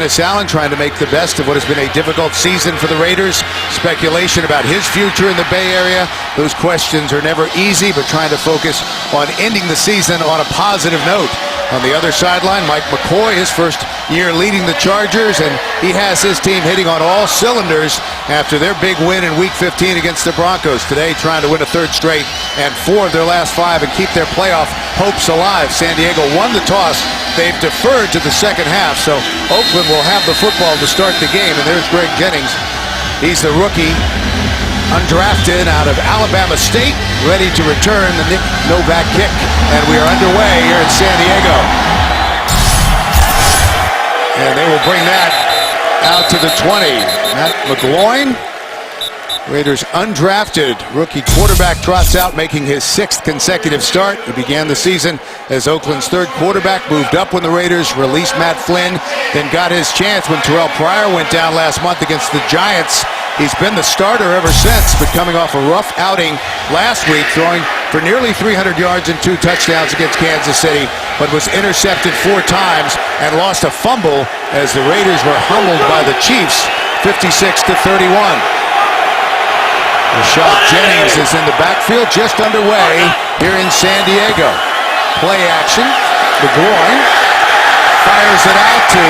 Dennis Allen trying to make the best of what has been a difficult season for the Raiders. Speculation about his future in the Bay Area. Those questions are never easy, but trying to focus on ending the season on a positive note. On the other sideline, Mike McCoy, his first year leading the Chargers, and he has his team hitting on all cylinders after their big win in Week 15 against the Broncos. Today, trying to win a third straight and 4 of their last 5 and keep their playoff hopes alive. San Diego won the toss. They've deferred to the second half, so Oakland will have the football to start the game. And there's Greg Jennings. He's the rookie, undrafted out of Alabama State, ready to return the Nick Novak kick. And we are underway here in San Diego. And they will bring that out to the 20. Matt McGloin, Raiders undrafted rookie quarterback, trots out, making his 6th consecutive start. He began the season as Oakland's 3rd quarterback, moved up when the Raiders released Matt Flynn, then got his chance when Terrell Pryor went down last month against the Giants. He's been the starter ever since, but coming off a rough outing last week, throwing for nearly 300 yards and 2 touchdowns against Kansas City, but was intercepted 4 times and lost a fumble as the Raiders were humbled by the Chiefs, 56-31. Rashad Jennings is in the backfield, just underway here in San Diego. Play action. McGloin fires it out to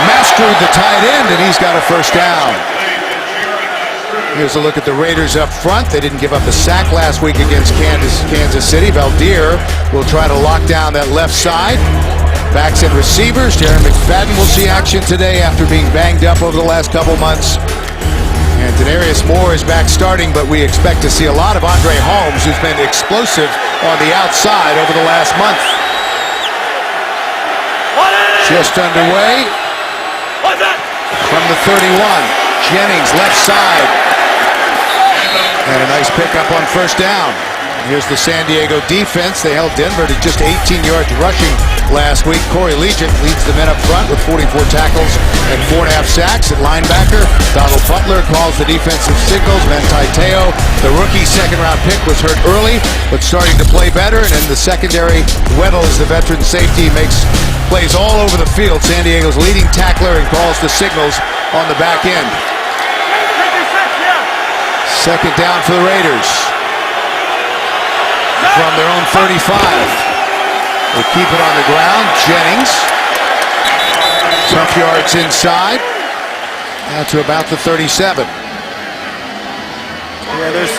Mastrud, the tight end, and he's got a first down. Here's a look at the Raiders up front. They didn't give up a sack last week against Kansas City. Valdir will try to lock down that left side. Backs and receivers. Darren McFadden will see action today after being banged up over the last couple months. And Denarius Moore is back starting, but we expect to see a lot of Andre Holmes, who's been explosive on the outside over the last month. Just underway from the 31. Jennings left side. And a nice pickup on first down. Here's the San Diego defense. They held Denver to just 18 yards rushing last week. Corey Legent leads the men up front with 44 tackles and 4.5 sacks. At linebacker, Donald Butler calls the defensive signals. Manti Te'o, the rookie second-round pick, was hurt early, but starting to play better. And in the secondary, Weddle, is the veteran safety, makes plays all over the field. San Diego's leading tackler and calls the signals on the back end. Second down for the Raiders. From their own 35. They keep it on the ground. Jennings. Tough yards inside. Now to about the 37. Yeah, there's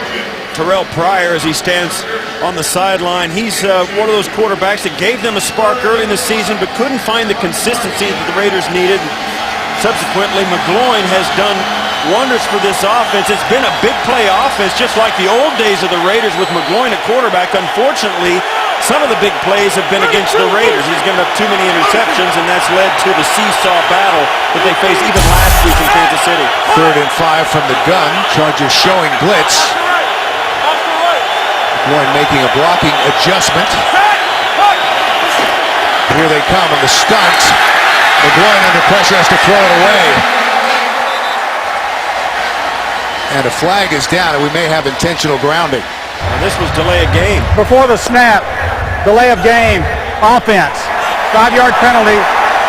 Terrell Pryor as he stands on the sideline. He's one of those quarterbacks that gave them a spark early in the season, but couldn't find the consistency that the Raiders needed. Subsequently, McGloin has done wonders for this offense. It's been a big play offense, just like the old days of the Raiders with McGloin at quarterback. Unfortunately, some of the big plays have been against the Raiders. He's given up too many interceptions, and that's led to the seesaw battle that they faced even last week in Kansas City. 3rd and 5 from the gun. Chargers showing blitz. McGloin making a blocking adjustment. Here they come on the stunt. McGloin under pressure has to throw it away. And a flag is down, and we may have intentional grounding. This was delay of game. Before the snap, delay of game, offense. 5-yard penalty,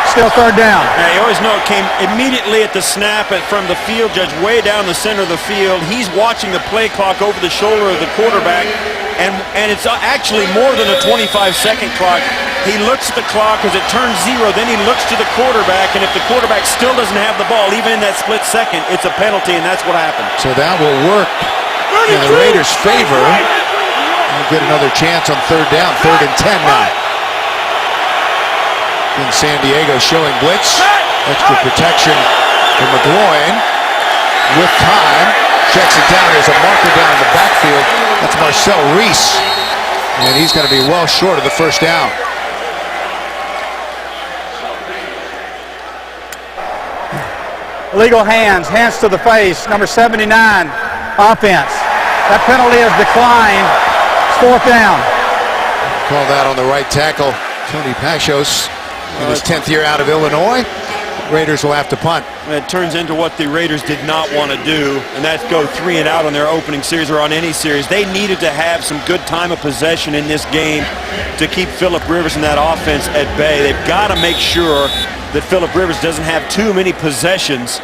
still 3rd down. Now, you always know it came immediately at the snap from the field judge way down the center of the field. He's watching the play clock over the shoulder of the quarterback, and it's actually more than a 25-second clock. He looks at the clock as it turns 0, then he looks to the quarterback, and if the quarterback still doesn't have the ball, even in that split second, it's a penalty, and that's what happened. So that will work in the Raiders' favor. We'll get another chance on 3rd down, 3rd and 10 now. In San Diego showing blitz, extra protection for McGloin. With time, checks it down. There's a marker down in the backfield. That's Marcel Reese, and he's going to be well short of the first down. Illegal hands to the face, number 79, offense. That penalty is declined. It's 4th down. Call that on the right tackle, Tony Pashos, in his 10th year out of Illinois. Raiders will have to punt. It turns into what the Raiders did not want to do, and that's go 3 and out on their opening series or on any series. They needed to have some good time of possession in this game to keep Phillip Rivers and that offense at bay. They've got to make sure that Phillip Rivers doesn't have too many possessions,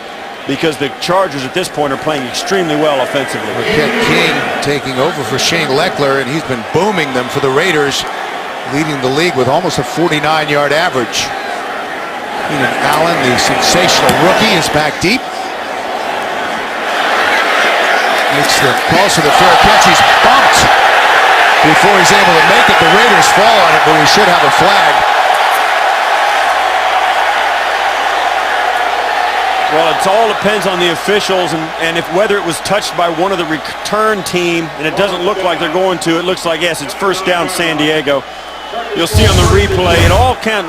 because the Chargers at this point are playing extremely well offensively. Marquette King taking over for Shane Lechler, and he's been booming them for the Raiders, leading the league with almost a 49-yard average. Keenan Allen, the sensational rookie, is back deep. Makes the pulse of the fair catch. He's bumped before he's able to make it. The Raiders fall on it, but we should have a flag. Well, it all depends on the officials and if whether it was touched by one of the return team, and it doesn't look like they're going to. It looks like, yes, it's first down San Diego. You'll see on the replay, it all can.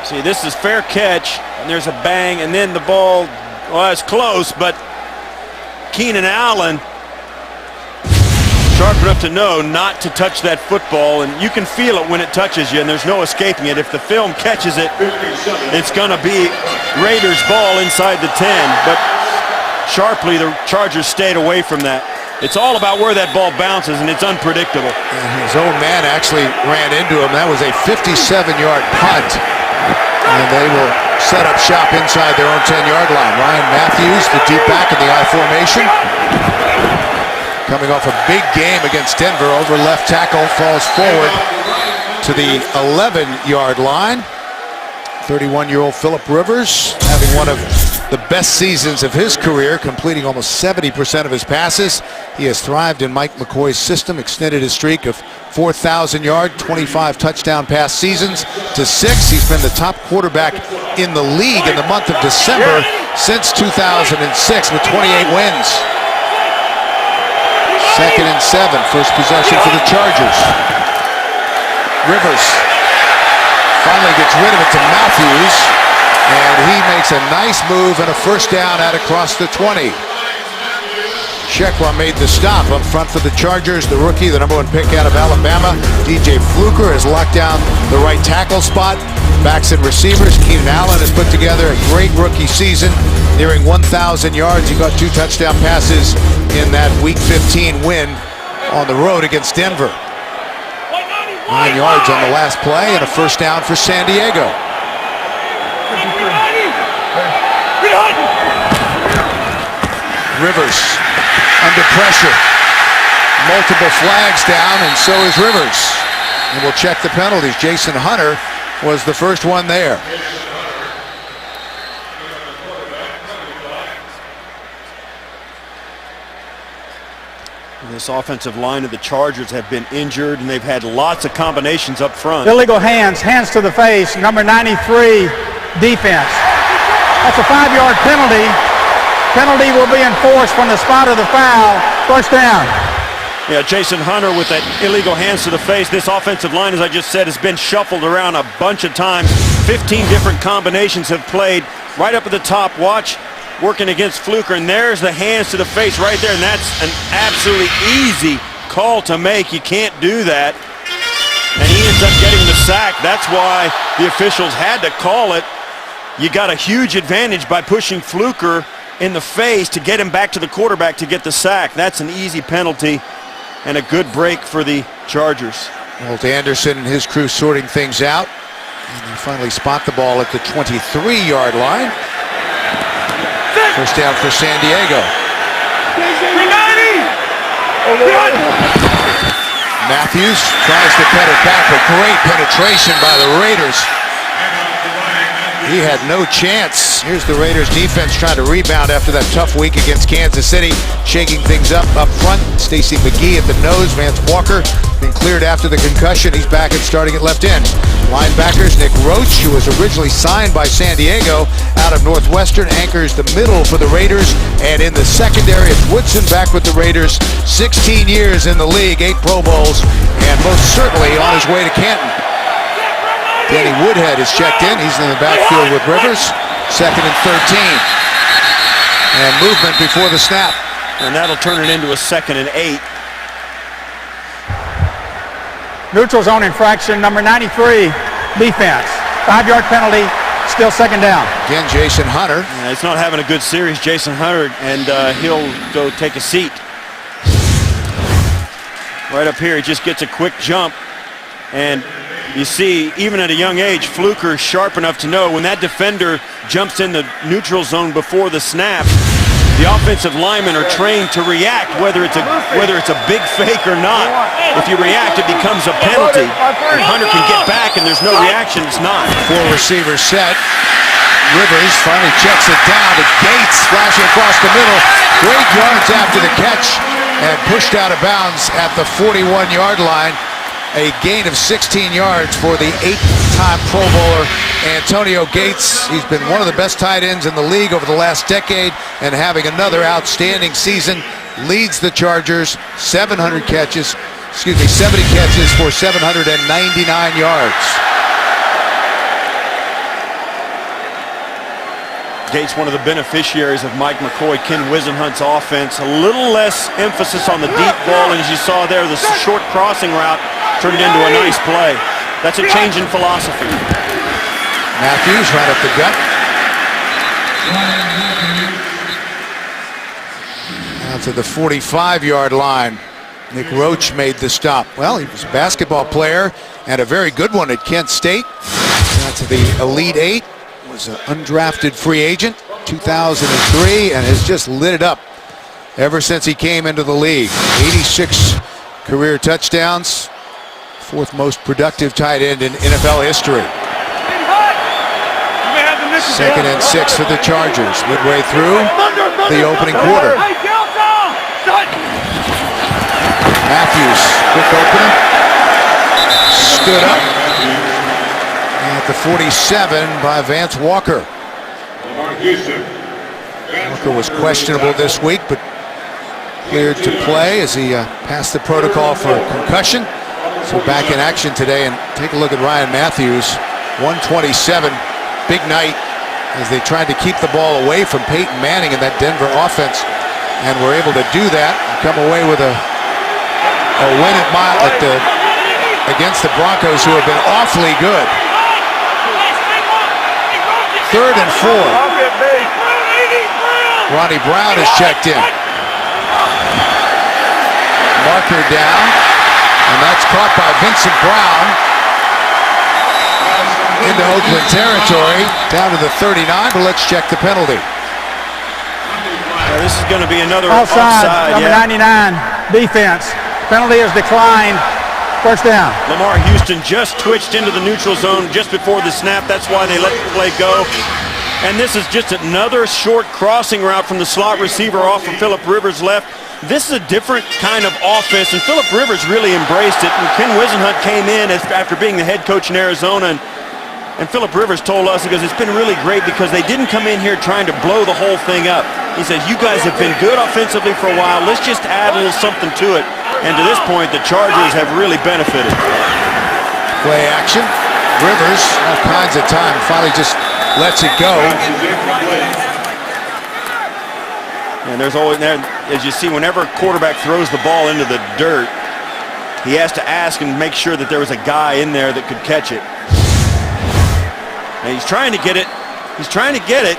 See, this is fair catch, and there's a bang, and then the ball, well, it's close, but Keenan Allen, sharp enough to know not to touch that football, and you can feel it when it touches you, and there's no escaping it. If the film catches it, it's going to be Raiders ball inside the 10, but sharply the Chargers stayed away from that. It's all about where that ball bounces, and it's unpredictable. And his own man actually ran into him. That was a 57-yard punt, and they will set up shop inside their own 10-yard line. Ryan Matthews, the deep back in the I formation, coming off a big game against Denver. Over left tackle, falls forward to the 11-yard line. 31-year-old Phillip Rivers having one of the best seasons of his career, completing almost 70% of his passes. He has thrived in Mike McCoy's system, extended his streak of 4,000-yard, 25 touchdown pass seasons to 6. He's been the top quarterback in the league in the month of December since 2006 with 28 wins. 2nd and 7, first possession for the Chargers. Rivers finally gets rid of it to Matthews, and he makes a nice move and a first down out across the 20. Shekwa made the stop up front for the Chargers. The rookie, the #1 pick out of Alabama, DJ Fluker, has locked down the right tackle spot. Backs and receivers, Keenan Allen has put together a great rookie season, nearing 1,000 yards. He got 2 touchdown passes in that Week 15 win on the road against Denver. 9 yards on the last play and a first down for San Diego. Rivers under pressure. Multiple flags down, and so is Rivers. And we'll check the penalties. Jason Hunter was the first one there. This offensive line of the Chargers have been injured, and they've had lots of combinations up front. Illegal hands to the face, number 93, defense. That's a 5-yard penalty. Penalty will be enforced from the spot of the foul. First down. Yeah, Jason Hunter with that illegal hands to the face. This offensive line, as I just said, has been shuffled around a bunch of times. 15 different combinations have played. Right up at the top, watch, working against Fluker, and there's the hands to the face right there, and that's an absolutely easy call to make. You can't do that. And he ends up getting the sack. That's why the officials had to call it. You got a huge advantage by pushing Fluker in the face to get him back to the quarterback to get the sack. That's an easy penalty and a good break for the Chargers. Walt Anderson and his crew sorting things out. And they finally spot the ball at the 23-yard line. First down for San Diego. Matthews tries to cut it back, but great penetration by the Raiders. He had no chance. Here's the Raiders defense trying to rebound after that tough week against Kansas City. Shaking things up front. Stacey McGee at the nose. Vance Walker been cleared after the concussion. He's back at starting at left end. Linebackers, Nick Roach, who was originally signed by San Diego out of Northwestern, anchors the middle for the Raiders. And in the secondary, it's Woodson back with the Raiders. 16 years in the league, 8 Pro Bowls, and most certainly on his way to Canton. Danny Woodhead is checked in. He's in the backfield with Rivers. 2nd and 13. And movement before the snap. And that'll turn it into a 2nd and 8. Neutral zone infraction, number 93, defense. 5-yard penalty, Still second down. Again, Jason Hunter. He's not having a good series, Jason Hunter, and he'll go take a seat. Right up here, he just gets a quick jump. And you see, even at a young age, Fluker is sharp enough to know when that defender jumps in the neutral zone before the snap, the offensive linemen are trained to react, whether it's a big fake or not. If you react, it becomes a penalty. If Hunter can get back and there's no reaction, it's not. 4 receivers set. Rivers finally checks it down to Gates, flashing across the middle. Great yards after the catch and pushed out of bounds at the 41-yard line. A gain of 16 yards for the 8-time Pro Bowler Antonio Gates. He's been one of the best tight ends in the league over the last decade, and having another outstanding season. Leads the Chargers 70 catches for 799 yards. Gates, one of the beneficiaries of Mike McCoy, Ken Wisenhunt's offense. A little less emphasis on the deep ball, and as you saw there, the short crossing route turned into a nice play. That's a change in philosophy. Matthews right up the gut. Now to the 45-yard line. Nick Roach made the stop. Well, he was a basketball player and a very good one at Kent State. Now to the Elite Eight. Was an undrafted free agent, 2003, and has just lit it up ever since he came into the league. 86 career touchdowns, 4th most productive tight end in NFL history. 2nd and 6 for the Chargers, midway through the opening quarter. Matthews, quick opening, stood up. At the 47 by Vance Walker. Walker was questionable this week, but cleared to play as he passed the protocol for concussion. So back in action today, and take a look at Ryan Matthews, 127, big night as they tried to keep the ball away from Peyton Manning in that Denver offense, and were able to do that and come away with a win against the Broncos, who have been awfully good. 3rd and 4. Ronnie Brown is checked in. Marker down, and that's caught by Vincent Brown into Oakland territory, down to the 39, but let's check the penalty. This is going to be another offside. Number 99, defense. Penalty is declined. First down. Lamar Houston just twitched into the neutral zone just before the snap. That's why they let the play go. And this is just another short crossing route from the slot receiver off of Phillip Rivers left. This is a different kind of offense, and Phillip Rivers really embraced it. And Ken Wisenhunt came in after being the head coach in Arizona, and Phillip Rivers told us, he goes, it's been really great because they didn't come in here trying to blow the whole thing up. He said, you guys have been good offensively for a while. Let's just add a little something to it. And to this point, the Chargers have really benefited. Play action. Rivers, all kinds of time, finally just lets it go. And there's always, as you see, whenever a quarterback throws the ball into the dirt, he has to ask and make sure that there was a guy in there that could catch it. And he's trying to get it. He's trying to get it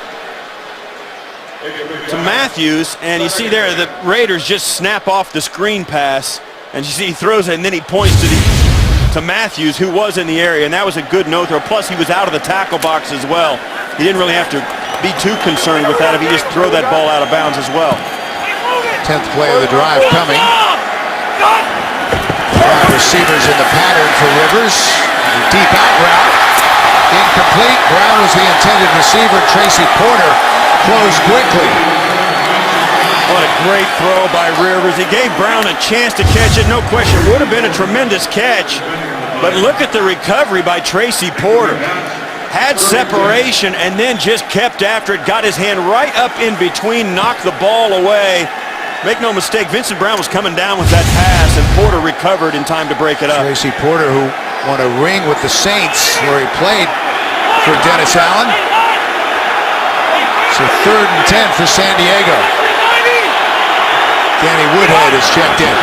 to Matthews, and you see there the Raiders just snap off the screen pass, and you see he throws it, and then he points to Matthews, who was in the area, and that was a good no throw. Plus, he was out of the tackle box as well. He didn't really have to be too concerned with that if he just throw that ball out of bounds as well. 10th play of the drive coming. 5 receivers in the pattern for Rivers. Deep out route. Incomplete. Brown was the intended receiver. Tracy Porter closed quickly. What a great throw by Rivers. He gave Brown a chance to catch it. No question. It would have been a tremendous catch. But look at the recovery by Tracy Porter. Had separation and then just kept after it. Got his hand right up in between. Knocked the ball away. Make no mistake, Vincent Brown was coming down with that pass, and Porter recovered in time to break it up. Tracy Porter, who won a ring with the Saints, where he played for Dennis Allen. So 3rd and 10 for San Diego. Danny Woodhead is checked in.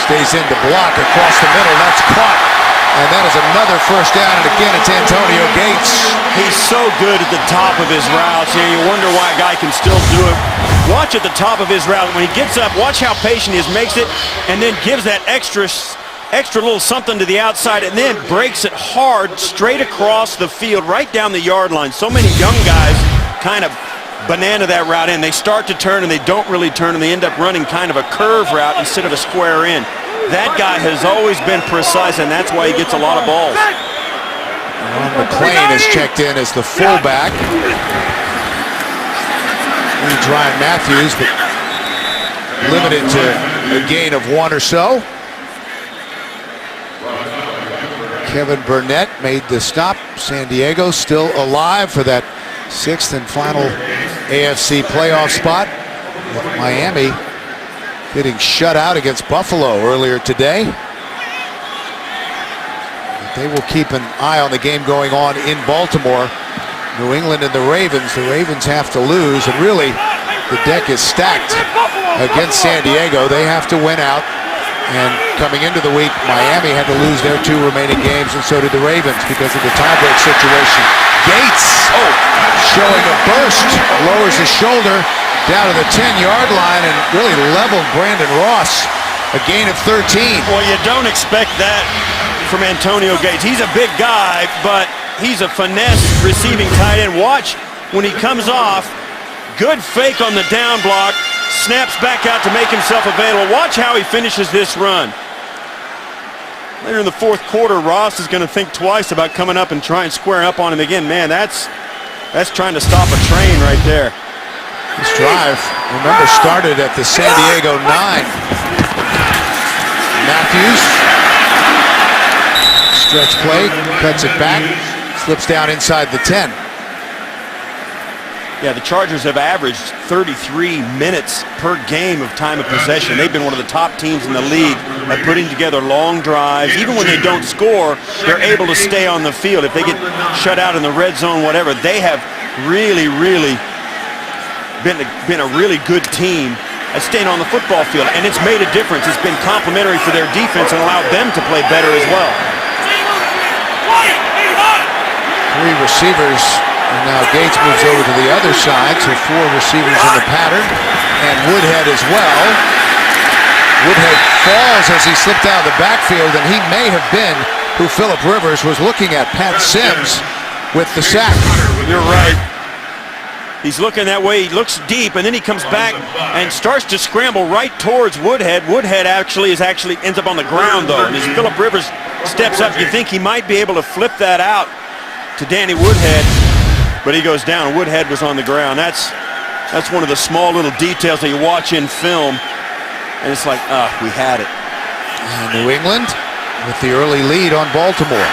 Stays in to block across the middle. That's caught And that is another first down, and again, it's Antonio Gates. He's so good at the top of his routes. You wonder why a guy can still do it. Watch at the top of his route. When he gets up, watch how patient he is, makes it, and then gives that extra little something to the outside, and then breaks it hard straight across the field, right down the yard line. So many young guys kind of banana that route in. They start to turn, and they don't really turn, and they end up running kind of a curve route instead of a square in. That guy has always been precise, and that's why he gets a lot of balls. Ron McClain is checked in as the fullback. Leads Ryan Matthews, but limited to a gain of 1 or so. Kevin Burnett made the stop. San Diego still alive for that 6th and final AFC playoff spot, with Miami getting shut out against Buffalo earlier today. But they will keep an eye on the game going on in Baltimore. New England and the Ravens. The Ravens have to lose, and really the deck is stacked against San Diego. They have to win out, and coming into the week, Miami had to lose their 2 remaining games, and so did the Ravens because of the tiebreak situation. Gates showing a burst, lowers his shoulder down to the 10-yard line and really leveled Brandon Ross. A gain of 13. Well, you don't expect that from Antonio Gates. He's a big guy, but he's a finesse receiving tight end. Watch when he comes off. Good fake on the down block. Snaps back out to make himself available. Watch how he finishes this run. Later in the 4th quarter, Ross is going to think twice about coming up and trying squaring up on him again. Man, that's trying to stop a train right there. This drive, remember, started at the San Diego 9. Matthews, stretch play, cuts it back, slips down inside the 10. Yeah, the Chargers have averaged 33 minutes per game of time of possession. They've been one of the top teams in the league at putting together long drives. Even when they don't score, they're able to stay on the field. If they get shut out in the red zone, whatever, they have really been a really good team at staying on the football field, and it's made a difference. It's been complimentary for their defense and allowed them to play better as well. 3 receivers, and now Gates moves over to the other side, so 4 receivers in the pattern, and Woodhead as well. Woodhead falls as he slipped out of the backfield, and he may have been who Phillip Rivers was looking at, Pat Sims, with the sack. You're right. He's looking that way. He looks deep, and then he comes back and starts to scramble right towards Woodhead. Woodhead actually ends up on the ground, though. And as Phillip Rivers steps up, you think he might be able to flip that out to Danny Woodhead, but he goes down. Woodhead was on the ground. That's one of the small little details that you watch in film, and it's like, we had it. And New England with the early lead on Baltimore.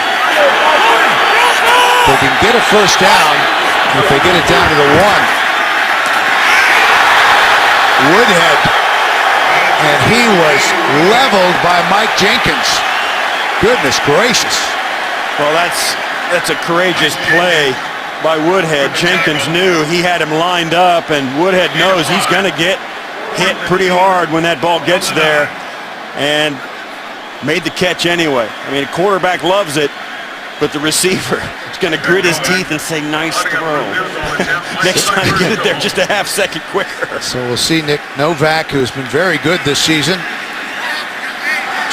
They can get a first down if they get it down to the 1. Woodhead, and he was leveled by Mike Jenkins. Goodness gracious. Well, that's a courageous play by Woodhead. Jenkins knew he had him lined up, and Woodhead knows he's going to get hit pretty hard when that ball gets there, and made the catch anyway. I mean, a quarterback loves it, but the receiver is going to grit his teeth and say, nice throw. Next time, get it there just a half second quicker. So we'll see Nick Novak, who's been very good this season.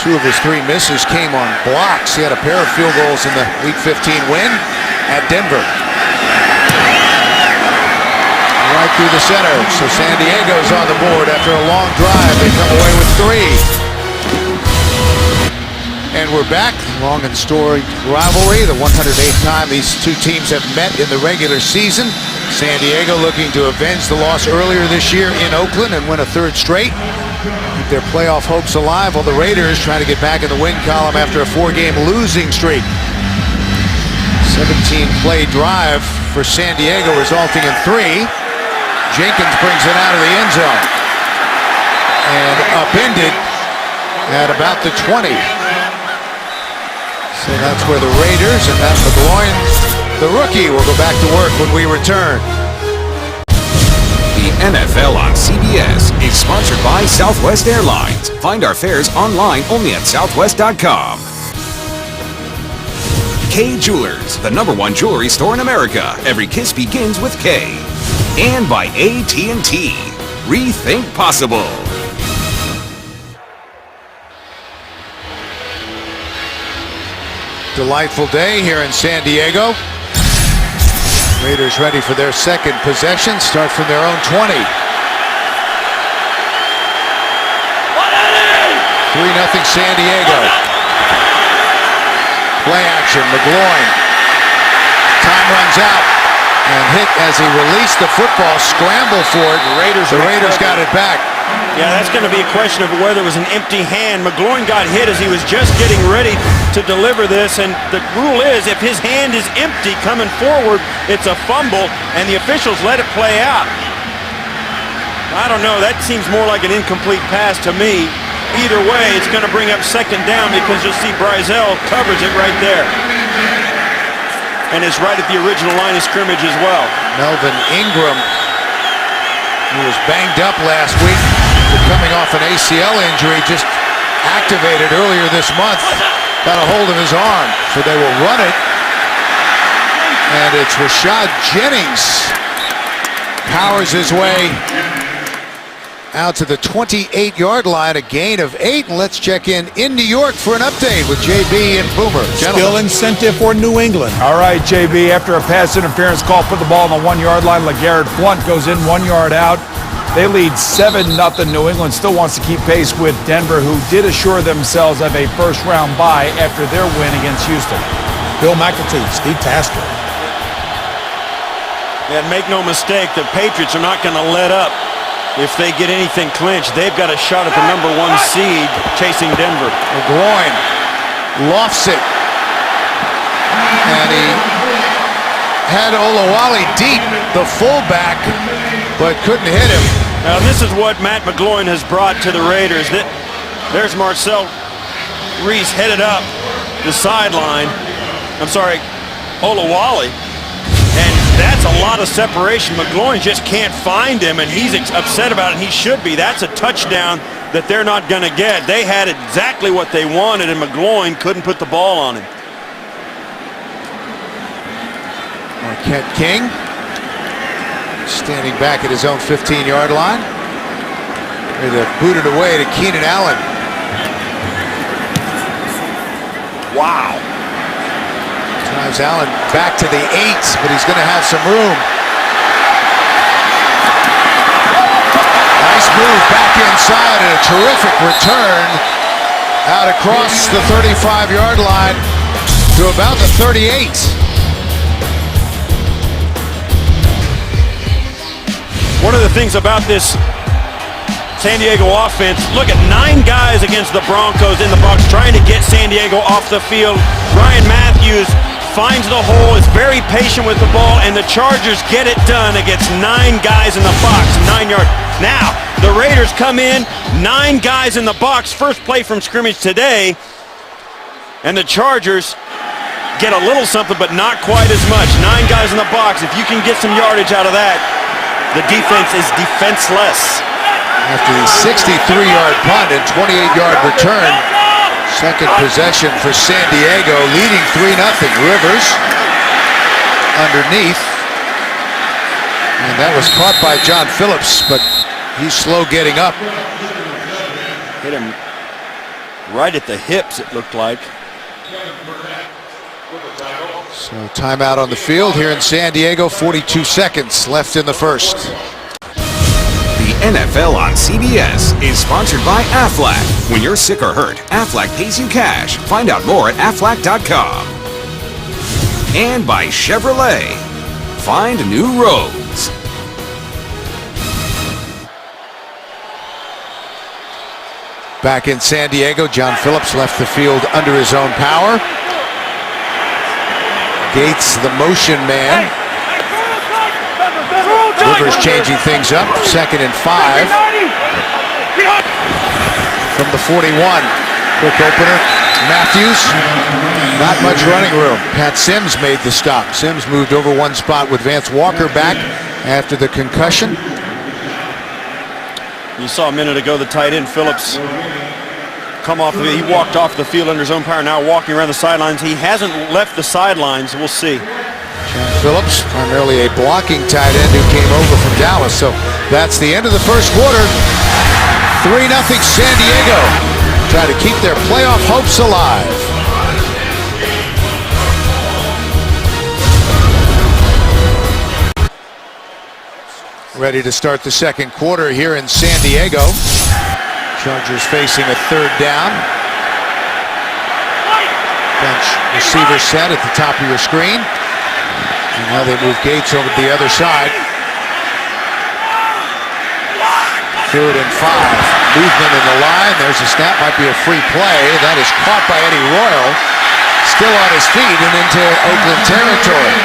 2 of his 3 misses came on blocks. He had a pair of field goals in the Week 15 win at Denver. Right through the center. So San Diego's on the board after a long drive. They come away with 3. And we're back. Long and storied rivalry. The 108th time these 2 teams have met in the regular season. San Diego looking to avenge the loss earlier this year in Oakland and win a 3rd straight. Keep their playoff hopes alive, while the Raiders trying to get back in the win column after a 4-game losing streak. 17-play drive for San Diego resulting in 3. Jenkins brings it out of the end zone and upended at about the 20. So that's where the Raiders and Matt McGloin, the rookie, will go back to work when we return. The NFL on CBS is sponsored by Southwest Airlines. Find our fares online only at southwest.com. Kay Jewelers, the #1 jewelry store in America. Every kiss begins with K. And by AT&T. Rethink possible. Delightful day here in San Diego. Raiders ready for their second possession. Start from their own 20. 3-0 San Diego. Play action, McGloin. Time runs out. And hit as he released the football, scramble for it. The Raiders got it back. Yeah, that's going to be a question of whether it was an empty hand. McGloin got hit as he was just getting ready to deliver this, and the rule is if his hand is empty coming forward, it's a fumble, and the officials let it play out. I don't know, that seems more like an incomplete pass to me. Either way, it's going to bring up second down because you'll see Brizell covers it right there. And is right at the original line of scrimmage as well. Melvin Ingram, who was banged up last week, coming off an ACL injury, just activated earlier this month, got a hold of his arm, so they will run it. And it's Rashad Jennings, powers his way out to the 28-yard line, a gain of 8. And let's check in New York for an update with JB and Boomer. Gentlemen. Still incentive for New England. All right, JB, after a pass interference call, put the ball on the 1-yard line. LeGarrette Blount goes in 1 yard out. They lead 7-0. New England still wants to keep pace with Denver, who did assure themselves of a first-round bye after their win against Houston. Bill McAtee, Steve Tasker. And make no mistake, the Patriots are not going to let up. If they get anything clinched, they've got a shot at the #1 seed chasing Denver. McGloin lofts it. And he had Olawale deep, the fullback, but couldn't hit him. Now this is what Matt McGloin has brought to the Raiders. There's Marcel Reese headed up the sideline. I'm sorry, Olawale. And that's a lot of separation. McGloin just can't find him, and he's upset about it, and he should be. That's a touchdown that they're not going to get. They had exactly what they wanted, and McGloin couldn't put the ball on him. Marquette King standing back at his own 15-yard line. They booted away to Keenan Allen. Wow. Drives Allen back to the 8, but he's going to have some room. Nice move back inside and a terrific return out across the 35-yard line to about the 38. One of the things about this San Diego offense, look at 9 guys against the Broncos in the box trying to get San Diego off the field. Ryan Matthews finds the hole, is very patient with the ball, and the Chargers get it done against 9 guys in the box, 9 yards. Now, the Raiders come in, 9 guys in the box, first play from scrimmage today, and the Chargers get a little something, but not quite as much. 9 guys in the box. If you can get some yardage out of that, the defense is defenseless. After the 63-yard punt and 28-yard return, second possession for San Diego, leading 3-0. Rivers underneath. And that was caught by John Phillips, but he's slow getting up. Hit him right at the hips, it looked like. So timeout on the field here in San Diego, 42 seconds left in the first. The NFL on CBS is sponsored by Aflac. When you're sick or hurt, Aflac pays you cash. Find out more at Aflac.com. And by Chevrolet. Find new roads. Back in San Diego, John Phillips left the field under his own power. Gates, the motion man. Rivers changing things up. 2nd and 5. From the 41. Quick opener. Matthews. Not much running room. Pat Sims made the stop. Sims moved over one spot with Vance Walker back after the concussion. You saw a minute ago the tight end Phillips come off of it. He walked off the field under his own power, now walking around the sidelines. He hasn't left the sidelines. We'll see. John Phillips, primarily a blocking tight end who came over from Dallas. So that's the end of the first quarter. 3-0 San Diego. Try to keep their playoff hopes alive. Ready to start the second quarter here in San Diego. Chargers facing a third down. Bench receiver set at the top of your screen. And now they move Gates over to the other side. 3rd and 5. Movement in the line. There's a snap. Might be a free play. That is caught by Eddie Royal. Still on his feet and into Oakland territory.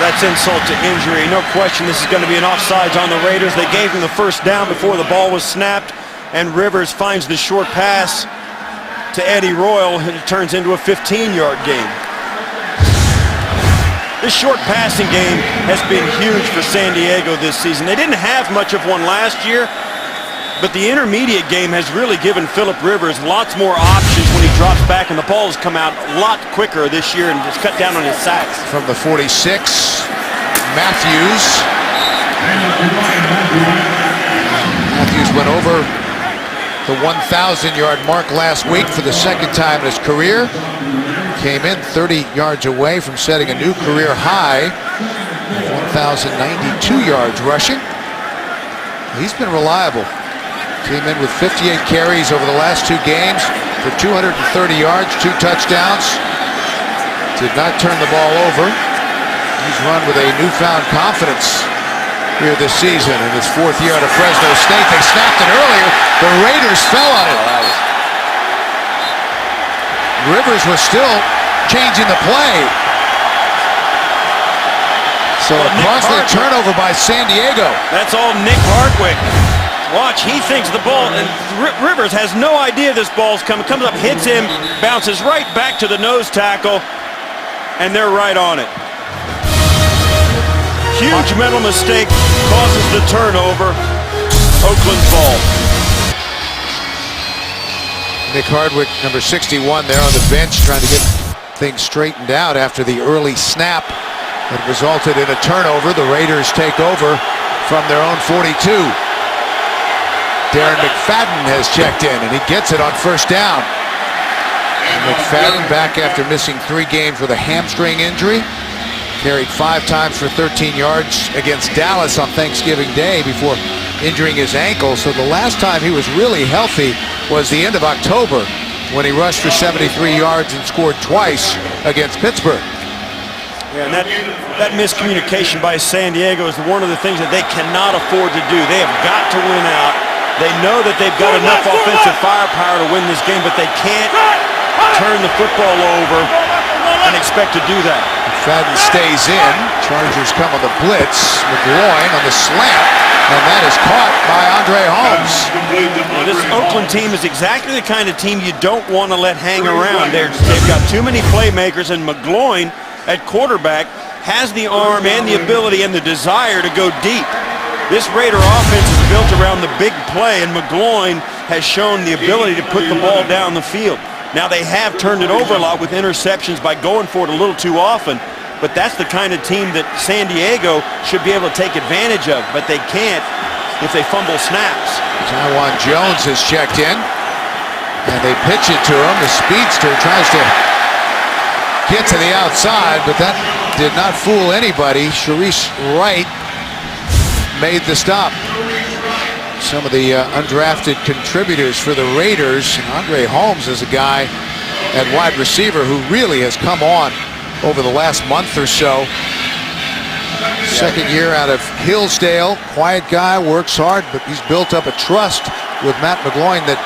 That's insult to injury. No question this is going to be an offsides on the Raiders. They gave him the first down before the ball was snapped, and Rivers finds the short pass to Eddie Royal, and it turns into a 15-yard game. This short passing game has been huge for San Diego this season. They didn't have much of one last year, but the intermediate game has really given Phillip Rivers lots more options when he drops back, and the ball has come out a lot quicker this year and just cut down on his sacks. From the 46, Matthews. Matthews went over the 1,000-yard mark last week for the second time in his career. Came in 30 yards away from setting a new career high, 1,092 yards rushing. He's been reliable. Came in with 58 carries over the last 2 games for 230 yards, 2 touchdowns. Did not turn the ball over. He's run with a newfound confidence here this season in his 4th year out of Fresno State. They snapped it earlier. The Raiders fell on it. Rivers was still changing the play. So a costly turnover by San Diego. That's all Nick Hardwick. Watch, he thinks the ball, and Rivers has no idea this ball's coming. Comes up, hits him, bounces right back to the nose tackle, and they're right on it. Huge mental mistake causes the turnover. Oakland's ball. Nick Hardwick, number 61, there on the bench, trying to get things straightened out after the early snap that resulted in a turnover. The Raiders take over from their own 42. Darren McFadden has checked in, and he gets it on first down. McFadden back after missing 3 games with a hamstring injury. Carried 5 times for 13 yards against Dallas on Thanksgiving Day before injuring his ankle. So the last time he was really healthy was the end of October when he rushed for 73 yards and scored twice against Pittsburgh. Yeah, and that miscommunication by San Diego is one of the things that they cannot afford to do. They have got to win out. They know that they've got enough offensive firepower to win this game, but they can't turn the football over and expect to do that. McFadden stays in. Chargers come on the blitz. McGloin on the slant, and that is caught by Andre Holmes. Well, this Oakland team is exactly the kind of team you don't want to let hang around. They've got too many playmakers, and McGloin at quarterback has the arm and the ability and the desire to go deep. This Raider offense is built around the big play, and McGloin has shown the ability to put the ball down the field. Now, they have turned it over a lot with interceptions by going for it a little too often, but that's the kind of team that San Diego should be able to take advantage of, but they can't if they fumble snaps. Taiwan Jones has checked in, and they pitch it to him. The speedster tries to get to the outside, but that did not fool anybody. Sharice Wright made the stop. Some of the undrafted contributors for the Raiders. Andre Holmes is a guy at wide receiver who really has come on over the last month or so. Second year out of Hillsdale. Quiet guy, works hard, but he's built up a trust with Matt McGloin that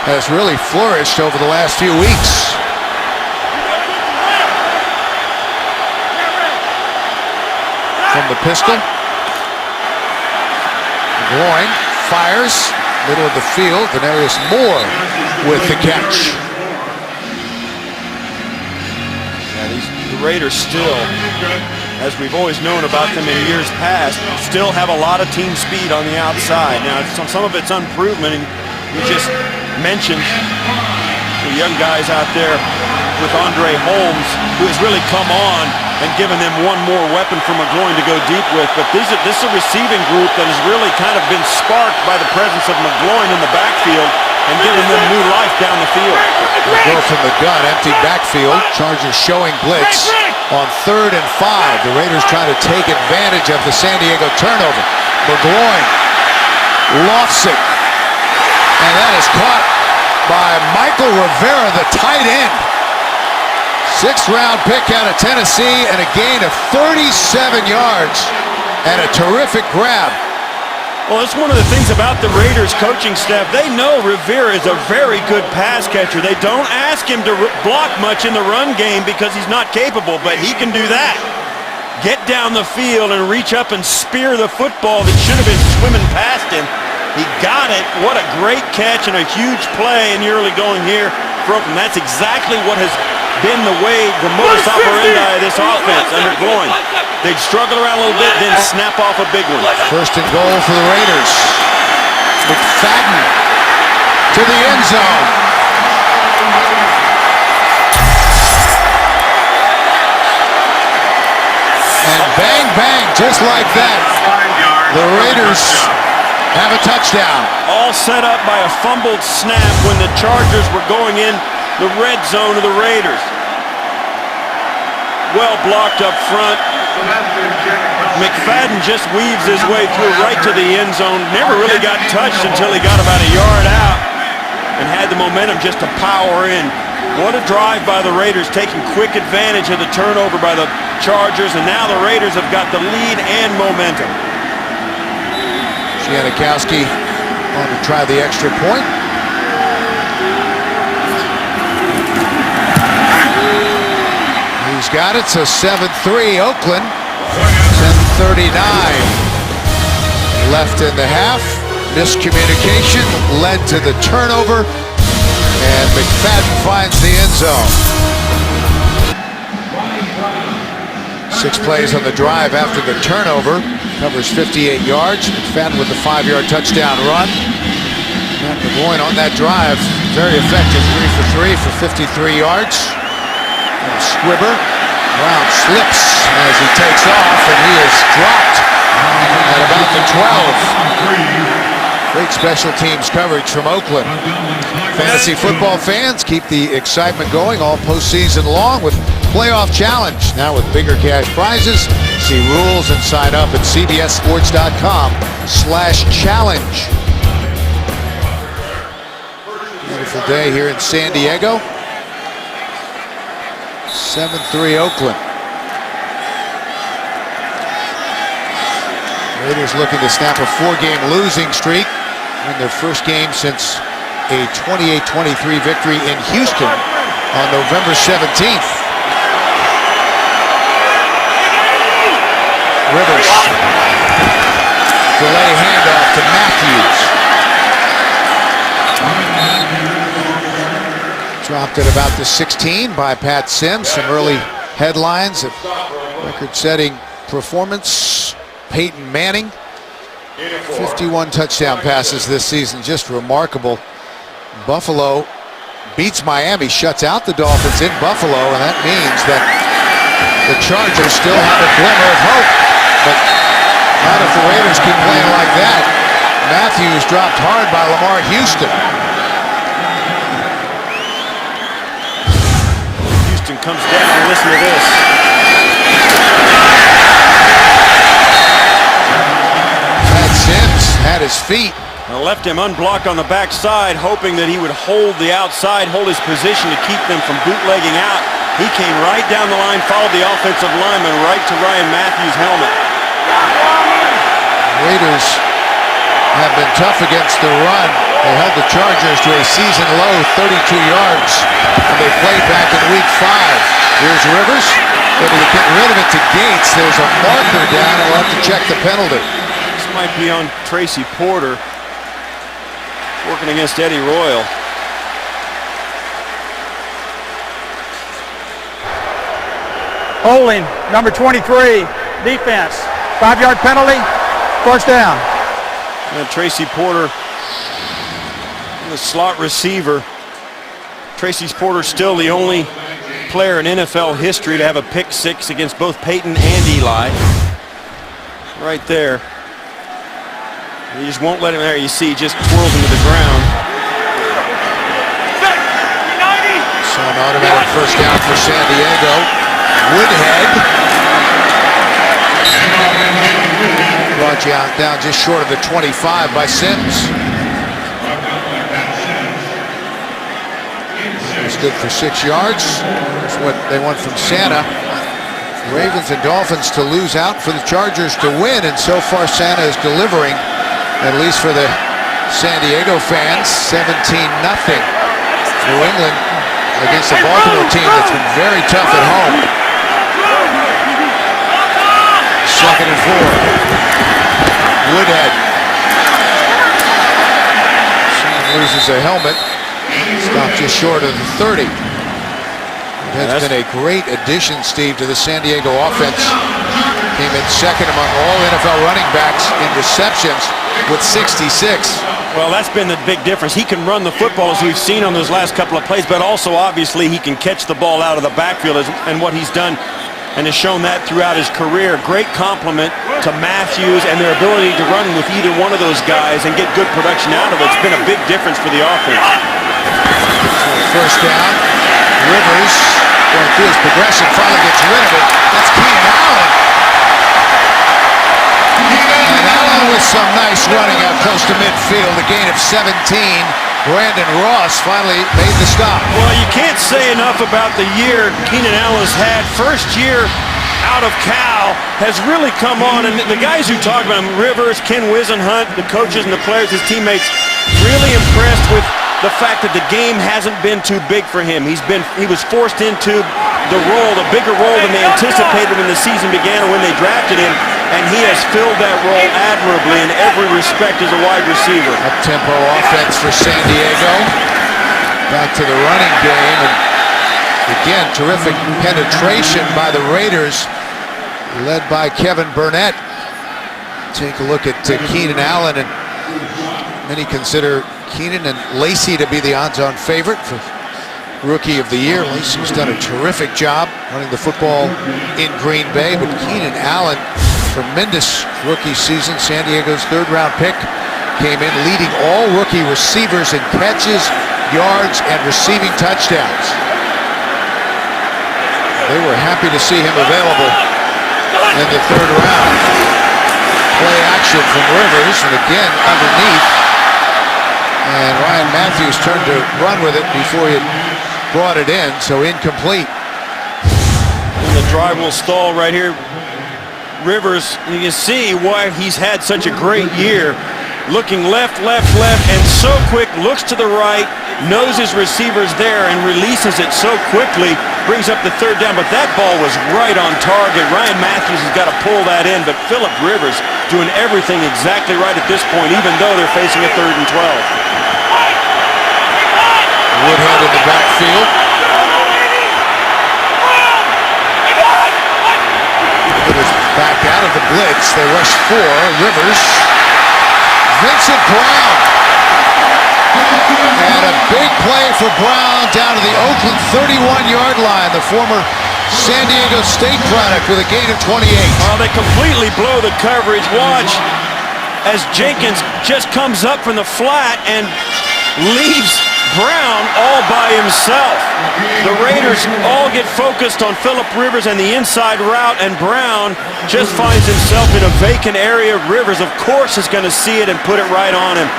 has really flourished over the last few weeks. From the pistol. McGloin fires, middle of the field. Denarius Moore with the catch. The Raiders still, as we've always known about them in years past, still have a lot of team speed on the outside. Now, some of it's unproven, and you just mentioned the young guys out there with Andre Holmes, who has really come on and given them one more weapon for McGloin to go deep with. But this is a receiving group that has really kind of been sparked by the presence of McGloin in the backfield and giving them new life down the field. Go from the gun, empty backfield. Chargers showing blitz on 3rd and 5. The Raiders trying to take advantage of the San Diego turnover. McGloin lofts it, and that is caught by Michael Rivera, the tight end. 6th-round pick out of Tennessee, and a gain of 37 yards and a terrific grab. Well, that's one of the things about the Raiders coaching staff. They know Rivera is a very good pass catcher. They don't ask him to block much in the run game because he's not capable, but he can do that. Get down the field and reach up and spear the football that should have been swimming past him. He got it. What a great catch and a huge play in the early going here for Oakland. That's exactly what has been the way, the modus operandi of this offense under McGloin. They'd struggle around a little bit, then snap off a big one. 1st and goal for the Raiders. McFadden to the end zone. And bang, bang, just like that, the Raiders have a touchdown. All set up by a fumbled snap when the Chargers were going in the red zone of the Raiders. Well blocked up front. McFadden just weaves his way through right to the end zone. Never really got touched until he got about a yard out and had the momentum just to power in. What a drive by the Raiders, taking quick advantage of the turnover by the Chargers, and now the Raiders have got the lead and momentum. Janikowski on to try the extra point. He's got it, so 7-3 Oakland. 10:39 left in the half. Miscommunication led to the turnover, and McFadden finds the end zone. 6 plays on the drive after the turnover. Covers 58 yards. McFadden with the 5-yard touchdown run. Matt McGloin on that drive, very effective, 3 for 3 for 53 yards. And Squibber, Brown slips as he takes off, and he is dropped at about the 12. Great special teams coverage from Oakland. Fantasy football fans, keep the excitement going all postseason long with Playoff Challenge. Now with bigger cash prizes. See rules and sign up at cbssports.com/challenge. Beautiful day here in San Diego. 7-3 Oakland. Raiders looking to snap a 4-game losing streak in their first game since a 28-23 victory in Houston on November 17th. Rivers. Delay handoff to Matthews. Dropped at about the 16 by Pat Sims. Some early headlines of record-setting performance. Peyton Manning, 51 touchdown passes this season, just remarkable. Buffalo beats Miami, shuts out the Dolphins in Buffalo, and that means that the Chargers still have a glimmer of hope. But not if the Raiders keep playing like that. Matthews dropped hard by Lamar Houston. Houston comes down, and listen to this. Sims had his feet. And left him unblocked on the backside, hoping that he would hold the outside, hold his position to keep them from bootlegging out. He came right down the line, followed the offensive lineman right to Ryan Matthews' helmet. Raiders have been tough against the run. They held the Chargers to a season-low 32 yards when they played back in Week 5. Here's Rivers. Able to get rid of it to Gates. There's a marker down, and we'll have to check the penalty. Might be on Tracy Porter, working against Eddie Royal. Holding, number 23, defense. 5-yard penalty, first down. And Tracy Porter The slot receiver. Tracy Porter still the only player in NFL history to have a pick six against both Peyton and Eli. Right there. He just won't let him there. You see, he just twirls him to the ground. So an automatic first down for San Diego. Woodhead. Brought you out down just short of the 25 by Sims. It's good for 6 yards. That's what they want from Santa. Ravens and Dolphins to lose out, for the Chargers to win, and so far Santa is delivering, at least for the San Diego fans. 17-0. New England against the Baltimore team that's been very tough at home. 2nd and 4. Woodhead. Loses a helmet. Stopped just short of the 30. Has been a great addition, Steve, to the San Diego offense. Came in second among all NFL running backs in receptions with 66. Well, that's been the big difference. He can run the football, as we've seen on those last couple of plays, but also obviously he can catch the ball out of the backfield, and what he's done and has shown that throughout his career. Great compliment to Matthews and their ability to run with either one of those guys and get good production out of it. It's been a big difference for the offense. First down. Rivers going through his progression, finally gets rid of it. That's Keenan Allen. And Allen with some nice running out close to midfield. A gain of 17. Brandon Ross finally made the stop. Well, you can't say enough about the year Keenan Allen's had. First year out of Cal has really come on, and the guys who talk about him, Rivers, Ken Wisenhunt, the coaches and the players, his teammates, really impressed with the fact that the game hasn't been too big for him. He was forced into the bigger role than they anticipated when the season began or when they drafted him, and he has filled that role admirably in every respect as a wide receiver. Up-tempo offense for San Diego. Back to the running game, and again, terrific penetration by the Raiders, led by Kevin Burnett. Take a look at Keenan Allen, and many consider Keenan and Lacy to be the odds-on favorite for Rookie of the Year. Lacy's done a terrific job running the football in Green Bay, but Keenan Allen, tremendous rookie season. San Diego's third-round pick, came in leading all rookie receivers in catches, yards, and receiving touchdowns. They were happy to see him available in the third round. Play action from Rivers, and again underneath. And Ryan Matthews turned to run with it before he brought it in, so incomplete. And the drive will stall right here. Rivers, you can see why he's had such a great year. Looking left, and so quick, looks to the right, knows his receiver's there, and releases it so quickly, brings up the third down, but that ball was right on target. Ryan Matthews has got to pull that in, but Phillip Rivers doing everything exactly right at this point, even though they're facing a 3rd and 12. Woodhead in the backfield. Rivers back out of the blitz. They rush 4. Rivers. Vincent Brown. And a big play for Brown down to the Oakland 31-yard line. The former San Diego State product with a gain of 28. Oh, they completely blow the coverage. Watch as Jenkins just comes up from the flat and leaves Brown all by himself. The Raiders all get focused on Phillip Rivers and the inside route, and Brown just finds himself in a vacant area. Rivers, of course, is going to see it and put it right on him.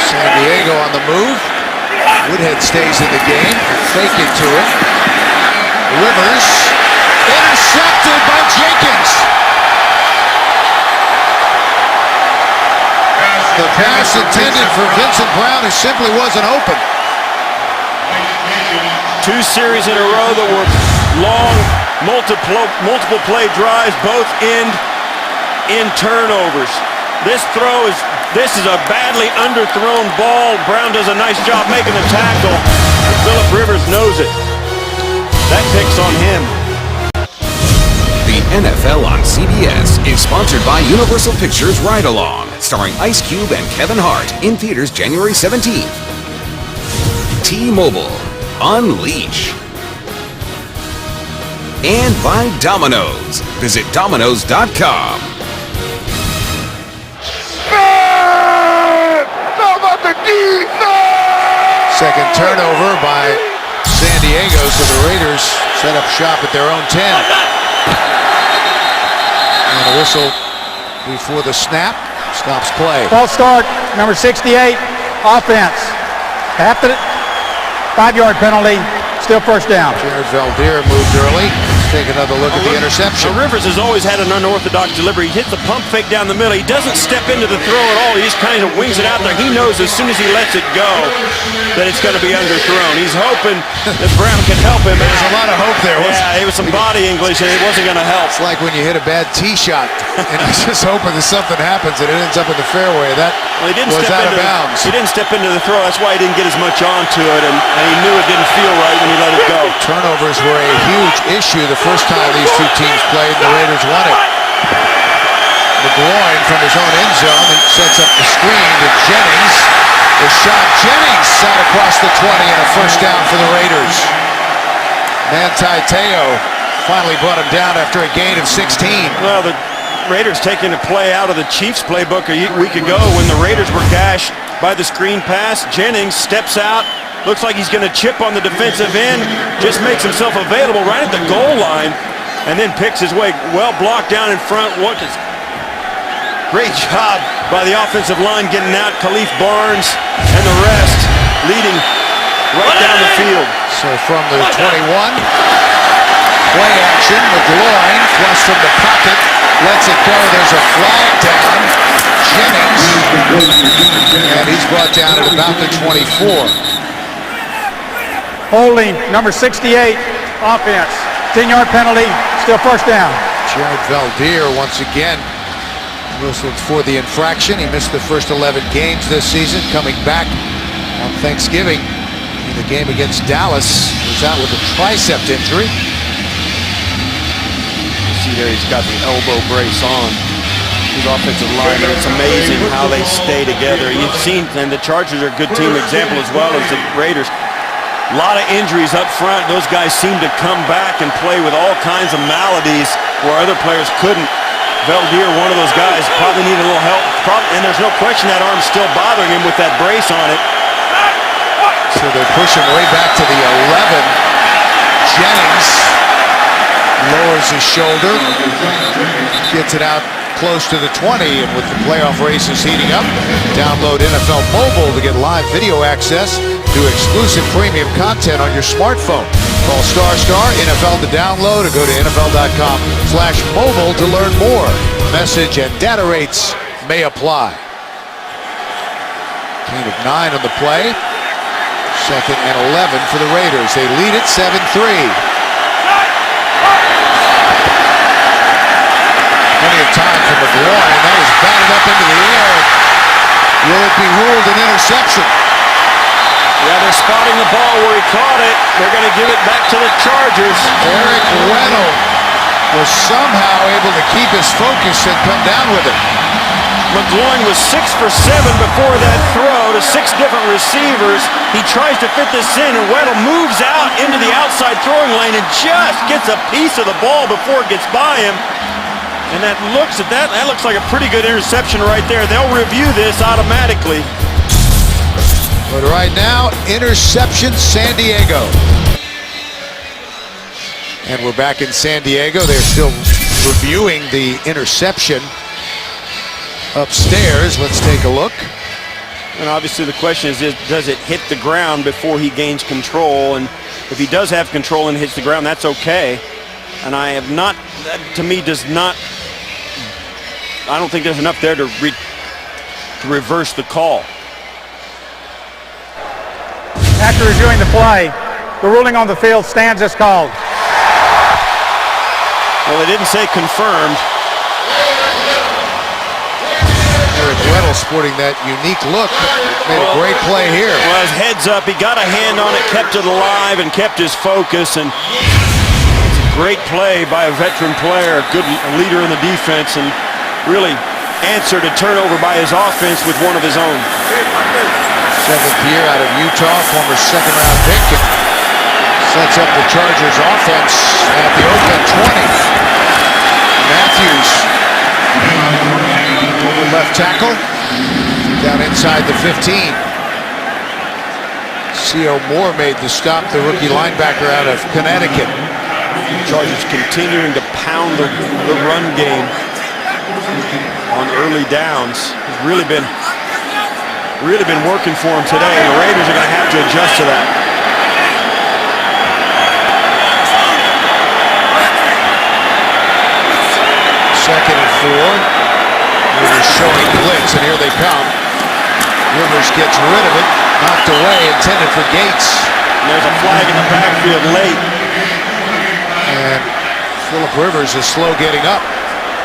San Diego on the move. Woodhead stays in the game. Fake it to him. Rivers intercepted by Jenkins. The pass intended for Vincent Brown, who simply wasn't open. 2 series in a row that were long, multiple play drives, both end in turnovers. This is a badly underthrown ball. Brown does a nice job making the tackle. Phillip Rivers knows it. That pick's on him. The NFL on CBS is sponsored by Universal Pictures Ride Along, starring Ice Cube and Kevin Hart, in theaters January 17th. T-Mobile, unleash. And by Domino's. Visit Domino's.com. Second turnover by San Diego, so the Raiders set up shop at their own 10. And a whistle before the snap stops play. False start, number 68, offense. After the 5-yard penalty, still first down. Jared Valdir moved early. Let's take another look at the interception. Rivers has always had an unorthodox delivery. He hits the pump fake down the middle. He doesn't step into the throw at all. He just kind of wings it out there. He knows as soon as he lets it go that it's going to be underthrown. He's hoping that Brown can help him. There's a lot of hope there. Yeah, it was some body English, and it wasn't going to help. It's like when you hit a bad tee shot, and you're just hoping that something happens and it ends up in the fairway. That Well, he didn't was step out of into bounds. He didn't step into the throw. That's why he didn't get as much onto it, and he knew it didn't feel right when he let it go. Turnovers were a huge issue the first time these two teams played, and the Raiders won it. McGloin from his own end zone, he sets up the screen to Jennings. Rashad Jennings shot across the 20 and a first down for the Raiders. Manti Te'o finally brought him down after a gain of 16. Well, the Raiders taking a play out of the Chiefs playbook a week ago when the Raiders were gashed by the screen pass. Jennings steps out, looks like he's going to chip on the defensive end, just makes himself available right at the goal line, and then picks his way well blocked down in front. Great job by the offensive line getting out. Khalif Barnes and the rest leading right down the field. So from the 21, play action. McGloin flushed from the pocket, lets it go. There's a flag down. Jennings, and he's brought down at about the 24. Holding, number 68, offense. 10-yard penalty, still first down. Jared Valdir once again whistled for the infraction. He missed the first 11 games this season, coming back on Thanksgiving in the game against Dallas. He was out with a tricep injury. You see there, he's got the elbow brace on. His offensive line, and it's amazing how they stay together. You've seen, and the Chargers are a good team example as well as the Raiders. A lot of injuries up front. Those guys seem to come back and play with all kinds of maladies where other players couldn't. Valdir, one of those guys, probably need a little help. And there's no question that arm's still bothering him with that brace on it. So they push him way back to the 11. Jennings lowers his shoulder, gets it out close to the 20, and with the playoff races heating up, download NFL Mobile to get live video access to exclusive premium content on your smartphone. Call ** NFL to download or go to NFL.com/mobile to learn more. Message and data rates may apply. Gain of 9 on the play. Second and 11 for the Raiders. They lead it 7-3. Plenty of time for McGloin. That is batted up into the air. Will it be ruled an interception? Yeah, they're spotting the ball where he caught it. They're going to give it back to the Chargers. Eric Weddle was somehow able to keep his focus and come down with it. McGloin was 6 for 7 before that throw to 6 different receivers. He tries to fit this in, and Weddle moves out into the outside throwing lane and just gets a piece of the ball before it gets by him. And that looks like a pretty good interception right there. They'll review this automatically. But right now, interception, San Diego. And we're back in San Diego. They're still reviewing the interception upstairs. Let's take a look. And obviously the question is, does it hit the ground before he gains control? And if he does have control and hits the ground, that's okay. And I have not, that to me does not, I don't think there's enough there to reverse the call. After reviewing the play, the ruling on the field stands as called. Well, they didn't say confirmed. Eric Weddle sporting that unique look. Made a great play here. Well, his head's up. He got a hand on it, kept it alive, and kept his focus. And Great play by a veteran player, good leader in the defense, and really answered a turnover by his offense with one of his own. 7th year out of Utah, former second-round pick, and sets up the Chargers offense at the open 20. Matthews, over left tackle, down inside the 15. C.O. Moore made the stop, the rookie linebacker out of Connecticut. Chargers continuing to pound the run game on early downs. It's really been working for them today, and the Raiders are going to have to adjust to that. Second and 4. Rivers showing blitz, and here they come. Rivers gets rid of it, knocked away, intended for Gates. And there's a flag in the backfield late. And Phillip Rivers is slow getting up.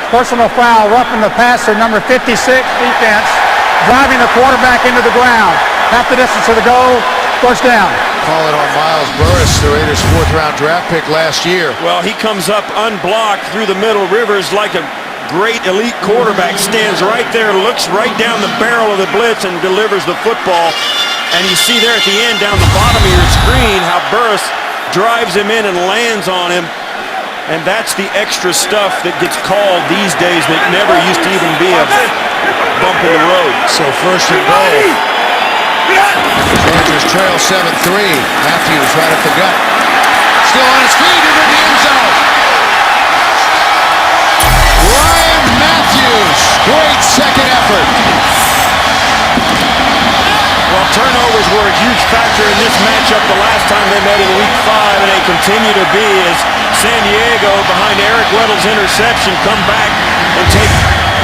Personal foul, roughing the passer, number 56, defense, driving the quarterback into the ground. Half the distance to the goal, first down. Call it on Miles Burris, the Raiders' 4th-round draft pick last year. Well, he comes up unblocked through the middle. Rivers, like a great elite quarterback, stands right there, looks right down the barrel of the blitz and delivers the football. And you see there at the end, down the bottom of your screen, how Burris drives him in and lands on him. And that's the extra stuff that gets called these days that never used to even be a bump in the road. So first and goal. Chargers trail 7-3. Matthews right at the gut. Still on his feet into the end zone. Ryan Matthews. Great second effort. Well, turnovers were a huge factor in this matchup the last time they met in Week 5, and they continue to be as San Diego, behind Eric Weddle's interception, come back and take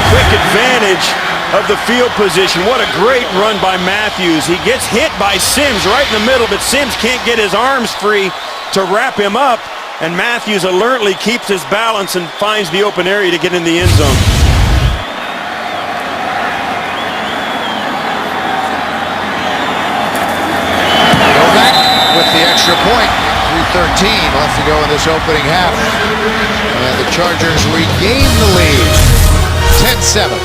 quick advantage of the field position. What a great run by Matthews. He gets hit by Sims right in the middle, but Sims can't get his arms free to wrap him up, and Matthews alertly keeps his balance and finds the open area to get in the end zone. With the extra point, 3:13 left to go in this opening half. And the Chargers regain the lead, 10-7.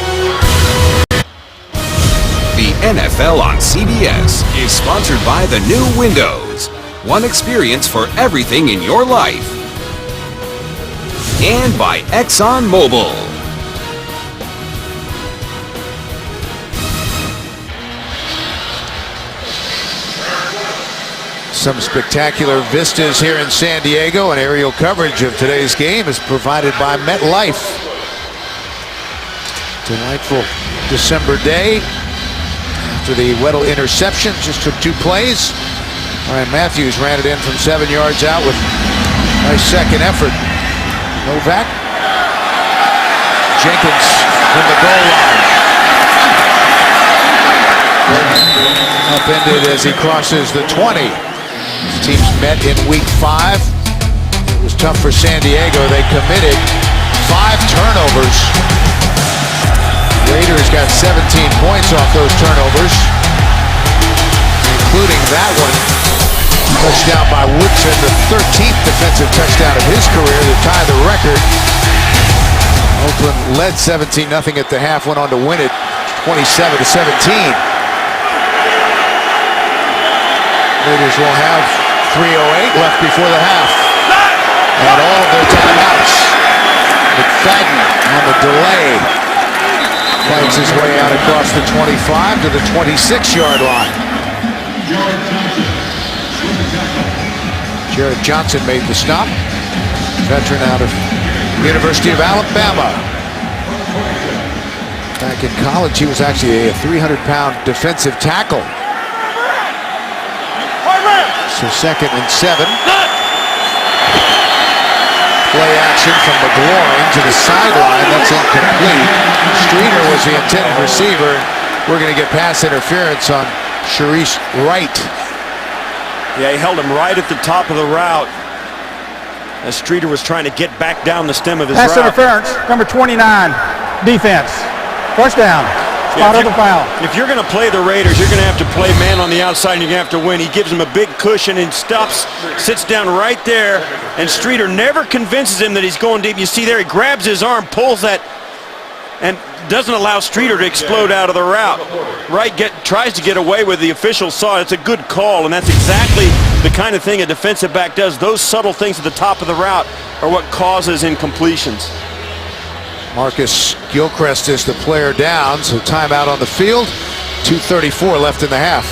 The NFL on CBS is sponsored by the new Windows. One experience for everything in your life. And by ExxonMobil. Some spectacular vistas here in San Diego, and aerial coverage of today's game is provided by MetLife. Delightful December day. After the Weddle interception, just took 2 plays. Ryan Matthews ran it in from 7 yards out with a nice second effort. Novak. Jenkins from the goal line. Upended as he crosses the 20. These teams met in Week 5. It was tough for San Diego. They committed 5 turnovers. Raiders got 17 points off those turnovers, including that one. Touchdown by Woodson, the 13th defensive touchdown of his career to tie the record. Oakland led 17-0 at the half, went on to win it 27-17. Raiders will have 3:08 left before the half. And all of their timeouts. McFadden on the delay. Fights his way out across the 25 to the 26-yard line. Jared Johnson made the stop. Veteran out of University of Alabama. Back in college, he was actually a 300-pound defensive tackle. So 2nd and 7. Play action from McLaurin to the sideline. That's incomplete. Streeter was the intended receiver. We're going to get pass interference on Sharice Wright. Yeah, he held him right at the top of the route as Streeter was trying to get back down the stem of his Pass route. interference, number 29, defense. First down. spot of the foul. If you're going to play the Raiders, you're going to have to play man on the outside, and you're going to have to win. He gives him a big cushion and sits down right there, and Streeter never convinces him that he's going deep. You see there, he grabs his arm, pulls that, and doesn't allow Streeter to explode out of the route. Tries to get away with. The official saw it. It's a good call, and that's exactly the kind of thing a defensive back does. Those subtle things at the top of the route are what causes incompletions. Marcus Gilchrist is the player down, so timeout on the field. 2:34 left in the half.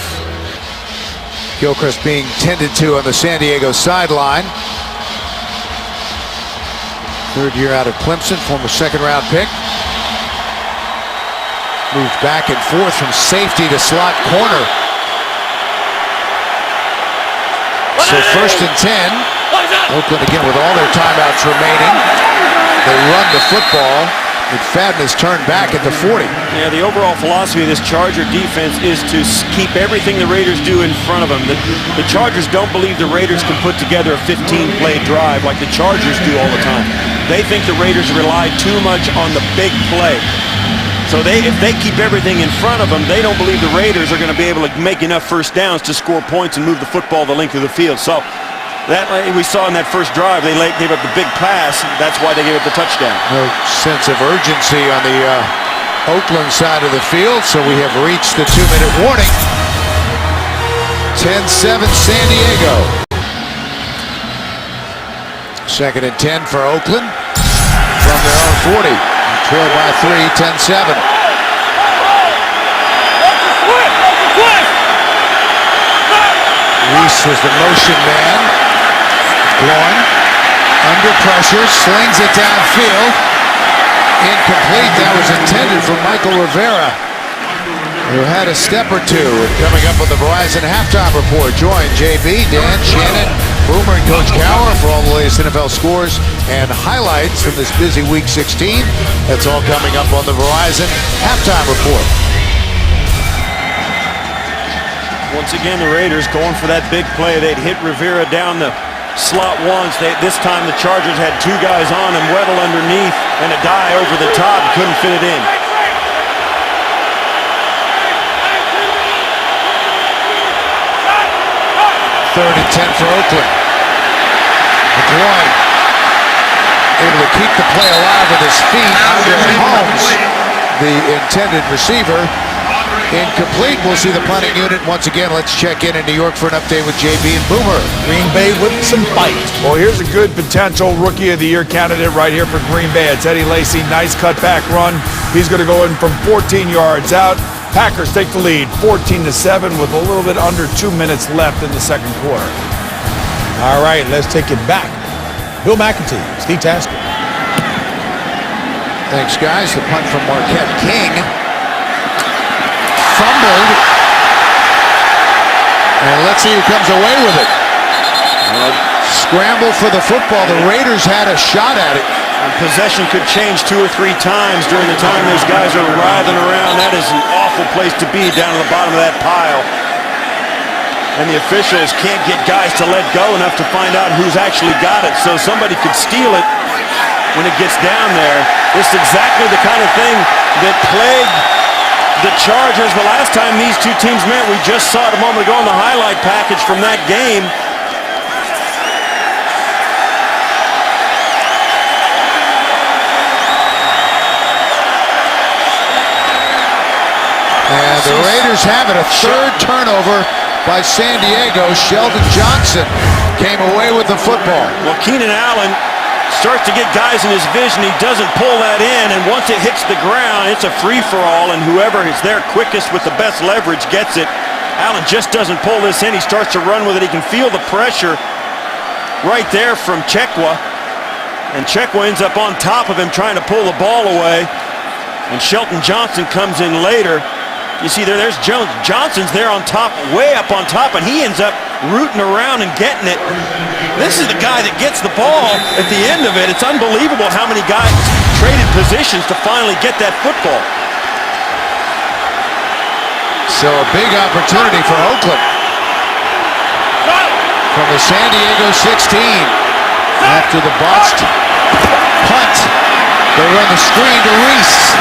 Gilchrist being tended to on the San Diego sideline. Third year out of Clemson, former second-round pick. Moved back and forth from safety to slot corner. So 1st and 10. Oakland again with all their timeouts remaining. They run the football. McFadden is turned back at the 40. Yeah, the overall philosophy of this Charger defense is to keep everything the Raiders do in front of them. The Chargers don't believe the Raiders can put together a 15-play drive like the Chargers do all the time. They think the Raiders rely too much on the big play. So if they keep everything in front of them, they don't believe the Raiders are going to be able to make enough first downs to score points and move the football the length of the field. So that we saw in that first drive, they gave up the big pass. That's why they gave up the touchdown. No sense of urgency on the Oakland side of the field, so we have reached the 2-minute warning. 10-7 San Diego. 2nd and 10 for Oakland from their own 40. Trail by 3, 10-7. Reese was the motion man. Blowing under pressure, slings it downfield. Incomplete. That was intended for Michael Rivera, who had a step or two. And coming up on the Verizon Halftime Report, join JB, Dan, Shannon, Boomer, and Coach Cowher for all the latest NFL scores and highlights from this busy Week 16. That's all coming up on the Verizon Halftime Report. Once again, the Raiders going for that big play. They'd hit Rivera down the slot once. This time the Chargers had 2 guys on him, Weddle underneath, and a die over the top. Couldn't fit it in. Third and 10 for Oakland. McGloin able to keep the play alive with his feet. Andre Holmes, the intended receiver, incomplete. We'll see the punting unit once again. Let's check in New York for an update with JB and Boomer. Green Bay with some fight. Well, here's a good potential Rookie of the Year candidate right here for Green Bay. It's Eddie Lacy. Nice cutback run. He's going to go in from 14 yards out. Packers take the lead, 14-7, with a little bit under 2 minutes left in the second quarter. All right, let's take it back. Bill McAtee, Steve Tasker. Thanks, guys. The punt from Marquette King. Fumbled. And let's see who comes away with it. Scramble for the football. The Raiders had a shot at it. And possession could change 2 or 3 times during the time those guys are writhing around. That is an awful place to be, down at the bottom of that pile. And the officials can't get guys to let go enough to find out who's actually got it. So somebody could steal it when it gets down there. This is exactly the kind of thing that plagued the Chargers the last time these two teams met. We just saw it a moment ago in the highlight package from that game. And the Raiders have it. A third turnover by San Diego. Sheldon Johnson came away with the football. Well, Keenan Allen starts to get guys in his vision. He doesn't pull that in, and once it hits the ground, it's a free-for-all, and whoever is there quickest with the best leverage gets it. Allen just doesn't pull this in. He starts to run with it. He can feel the pressure right there from Chekwa, and Chekwa ends up on top of him trying to pull the ball away, and Shelton Johnson comes in later. You see there's Jones. Johnson's there on top, way up on top, and he ends up rooting around and getting it. This is the guy that gets the ball at the end of it. It's unbelievable how many guys traded positions to finally get that football. So a big opportunity for Oakland. From the San Diego 16. After the botched punt, they run the screen to Reese.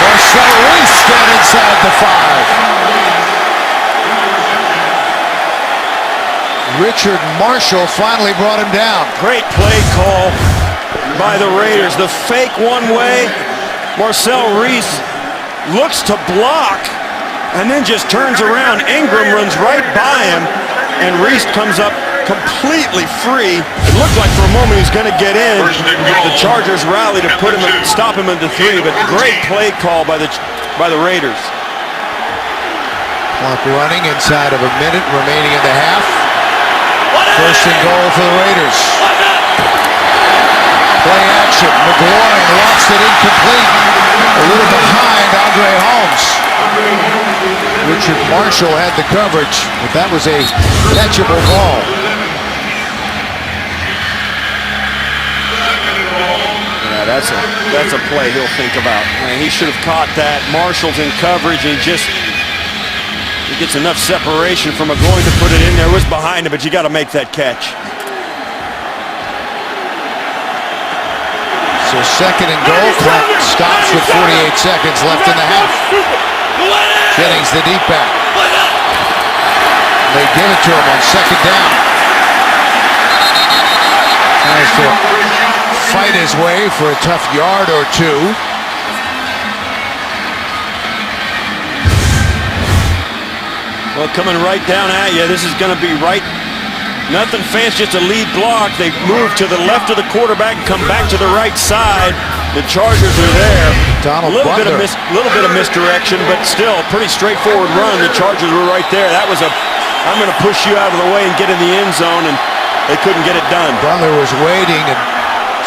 Marcel Reese down inside the 5. Richard Marshall finally brought him down. Great play call by the Raiders. The fake one way. Marcel Reese looks to block and then just turns around. Ingram runs right by him, and Reese comes up completely free. It looked like for a moment he was going to get in. The Chargers rally to put him, stop him into 3, but great play call by the Raiders. Clock running inside of a minute remaining in the half. First and goal for the Raiders. Play action. McGloin lost it incomplete. A little behind Andre Holmes. Richard Marshall had the coverage, but that was a catchable ball. Yeah, that's a play he'll think about. Man, he should have caught that. Marshall's in coverage, and he gets enough separation from McGloin to put it in there. It was behind him, but you got to make that catch. So second and goal. Clock stops with 48 seconds left in the half. Jennings the deep back. They give it to him on second down. Tries to fight his way for a tough yard or two. Well, coming right down at you. This is going to be right. Nothing fancy, just a lead block. They move to the left of the quarterback and come back to the right side. The Chargers are there. Donald little bit Butler. of misdirection, but still pretty straightforward run. The Chargers were right there. That was I'm going to push you out of the way and get in the end zone, and they couldn't get it done. Butler was waiting and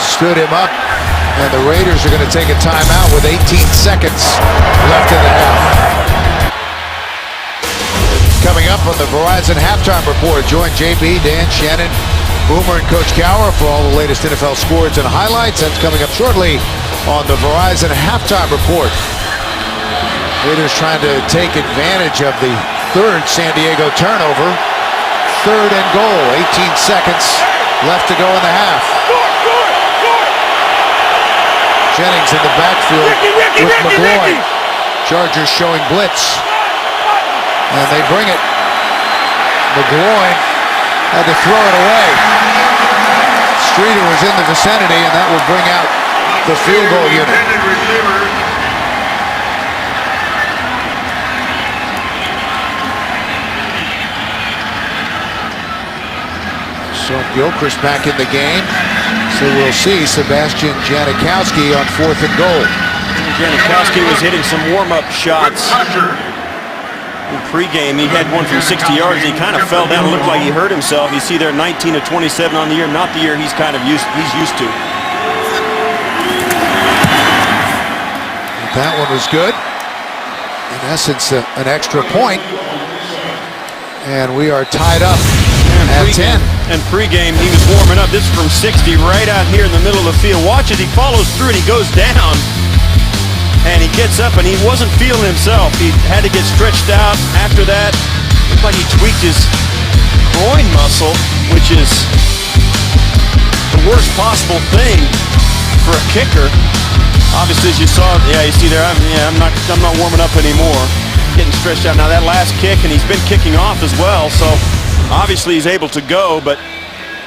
stood him up, and the Raiders are going to take a timeout with 18 seconds left in the half. Coming up on the Verizon Halftime Report, join JB, Dan, Shannon, Boomer, and Coach Cowher for all the latest NFL scores and highlights. That's coming up shortly on the Verizon Halftime Report. Raiders trying to take advantage of the third San Diego turnover. Third and goal, 18 seconds left to go in the half. Jennings in the backfield with McGloin. Chargers showing blitz. And they bring it. McGloin had to throw it away. Streeter was in the vicinity, and that will bring out the field goal unit. So Gilchrist back in the game. So we'll see Sebastian Janikowski on 4th and goal. Janikowski was hitting some warm-up shots. In pregame, he had one from 60 yards. He kind of fell down. It looked like he hurt himself. You see there 19 of 27 on the year. Not the year he's kind of used to. That one was good. In essence, an extra point. And we are tied up at 10. And pregame, he was warming up. This is from 60 right out here in the middle of the field. Watch as he follows through and he goes down. And he gets up, and he wasn't feeling himself. He had to get stretched out. After that, looked like he tweaked his groin muscle, which is the worst possible thing for a kicker. Obviously, as you saw, you see there, I'm not warming up anymore. Getting stretched out. Now that last kick, and he's been kicking off as well, so obviously he's able to go, but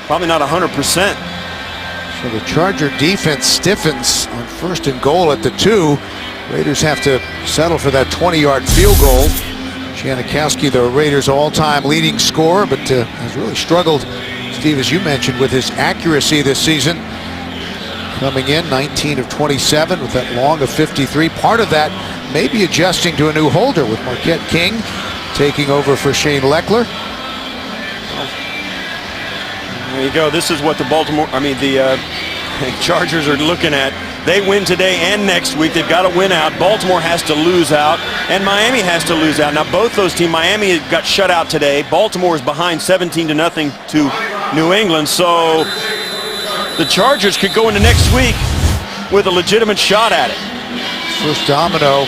probably not 100%. So the Charger defense stiffens on 1st and goal at the 2. Raiders have to settle for that 20-yard field goal. Janikowski, the Raiders' all-time leading scorer, but has really struggled, Steve, as you mentioned, with his accuracy this season. Coming in 19 of 27 with that long of 53. Part of that may be adjusting to a new holder with Marquette King taking over for Shane Lechler. There you go. This is what the Chargers are looking at. They win today and next week. They've got to win out. Baltimore has to lose out, and Miami has to lose out. Now, both those teams, Miami got shut out today. Baltimore is behind 17-0 to New England. So the Chargers could go into next week with a legitimate shot at it. First domino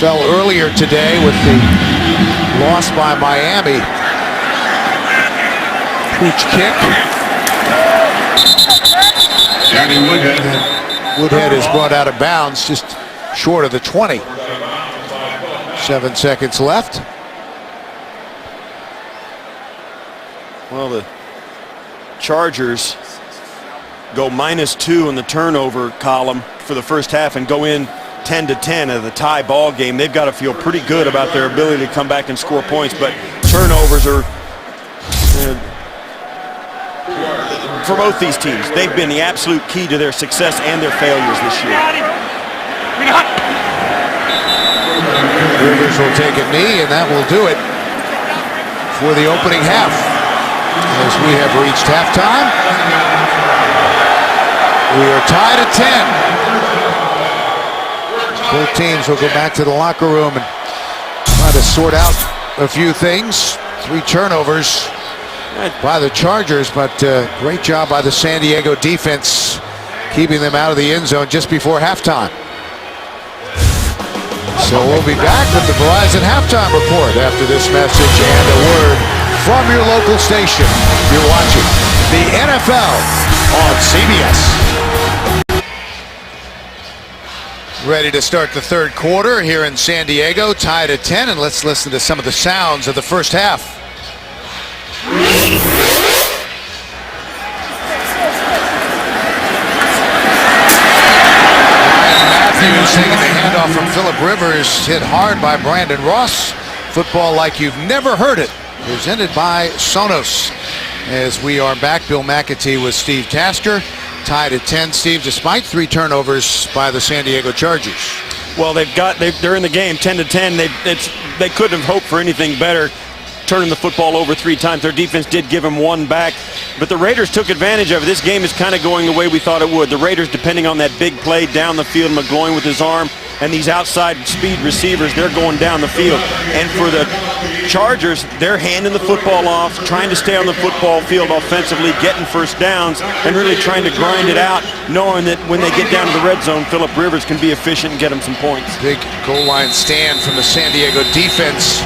fell earlier today with the loss by Miami. Pooch kick. Johnny Woodhead. Woodhead is brought out of bounds just short of the 20. 7 seconds left. Well, the Chargers go -2 in the turnover column for the first half and go in 10-10 at the tie ball game. They've got to feel pretty good about their ability to come back and score points, but turnovers are for both these teams. They've been the absolute key to their success and their failures this year. Rivers will take a knee, and that will do it for the opening half. As we have reached halftime, we are tied at 10. Both teams will go back to the locker room and try to sort out a few things. 3 turnovers by the Chargers, but great job by the San Diego defense keeping them out of the end zone just before halftime. So we'll be back with the Verizon Halftime Report after this message and a word from your local station. You're watching the NFL on CBS. Ready to start the third quarter here in San Diego, tied at 10, and let's listen to some of the sounds of the first half. Matthews taking the handoff from Philip Rivers, hit hard by Brandon Ross. Football like you've never heard it, presented by Sonos. As we are back, Bill McAtee with Steve Tasker, tied at 10. Steve, despite 3 turnovers by the San Diego Chargers. Well, they're in the game 10-10. They couldn't have hoped for anything better, turning the football over 3 times. Their defense did give them 1 back, but the Raiders took advantage of it. This game is kind of going the way we thought it would. The Raiders, depending on that big play down the field, McGloin with his arm, and these outside speed receivers, they're going down the field. And for the Chargers, they're handing the football off, trying to stay on the football field offensively, getting first downs, and really trying to grind it out, knowing that when they get down to the red zone, Philip Rivers can be efficient and get them some points. Big goal line stand from the San Diego defense.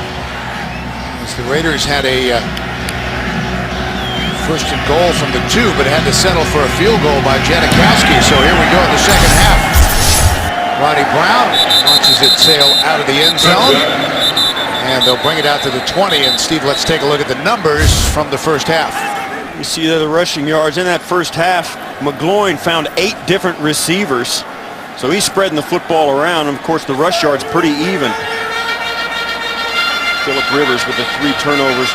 As the Raiders had a first and goal from the 2, but had to settle for a field goal by Janikowski. So here we go in the second half. Ronnie Brown launches it sail out of the end zone, and they'll bring it out to the 20. And Steve, let's take a look at the numbers from the first half. You see there the rushing yards in that first half. McGloin found 8 different receivers, so he's spreading the football around. And of course, the rush yards pretty even. Philip Rivers with the 3 turnovers.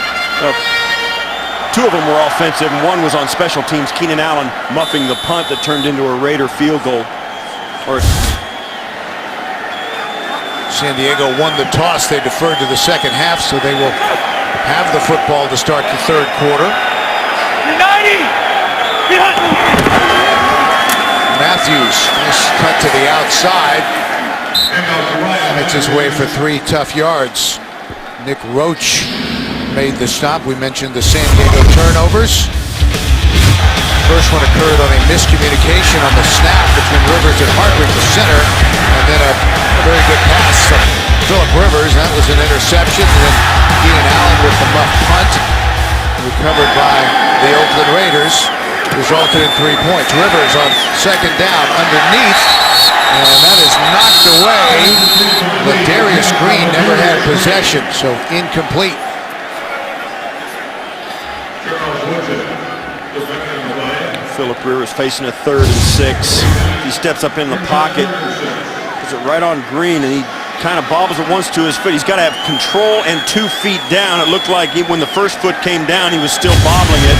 2 of them were offensive, and 1 was on special teams. Keenan Allen muffing the punt that turned into a Raider field goal. San Diego won the toss. They deferred to the second half, so they will have the football to start the third quarter. Matthews, nice cut to the outside. Makes his way for 3 tough yards. Nick Roach made the stop. We mentioned the San Diego turnovers. First one occurred on a miscommunication on the snap between Rivers and Hartwig, the center, and then a very good pass from Philip Rivers. That was an interception. And then Keenan Allen with the muff punt, recovered by the Oakland Raiders, resulted in 3 points. Rivers on second down underneath, and that is knocked away. But Darius Green never had possession, so incomplete. Philip Rivers facing a 3rd and 6. He steps up in the pocket, puts it right on Green, and he kind of bobbles it once to his foot. He's got to have control and 2 feet down. It looked like when the first foot came down, he was still bobbling it.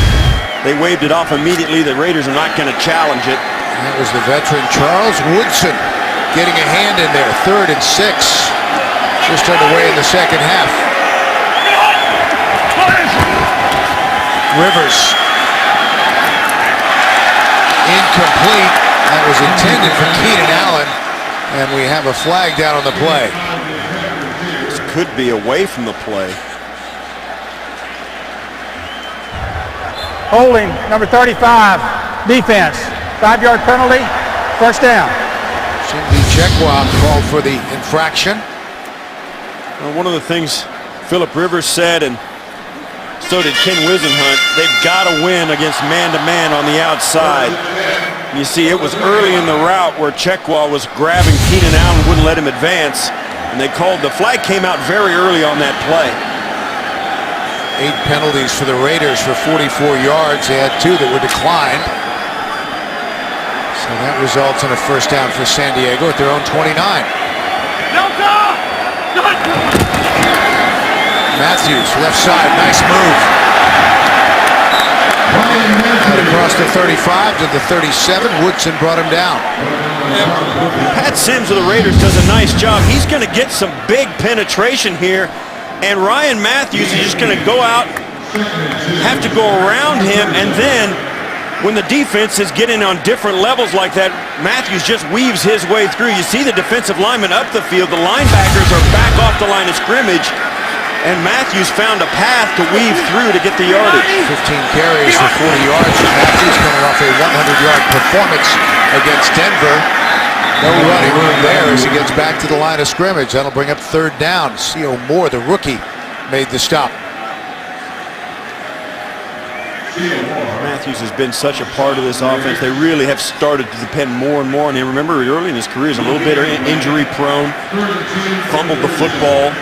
They waved it off immediately. The Raiders are not going to challenge it. That was the veteran Charles Woodson getting a hand in there. 3rd and 6. Just underway in the second half. Rivers. Incomplete. That was intended for Keenan Allen, and we have a flag down on the play. This could be away from the play. Holding, number 35, defense. 5-yard penalty, first down. Cindy Chekwa called for the infraction. Well, one of the things Philip Rivers said, and so did Ken Wisenhunt, they've got to win against man-to-man on the outside. You see, it was early in the route where Chekwa was grabbing Keenan Allen, wouldn't let him advance, and they called the flag. Came out very early on that play. 8 penalties for the Raiders for 44 yards. They had 2 that were declined. So that results in a first down for San Diego at their own 29. Matthews, left side, nice move. Out across the 35 to the 37, Woodson brought him down. Pat Sims of the Raiders does a nice job. He's going to get some big penetration here, and Ryan Matthews is just going to go out, have to go around him, and then when the defense is getting on different levels like that, Matthews just weaves his way through. You see the defensive linemen up the field. The linebackers are back off the line of scrimmage, and Matthews found a path to weave through to get the yardage. 15 carries for 40 yards for Matthews, coming off a 100-yard performance against Denver. No running room there as he gets back to the line of scrimmage. That'll bring up third down. C.O. Moore, the rookie, made the stop. Matthews has been such a part of this offense. They really have started to depend more and more on him. Remember, early in his career, he's a little bit injury-prone, fumbled the football.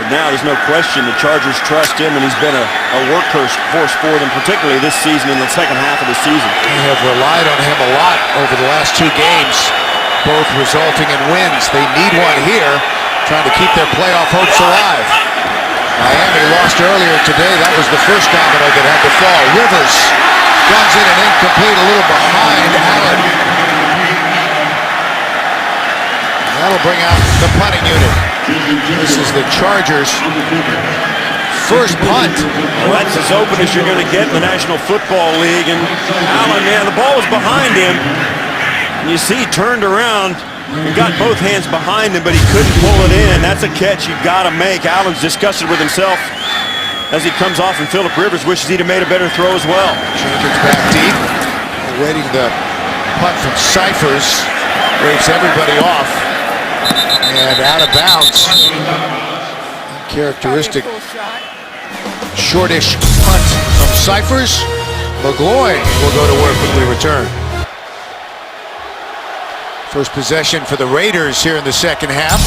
But now there's no question the Chargers trust him, and he's been a workhorse for them, particularly this season in the second half of the season. They have relied on him a lot over the last 2 games, both resulting in wins. They need one here, trying to keep their playoff hopes alive. Miami lost earlier today. That was the first domino that had to fall. Rivers runs in and incomplete, a little behind Allen. That'll bring out the punting unit. This is the Chargers' first punt. Well, that's as open as you're going to get in the National Football League. And Allen, yeah, the ball was behind him. And you see, he turned around and got both hands behind him, but he couldn't pull it in. That's a catch you got to make. Allen's disgusted with himself as he comes off, and Phillip Rivers wishes he'd have made a better throw as well. Jenkins back deep, awaiting the punt from Cyphers. Waves everybody off. And out of bounds. Characteristic shortish punt from Cyphers. McGloin will go to work when we return. First possession for the Raiders here in the second half.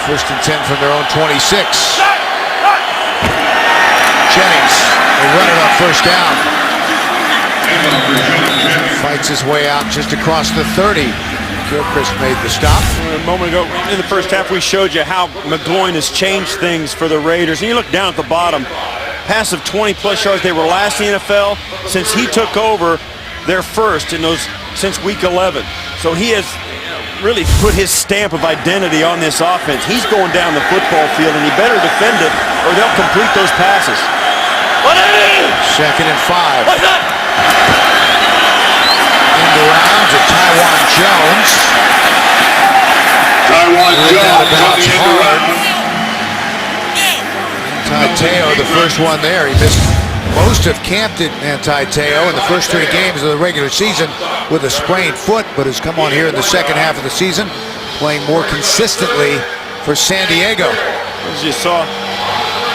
First and 10 from their own 26. Jennings will run it on first down. Fights his way out just across the 30. Gilchrist made the stop. A moment ago in the first half, we showed you how McGloin has changed things for the Raiders. And you look down at the bottom, pass of 20-plus yards. They were last in the NFL. Since he took over, they're first in those since week 11. So he has really put his stamp of identity on this offense. He's going down the football field, and he better defend it or they'll complete those passes. Second and 5. End around to Taiwan Jones. Taiwan Jones on the end around. Teo, the first one there. He missed most of camp, did Teo in the first 3 games of the regular season with a sprained foot, but has come on here in the second half of the season, playing more consistently for San Diego. As you saw,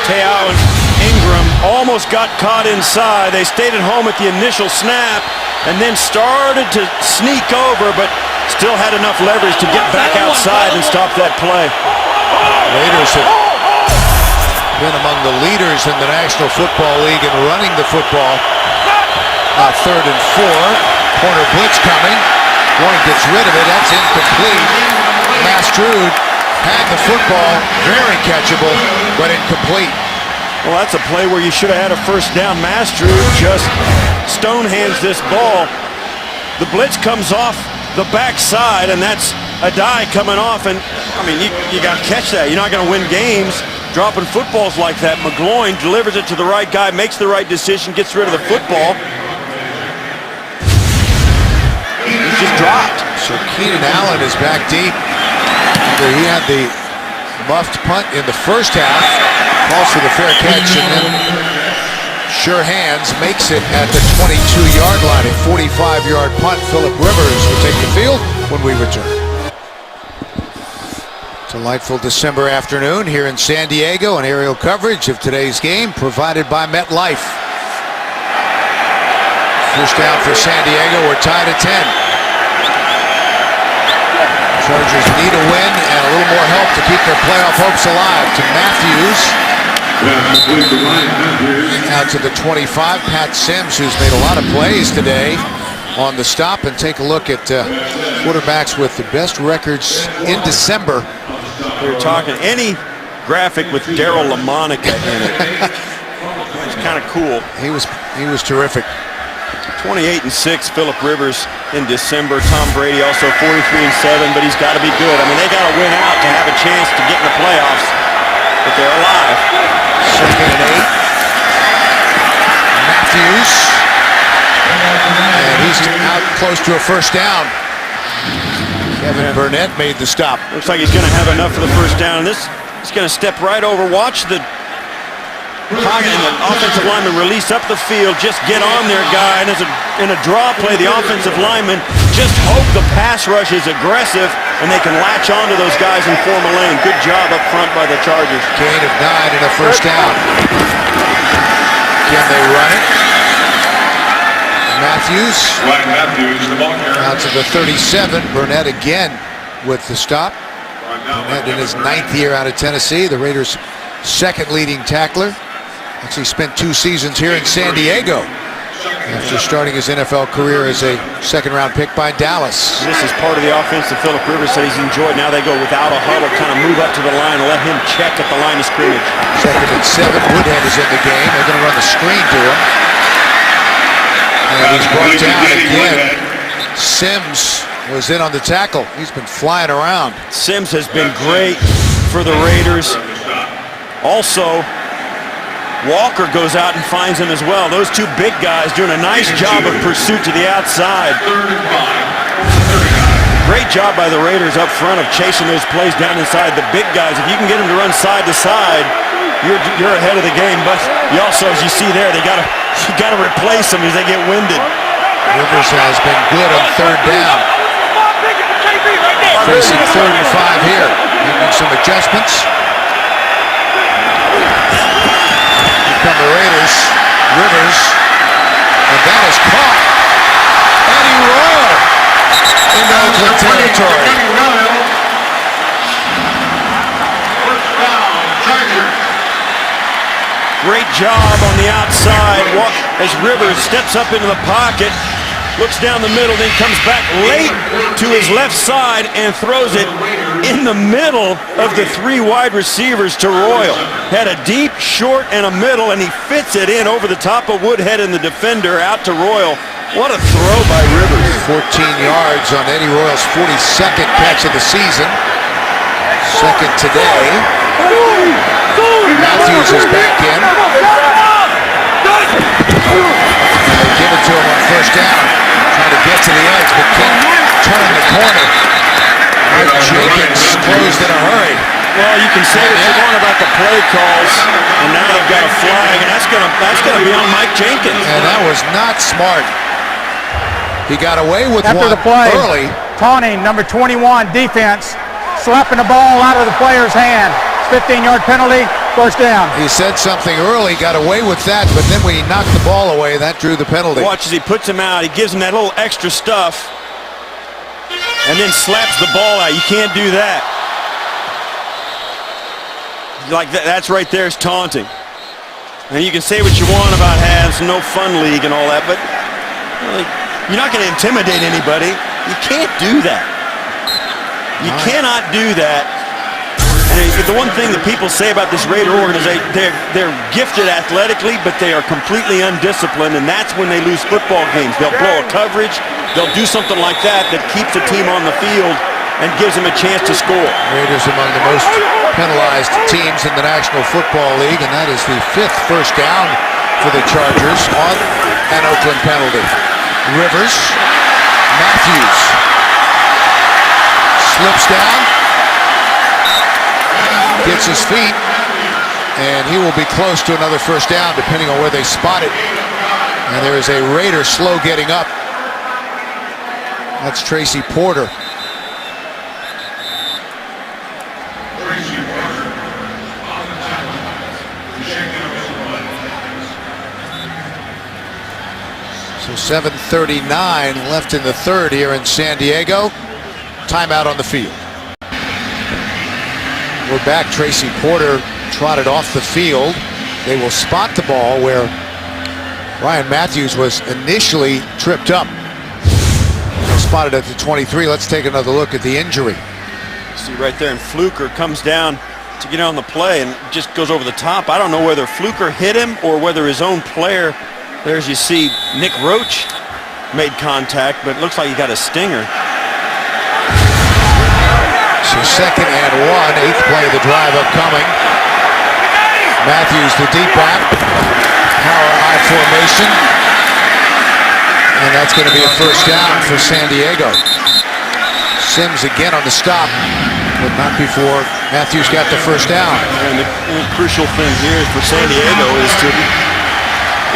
Teo and Ingram almost got caught inside. They stayed at home at the initial snap and then started to sneak over, but still had enough leverage to get back outside and stop that play. Raiders have been among the leaders in the National Football League in running the football. Now third and 4. Corner blitz coming. Warren gets rid of it. That's incomplete. Mastrud had the football. Very catchable, but incomplete. Well, that's a play where you should have had a first down. Mastrud just stone hands this ball. The blitz comes off the backside, and that's a die coming off. And, I mean, you got to catch that. You're not going to win games dropping footballs like that. McGloin delivers it to the right guy, makes the right decision, gets rid of the football. He's just dropped. So Keenan Allen is back deep. He had the muffed punt in the first half. Calls for the fair catch, and then sure hands makes it at the 22-yard line. A 45-yard punt. Phillip Rivers will take the field when we return. Delightful December afternoon here in San Diego, and aerial coverage of today's game provided by MetLife. First down for San Diego. We're tied at 10. Chargers need a win and a little more help to keep their playoff hopes alive. To Matthews. Out to the 25, Pat Sims, who's made a lot of plays today on the stop. And take a look at quarterbacks with the best records in December. We were talking any graphic with Daryl LaMonica in it. It's kind of cool. He was terrific. 28-6, Phillip Rivers in December. Tom Brady also 43-7, but he's got to be good. I mean, they got to win out to have a chance to get in the playoffs, but they're alive. Second and 8. Matthews. And he's out close to a first down. Kevin Burnett made the stop. Looks like he's going to have enough for the first down. And this is going to step right over. Watch the pocket and the offensive lineman release up the field. Just get on there, guy. And in a draw play, the offensive lineman just hope the pass rush is aggressive and they can latch onto those guys and form a lane. Good job up front by the Chargers. Gain of 9 and a first down. Can they run it? Matthews. Out to the 37. Burnett again with the stop. Burnett in his 9th year out of Tennessee. The Raiders' second leading tackler. Actually spent 2 seasons here in San Diego after starting his NFL career as a second-round pick by Dallas. This is part of the offense that Phillip Rivers said he's enjoyed. Now they go without a huddle, kind of move up to the line and let him check at the line of scrimmage. Second and 7. Woodhead is in the game. They're going to run the screen to him. And he's brought down again. Sims was in on the tackle. He's been flying around. Sims has been great for the Raiders. Also, Walker goes out and finds him as well. Those two big guys doing a nice job of pursuit to the outside. Great job by the Raiders up front of chasing those plays down inside the big guys. If you can get them to run side to side, you're ahead of the game. But you also, as you see there, you gotta replace them as they get winded. Rivers has been good on third down. Facing 3rd and 5 here. Making some adjustments. Come the Raiders. Rivers. And that is caught. Eddie Royal into Oakland territory. Great job on the outside as Rivers steps up into the pocket, looks down the middle, then comes back late to his left side and throws it in the middle of the 3 wide receivers to Royal. Had a deep, short, and a middle, and he fits it in over the top of Woodhead and the defender out to Royal. What a throw by Rivers. 14 yards on Eddie Royal's 42nd catch of the season. Second today. Matthews is back in. They give it to him on first down. Trying to get to the edge, but can't turn the corner. Mike Jenkins closed in a hurry. Well, you can say what you want about the play calls, and now they've got a flag, and that's gonna be on Mike Jenkins. And that was not smart. He got away with After one the play, early. taunting number 21 defense, slapping the ball out of the player's hand. 15-yard penalty, first down. He said something early, got away with that, but then when he knocked the ball away, that drew the penalty. Watch as he puts him out. He gives him that little extra stuff, and then slaps the ball out. You can't do that. Like that's right there is taunting. And you can say what you want about it's no fun league and all that, but you're not going to intimidate anybody. You can't do that. You cannot do that. And the one thing that people say about this Raider organization, they're gifted athletically, but they are completely undisciplined, and that's when they lose football games. They'll blow a coverage. They'll do something like that keeps the team on the field and gives them a chance to score. Raiders among the most penalized teams in the National Football League, and that is the 5th first down for the Chargers on an Oakland penalty. Rivers, Matthews slips down, gets his feet, and he will be close to another first down depending on where they spot it. And there is a Raider slow getting up. That's Tracy Porter. So 7:39 left in the third here in San Diego. Timeout on the field. We're back. Tracy Porter trotted off the field. They will spot the ball where Ryan Matthews was initially tripped up. Spotted at the 23. Let's take another look at the injury. See right there, and Fluker comes down to get on the play and just goes over the top. I don't know whether Fluker hit him or whether his own player, there's you see Nick Roach made contact, but it looks like he got a stinger. So 2nd and 1, 8th play of the drive upcoming. Matthews, the deep back, power I formation, and that's going to be a first down for San Diego. Sims again on the stop, but not before Matthews got the first down. And the crucial thing here for San Diego is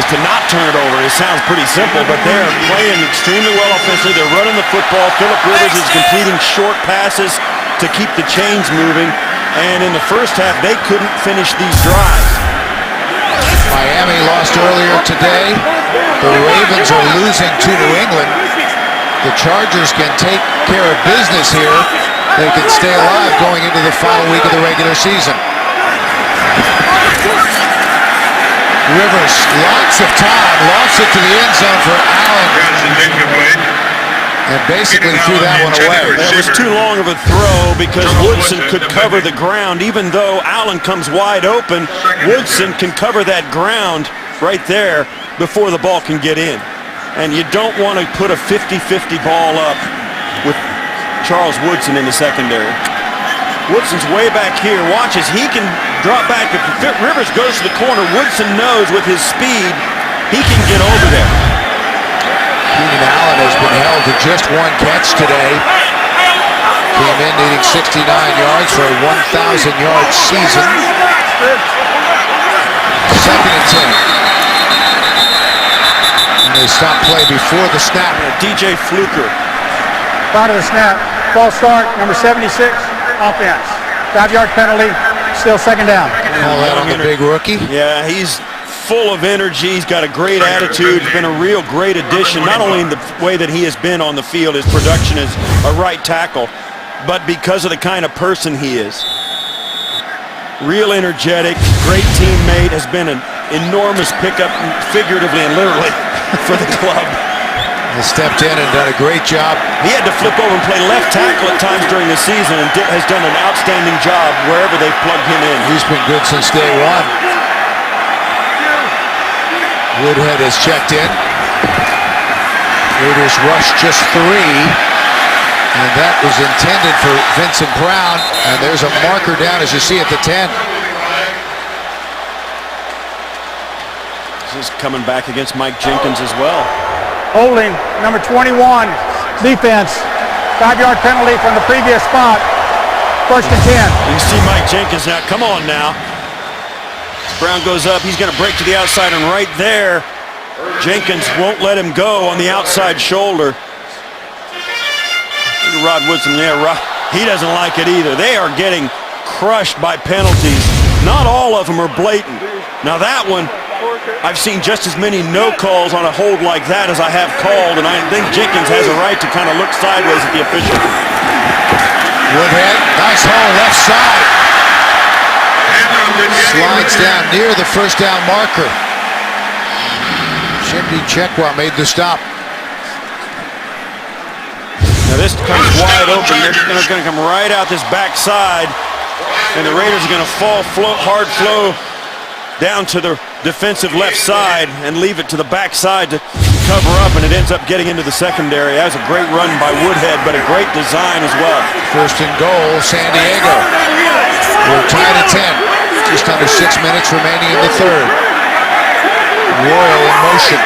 to not turn it over. It sounds pretty simple, but they're playing extremely well offensively. They're running the football. Phillip Rivers is completing short passes to keep the chains moving. And in the first half, they couldn't finish these drives. Miami lost earlier today. The Ravens are losing to New England. The Chargers can take care of business here. They can stay alive going into the final week of the regular season. Rivers, lots of time, lost it to the end zone for Allen. And basically threw that one away. That was too long of a throw because Woodson could cover the ground. Even though Allen comes wide open, Woodson can cover that ground right there before the ball can get in. And you don't want to put a 50-50 ball up with Charles Woodson in the secondary. Woodson's way back here. Watch as he can drop back. If Rivers goes to the corner, Woodson knows with his speed he can get over there. Keenan Allen has been held to just one catch today. Came in needing 69 yards for a 1,000-yard season. 2nd and 10. And they stop play before the snap. DJ Fluker. Prior to the snap, false start, number 76, offense. 5-yard penalty, still 2nd down. Call that on the big rookie. Yeah, he's full of energy. He's got a great attitude. He's been a real great addition, not only in the way that he has been on the field, his production as a right tackle, but because of the kind of person he is. Real energetic, great teammate, has been an enormous pickup, figuratively and literally, for the club. He stepped in and done a great job. He had to flip over and play left tackle at times during the season and has done an outstanding job wherever they've plugged him in. He's been good since day one. Woodhead has checked in. Raiders rushed just 3. And that was intended for Vincent Brown. And there's a marker down, as you see, at the 10. This is coming back against Mike Jenkins as well. Holding, number 21, defense. 5-yard penalty from the previous spot. 1st and 10. You can see Mike Jenkins now. Come on now. Brown goes up. He's going to break to the outside, and right there, Jenkins won't let him go on the outside shoulder. Rod Woodson there. He doesn't like it either. They are getting crushed by penalties. Not all of them are blatant. Now that one, I've seen just as many no calls on a hold like that as I have called, and I think Jenkins has a right to kind of look sideways at the official. Woodhead, nice hole left side. Slides down near the first down marker. Chimdi Chekwa made the stop. Now this comes wide open. They're going to come right out this backside, and the Raiders are going to hard flow down to the defensive left side and leave it to the backside to cover up, and it ends up getting into the secondary. That was a great run by Woodhead, but a great design as well. 1st and goal, San Diego. We're tied at 10. Just under 6 minutes remaining in the third. Royal in motion.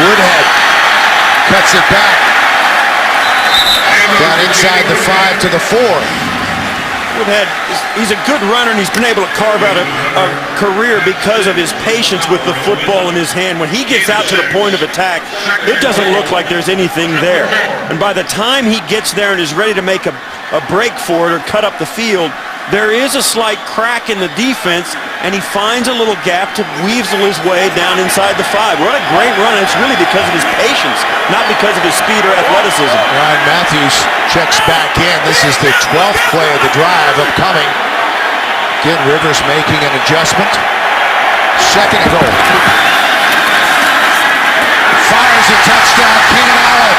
Woodhead cuts it back. Down inside the 5 to the 4. Woodhead, he's a good runner, and he's been able to carve out a career because of his patience with the football in his hand. When he gets out to the point of attack, it doesn't look like there's anything there. And by the time he gets there and is ready to make a break for it or cut up the field, there is a slight crack in the defense, and he finds a little gap to weasel his way down inside the 5. What a great run, and it's really because of his patience, not because of his speed or athleticism. Ryan Matthews checks back in. This is the 12th play of the drive upcoming. Again, Rivers making an adjustment. Second and goal. Fires a touchdown, Keenan Allen.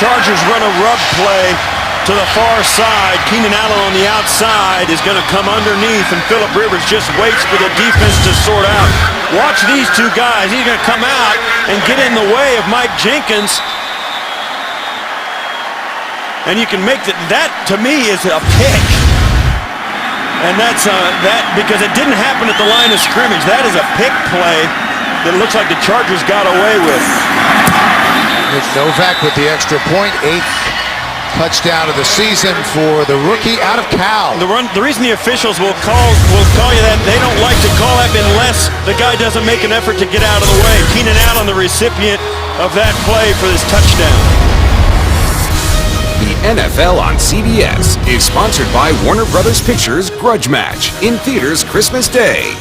Chargers run a rub play to the far side. Keenan Allen on the outside is going to come underneath, and Phillip Rivers just waits for the defense to sort out. Watch these two guys. He's going to come out and get in the way of Mike Jenkins. And you can make that to me is a pick. And that's that because it didn't happen at the line of scrimmage. That is a pick play that looks like the Chargers got away with. It's Novak with the extra point, 8th touchdown of the season for the rookie out of Cal. The reason the officials will call you that, they don't like to call that unless the guy doesn't make an effort to get out of the way. Keenan Allen, the recipient of that play for this touchdown. The NFL on CBS is sponsored by Warner Brothers Pictures' Grudge Match, in theaters Christmas Day.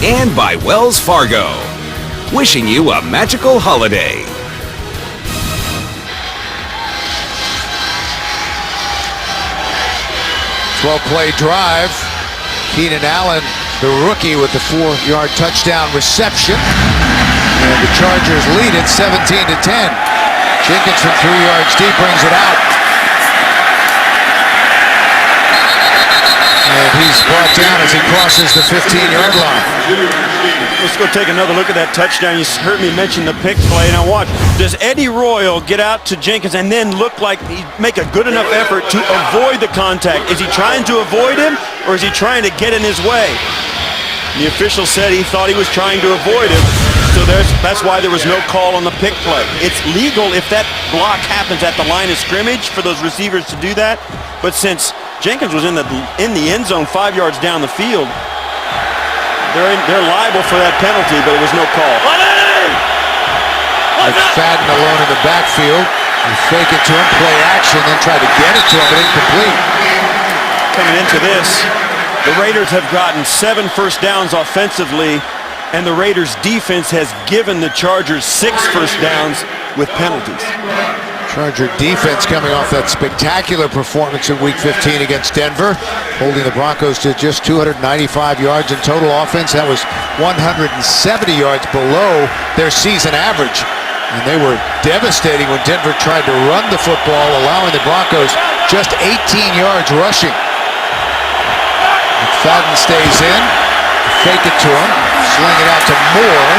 And by Wells Fargo, wishing you a magical holiday. 12-play drive. Keenan Allen, the rookie, with the 4-yard touchdown reception. And the Chargers lead it 17-10. Jenkins from 3 yards deep brings it out. And he's brought down as he crosses the 15-yard line. Let's go take another look at that touchdown. You heard me mention the pick play. Now watch. Does Eddie Royal get out to Jenkins and then look like he make a good enough effort to avoid the contact? Is he trying to avoid him, or is he trying to get in his way? The official said he thought he was trying to avoid him. So that's why there was no call on the pick play. It's legal if that block happens at the line of scrimmage for those receivers to do that. But since Jenkins was in the end zone 5 yards down the field, they're liable for that penalty, but it was no call. McFadden alone in the backfield. You fake it to him, play action, then try to get it to him, but incomplete. Coming into this, the Raiders have gotten 7 first downs offensively, and the Raiders defense has given the Chargers 6 first downs with penalties. Charger defense coming off that spectacular performance in Week 15 against Denver, holding the Broncos to just 295 yards in total offense. That was 170 yards below their season average. And they were devastating when Denver tried to run the football, allowing the Broncos just 18 yards rushing. McFadden stays in, fake it to him, sling it out to Moore.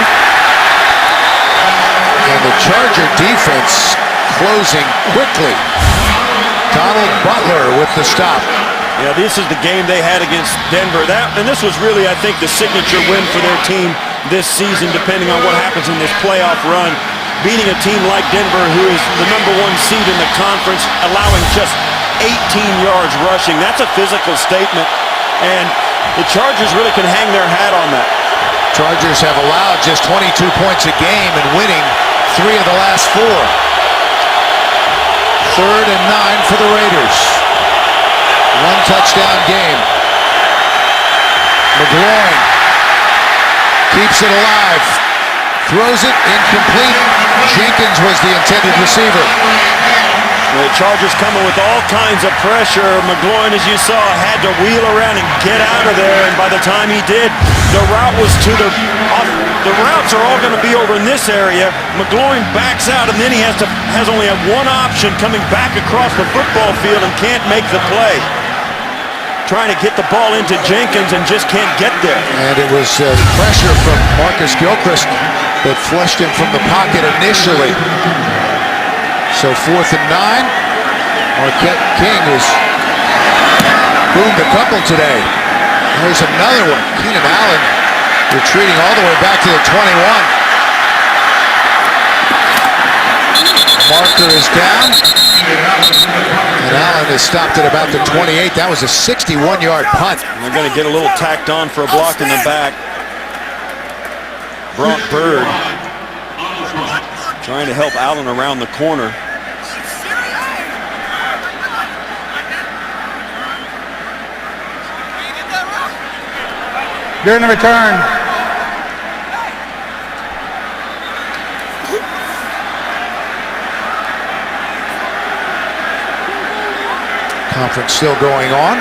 And the Charger defense closing quickly. Donald Butler with the stop. Yeah, this is the game they had against Denver. And this was really, I think, the signature win for their team this season, depending on what happens in this playoff run. Beating a team like Denver, who is the #1 seed in the conference, allowing just 18 yards rushing. That's a physical statement, and the Chargers really can hang their hat on that. Chargers have allowed just 22 points a game and winning 3 of the last 4. 3rd and 9 for the Raiders. 1 touchdown game. McGloin keeps it alive. Throws it incomplete. Jenkins was the intended receiver. The Chargers coming with all kinds of pressure. McGloin, as you saw, had to wheel around and get out of there, and by the time he did, the route was to the routes are all going to be over in this area. McGloin backs out, and then he has only one option, coming back across the football field, and can't make the play. Trying to get the ball into Jenkins and just can't get there. And it was pressure from Marcus Gilchrist that flushed him from the pocket initially. So 4th and 9. Marquette King has boomed a couple today. There's another one. Keenan Allen retreating all the way back to the 21. Marker is down. And Allen is stopped at about the 28. That was a 61-yard punt. And they're going to get a little tacked on for a block in the back. Brock Bird trying to help Allen around the corner. During the return, Conference still going on.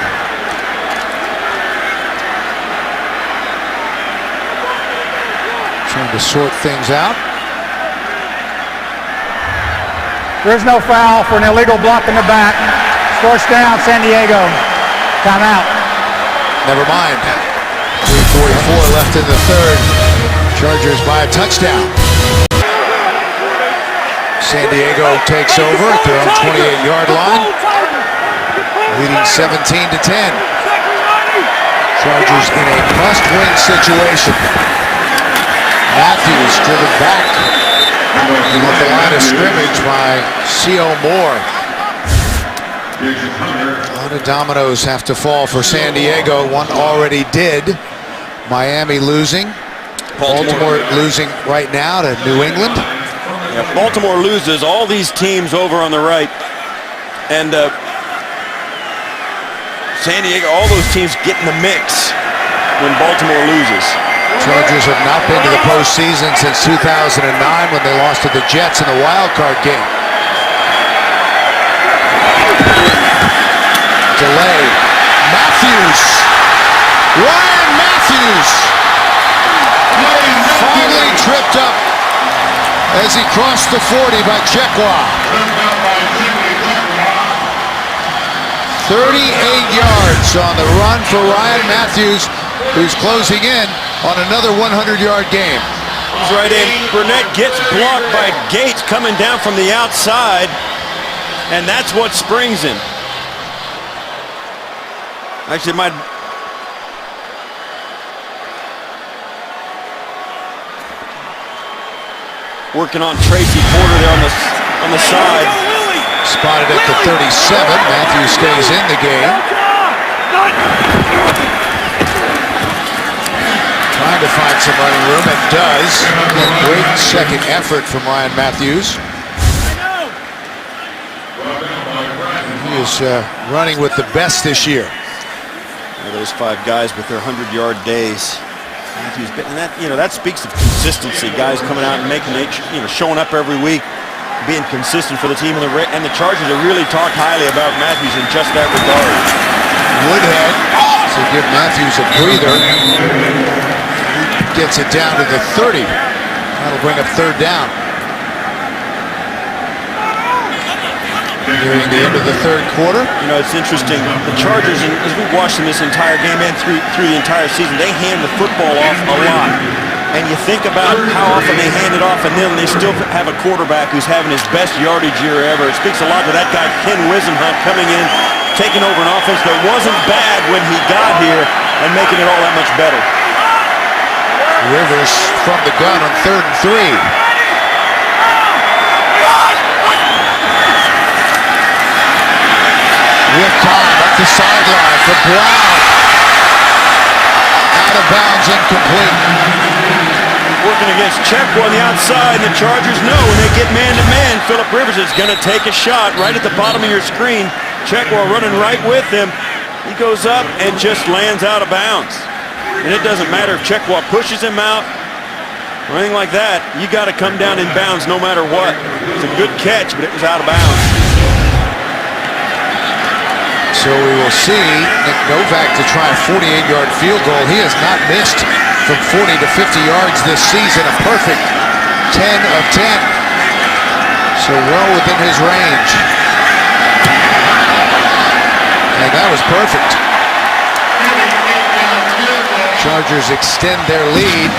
Trying to sort things out. there's no foul for an illegal block in the back. First down, San Diego. Timeout. Never mind. 3:44 left in the third. Chargers by a touchdown. San Diego takes over at their own 28-yard line, leading 17-10. Chargers in a must-win situation. Matthews driven back at the line of scrimmage by C.O. Moore. A lot of dominoes have to fall for San Diego. One already did. Miami losing. Baltimore losing right now to New England. Yeah, Baltimore loses all these teams over on the right. And San Diego, all those teams get in the mix when Baltimore loses. Chargers have not been to the postseason since 2009 when they lost to the Jets in the wild card game. Delay. Matthews. Ryan Matthews. Finally tripped up as he crossed the 40 by Chekwa. 38 yards on the run for Ryan Matthews, who's closing in on another 100-yard game. He's right in. Burnett gets blocked by Gates coming down from the outside, and that's what springs him. Actually, working on Tracy Porter there on the side. Spotted at the 37. Matthews stays in the game. Trying to find some running room, and does. A great second effort from Ryan Matthews. He is running with the best this year. Those five guys with their 100-yard days. Matthews, and that speaks of consistency. Guys coming out and making it, showing up every week, being consistent for the team, and the Chargers have really talked highly about Matthews in just that regard. Woodhead to give Matthews a breather. Gets it down to the 30. That'll bring up third down. Nearing the end of the third quarter. It's interesting. The Chargers, as we watched them this entire game and through the entire season, they hand the football off a lot. And you think about how often they hand it off, and then they still have a quarterback who's having his best yardage year ever. It speaks a lot to that guy, Ken Wisenhunt, coming in, taking over an offense that wasn't bad when he got here, and making it all that much better. Rivers from the gun on 3rd and 3. With time up the sideline for Brown. Out of bounds, incomplete. Working against Chekwa on the outside, and the Chargers know when they get man-to-man, Phillip Rivers is going to take a shot right at the bottom of your screen. Chekwa running right with him. He goes up and just lands out of bounds. And it doesn't matter if Chekwa pushes him out or anything like that. You got to come down in bounds no matter what. It's a good catch, but it was out of bounds. So we will see Nick Novak to try a 48-yard field goal. He has not missed from 40 to 50 yards this season. A perfect 10 of 10. So well within his range. And that was perfect. Chargers extend their lead.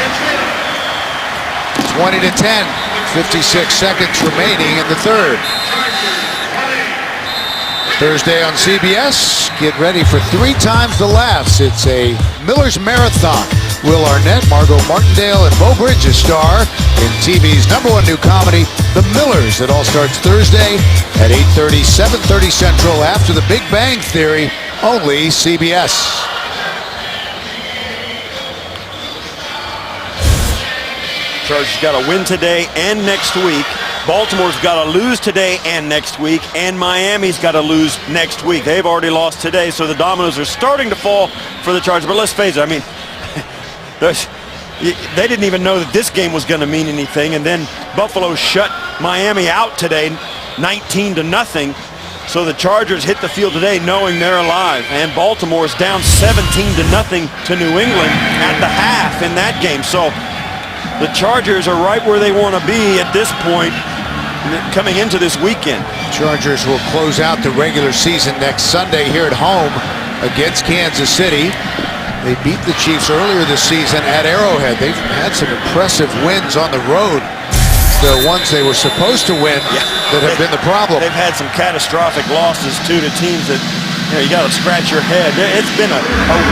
20 to 10. 56 seconds remaining in the third. Thursday on CBS, get ready for 3 times the laughs. It's a Miller's Marathon. Will Arnett, Margot Martindale, and Bo Bridges star in TV's #1 new comedy, The Millers. It all starts Thursday at 8:30, 7:30 Central after The Big Bang Theory, only CBS. Chargers got to win today and next week. Baltimore's got to lose today and next week. And Miami's got to lose next week. They've already lost today, so the dominoes are starting to fall for the Chargers. But let's face it, I mean, they didn't even know that this game was going to mean anything. And then Buffalo shut Miami out today, 19-0. So the Chargers hit the field today knowing they're alive. And Baltimore's down 17-0 to New England at the half in that game. So the Chargers are right where they want to be at this point coming into this weekend. Chargers will close out the regular season next Sunday here at home against Kansas City. They beat the Chiefs earlier this season at Arrowhead. They've had some impressive wins on the road. The ones they were supposed to win that have been the problem. They've had some catastrophic losses too to teams that you got to scratch your head. It's been a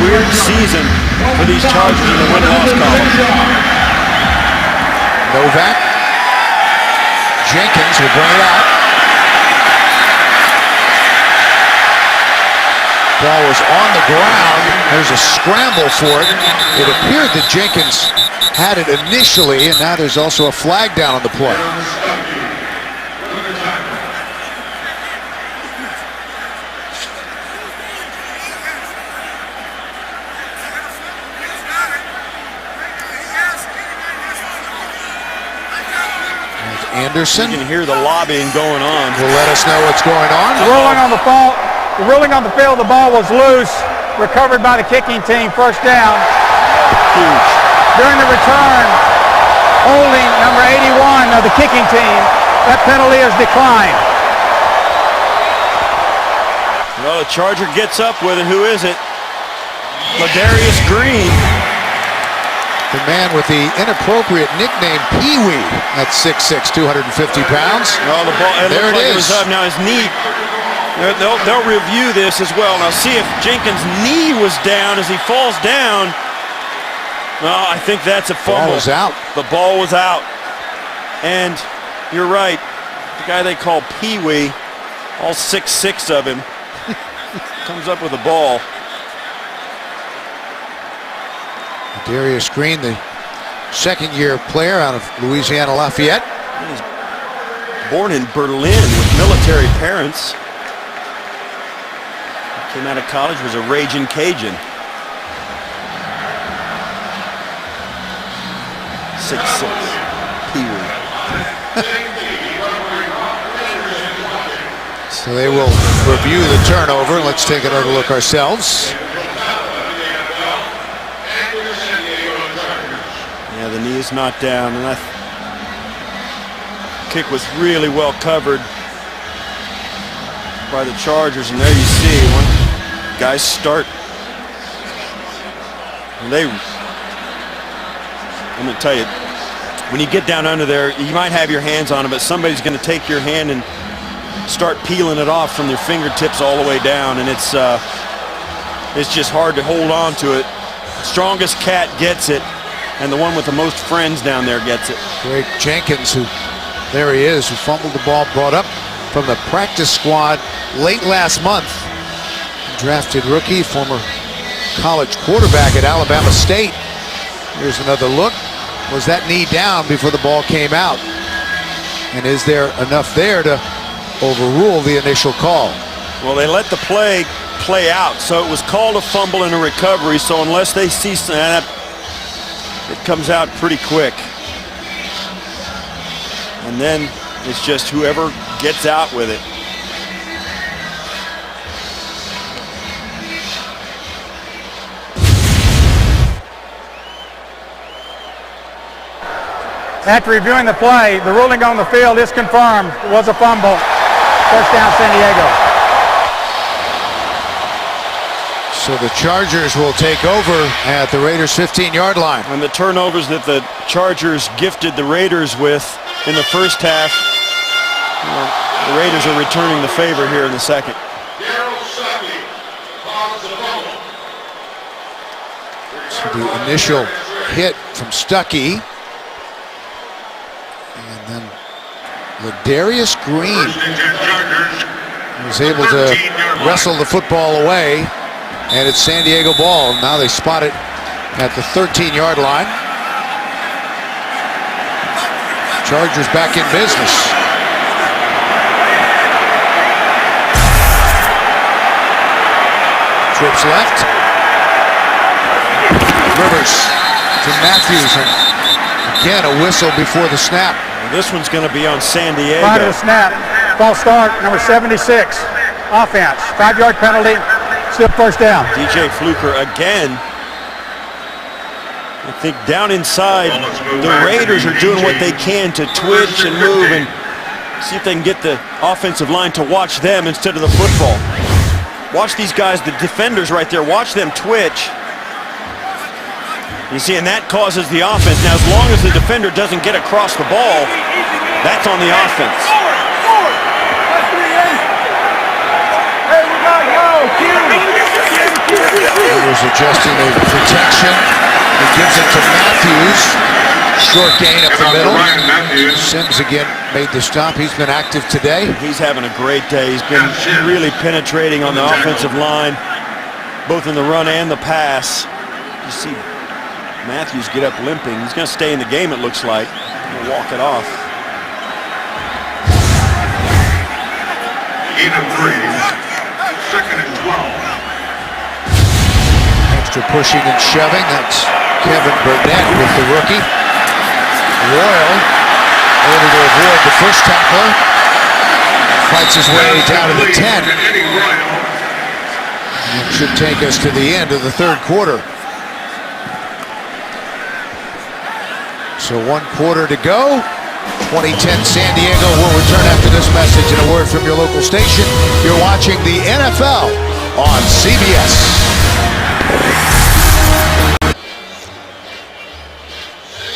weird season for these Chargers in the win-loss column. Novak. Jenkins will bring it out. Ball was on the ground. There's a scramble for it. It appeared that Jenkins had it initially, and now there's also a flag down on the play. Anderson. You can hear the lobbying going on. Will let us know what's going on. The ruling on the field, the ball was loose, recovered by the kicking team, first down. Huge. During the return, holding number 81 of the kicking team, that penalty is declined. Well, the Charger gets up with it. Who is it? Ladarius Green. The man with the inappropriate nickname Pee-wee at 6'6", 250 pounds. Well, the ball, there it is. was up. Now his knee, they'll review this as well. Now see if Jenkins' knee was down as he falls down. Well, I think that's a fumble. The ball was out. The ball was out. And you're right. The guy they call Pee-wee, all 6'6" of him, comes up with the ball. Darius Green, the second-year player out of Louisiana Lafayette. He was born in Berlin with military parents. Came out of college, was a raging Cajun. 6'6", Pee-wee. So they will review the turnover. Let's take another look ourselves. Yeah, the knee is not down, and that kick was really well covered by the Chargers. And there you see when guys start. And I'm going to tell you, when you get down under there, you might have your hands on it, but somebody's going to take your hand and start peeling it off from their fingertips all the way down, and it's just hard to hold on to it. Strongest cat gets it. And the one with the most friends down there gets it. Greg Jenkins, there he is, who fumbled the ball, brought up from the practice squad late last month. Drafted rookie, former college quarterback at Alabama State. Here's another look. Was that knee down before the ball came out? And is there enough there to overrule the initial call? Well, they let the play out, so it was called a fumble and a recovery. So unless they see that, it comes out pretty quick. And then it's just whoever gets out with it. After reviewing the play, the ruling on the field is confirmed. It was a fumble. First down, San Diego. So the Chargers will take over at the Raiders' 15-yard line. And the turnovers that the Chargers gifted the Raiders with in the first half, the Raiders are returning the favor here in the second. So the initial hit from Stuckey. And then Ladarius Green was able to wrestle the football away. And it's San Diego ball. Now they spot it at the 13-yard line. Chargers back in business. Trips left. Rivers to Matthews, and again a whistle before the snap. This one's going to be on San Diego. Prior to the snap, false start, number 76, offense, 5-yard penalty, still first down. DJ Fluker again. I think down inside, the Raiders are doing what they can to twitch and move and see if they can get the offensive line to watch them instead of the football. Watch these guys, the defenders right there, watch them twitch. You see, and that causes the offense. Now, as long as the defender doesn't get across the ball, that's on the offense. Rivers adjusting the protection. He gives it to Matthews. Short gain up the middle. Sims again made the stop. He's been active today. He's having a great day. He's been really penetrating on the offensive line, both in the run and the pass. You see Matthews get up limping. He's going to stay in the game, it looks like. He'll walk it off. Second and 12. Extra pushing and shoving. That's Kevin Burnett with the rookie. Royal able to avoid the first tackler. Fights his way down to the 10. That should take us to the end of the third quarter. So 1 quarter to go. 2010 San Diego will return after this message and a word from your local station. You're watching the NFL on CBS.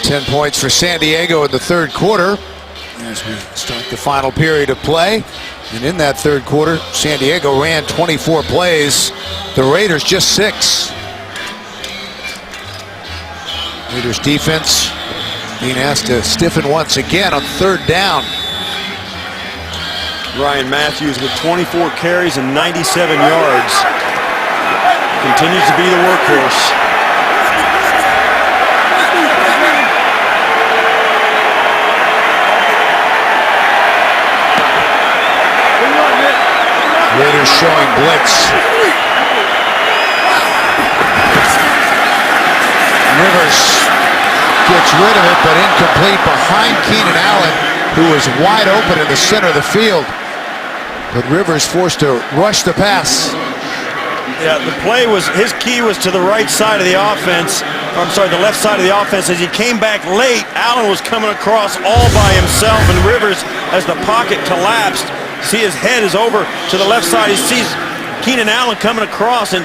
10 points for San Diego in the third quarter as we start the final period of play. And in that third quarter, San Diego ran 24 plays. The Raiders just 6. Raiders defense being asked to stiffen once again on third down. Ryan Matthews with 24 carries and 97 yards. Continues to be the workhorse. Raiders showing blitz. Rivers gets rid of it, but incomplete behind Keenan Allen, who was wide open in the center of the field. But Rivers forced to rush the pass. Yeah, the play was, his key was to the right side of the offense. I'm sorry, the left side of the offense. As he came back late, Allen was coming across all by himself, and Rivers, as the pocket collapsed, see his head is over to the left side. He sees Keenan Allen coming across and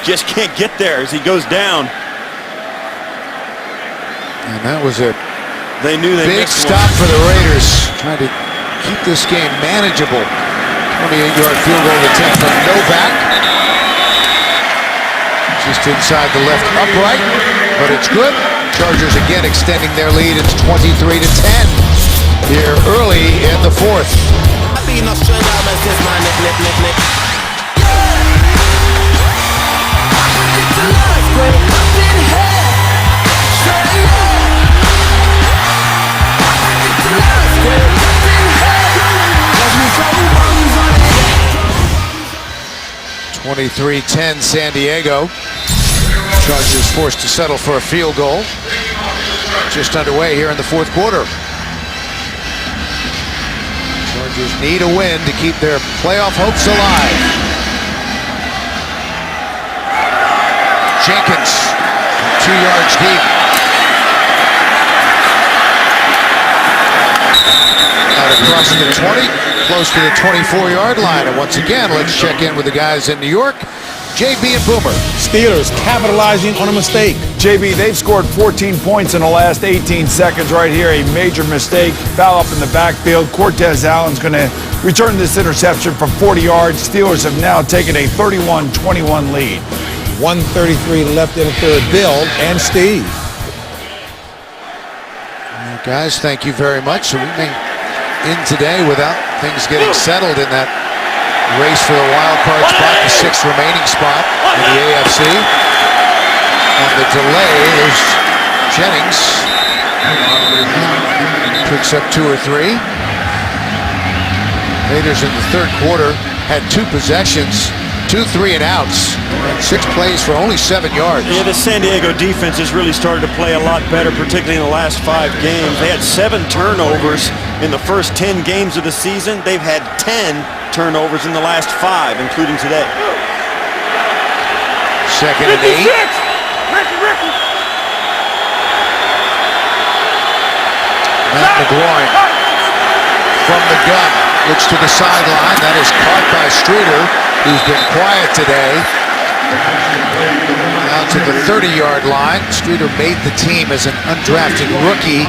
just can't get there as he goes down. And that was a big stop for the Raiders, trying to keep this game manageable. 28-yard field goal attempt from Novak. Just inside the left upright, but it's good. Chargers again extending their lead. It's 23-10 here early in the fourth. (23-10) San Diego. Chargers forced to settle for a field goal. Just underway here in the fourth quarter. Chargers need a win to keep their playoff hopes alive. Jenkins, 2 yards deep. Out across the 20, close to the 24-yard line. And once again, let's check in with the guys in New York. JB and Boomer. Steelers capitalizing on a mistake. JB, they've scored 14 points in the last 18 seconds right here. A major mistake. Foul up in the backfield. Cortez Allen's going to return this interception from 40 yards. Steelers have now taken a 31-21 lead. 1:33 left in the third. Bill and Steve. Well, guys, thank you very much. So we may end today without things getting settled in that race for the wild card spot, the 6th remaining spot in the AFC. On the delay, there's Jennings Picks up 2 or 3. Raiders in the third quarter had 2 possessions, 2 3-and-outs, and 6 plays for only 7 yards. Yeah, the San Diego defense has really started to play a lot better, particularly in the last 5 games. They had 7 turnovers in the first 10 games of the season. They've had 10 turnovers in the last 5, including today. 2nd and 8. Matt McGloin from the gun, looks to the sideline. That is caught by Streeter, who's been quiet today. Now to the 30-yard line. Streeter made the team as an undrafted rookie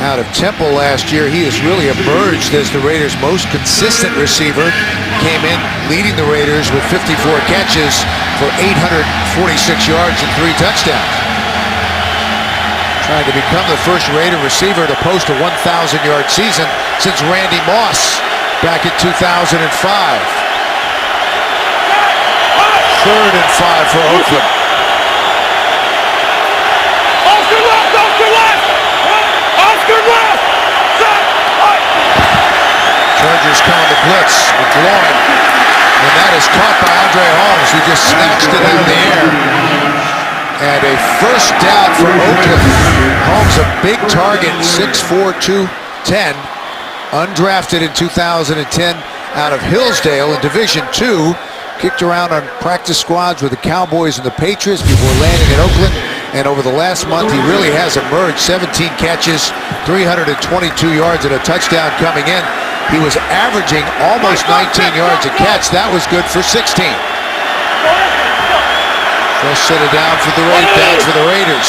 out of Temple last year. He has really emerged as the Raiders' most consistent receiver. Came in leading the Raiders with 54 catches for 846 yards and 3 touchdowns. Trying to become the first Raider receiver to post a 1,000-yard season since Randy Moss back in 2005. 3rd and 5 for Oakland. Oscar left! Oscar left! Oscar left! Chargers calling the blitz. McGloin. And that is caught by Andre Holmes, who just snatched it out of the air. And a first down for Oakland. Holmes, a big target, 6'4", 210. Undrafted in 2010 out of Hillsdale in Division II. Kicked around on practice squads with the Cowboys and the Patriots before landing in Oakland. And over the last month, he really has emerged. 17 catches, 322 yards, and a touchdown coming in. He was averaging almost 19 yards a catch. That was good for 16. First set it down for the Raiders.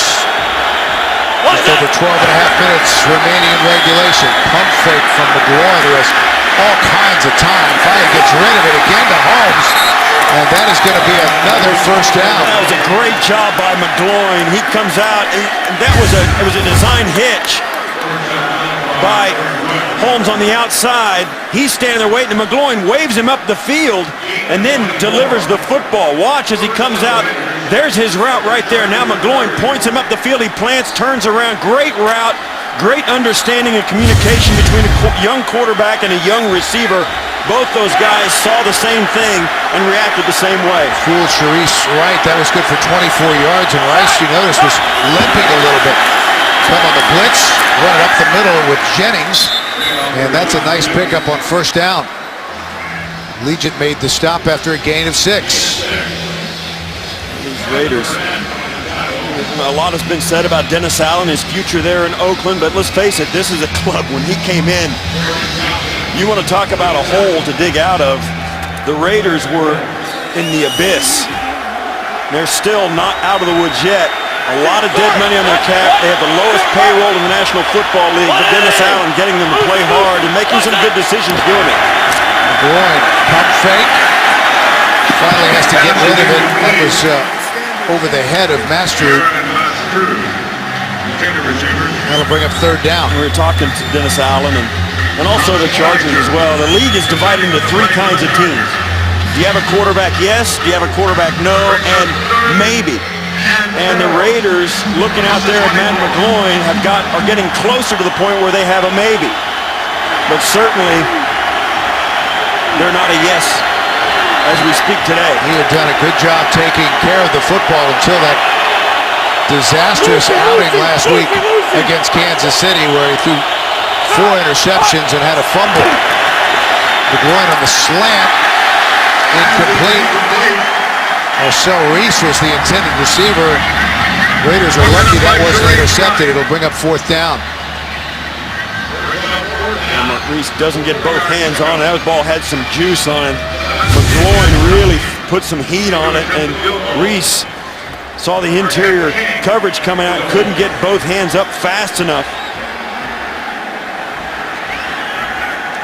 Just over 12 and a half minutes remaining in regulation. Pump fake from McGloin, who has all kinds of time. Finally gets rid of it again to Holmes. And that is going to be another first down. That was a great job by McGloin. He comes out, and it was a design hitch by Holmes on the outside. He's standing there waiting, and McGloin waves him up the field and then delivers the football. Watch as he comes out. There's his route right there. Now McGloin points him up the field. He plants, turns around. Great route, great understanding and communication between a young quarterback and a young receiver. Both those guys saw the same thing and reacted the same way. Fooled Sharice Wright. That was good for 24 yards. And Rice, you notice, was limping a little bit. Come on the blitz, run it up the middle with Jennings. And that's a nice pickup on first down. Legion made the stop after a gain of 6. These Raiders. A lot has been said about Dennis Allen, his future there in Oakland, but let's face it, this is a club. When he came in, you want to talk about a hole to dig out of. The Raiders were in the abyss. They're still not out of the woods yet. A lot of dead money on their cap. They have the lowest payroll in the National Football League, but Dennis Allen getting them to play hard and making some good decisions doing it. McGloin, pump fake. Finally has to get rid of it. That was over the head of Master. That'll bring up third down. We were talking to Dennis Allen and also the Chargers as well. The league is divided into 3 kinds of teams. Do you have a quarterback? Yes. Do you have a quarterback? No. And maybe. And the Raiders, looking out there at Matt McGloin, are getting closer to the point where they have a maybe. But certainly, they're not a yes as we speak today. He had done a good job taking care of the football until that disastrous outing last week against Kansas City, where he threw 4 interceptions and had a fumble. McGloin on the slant, incomplete. Marcel Reese was the intended receiver. Raiders are lucky that wasn't intercepted. It'll bring up fourth down. Reese doesn't get both hands on it. That ball had some juice on it. McGloin really put some heat on it, and Reese saw the interior coverage coming out, couldn't get both hands up fast enough.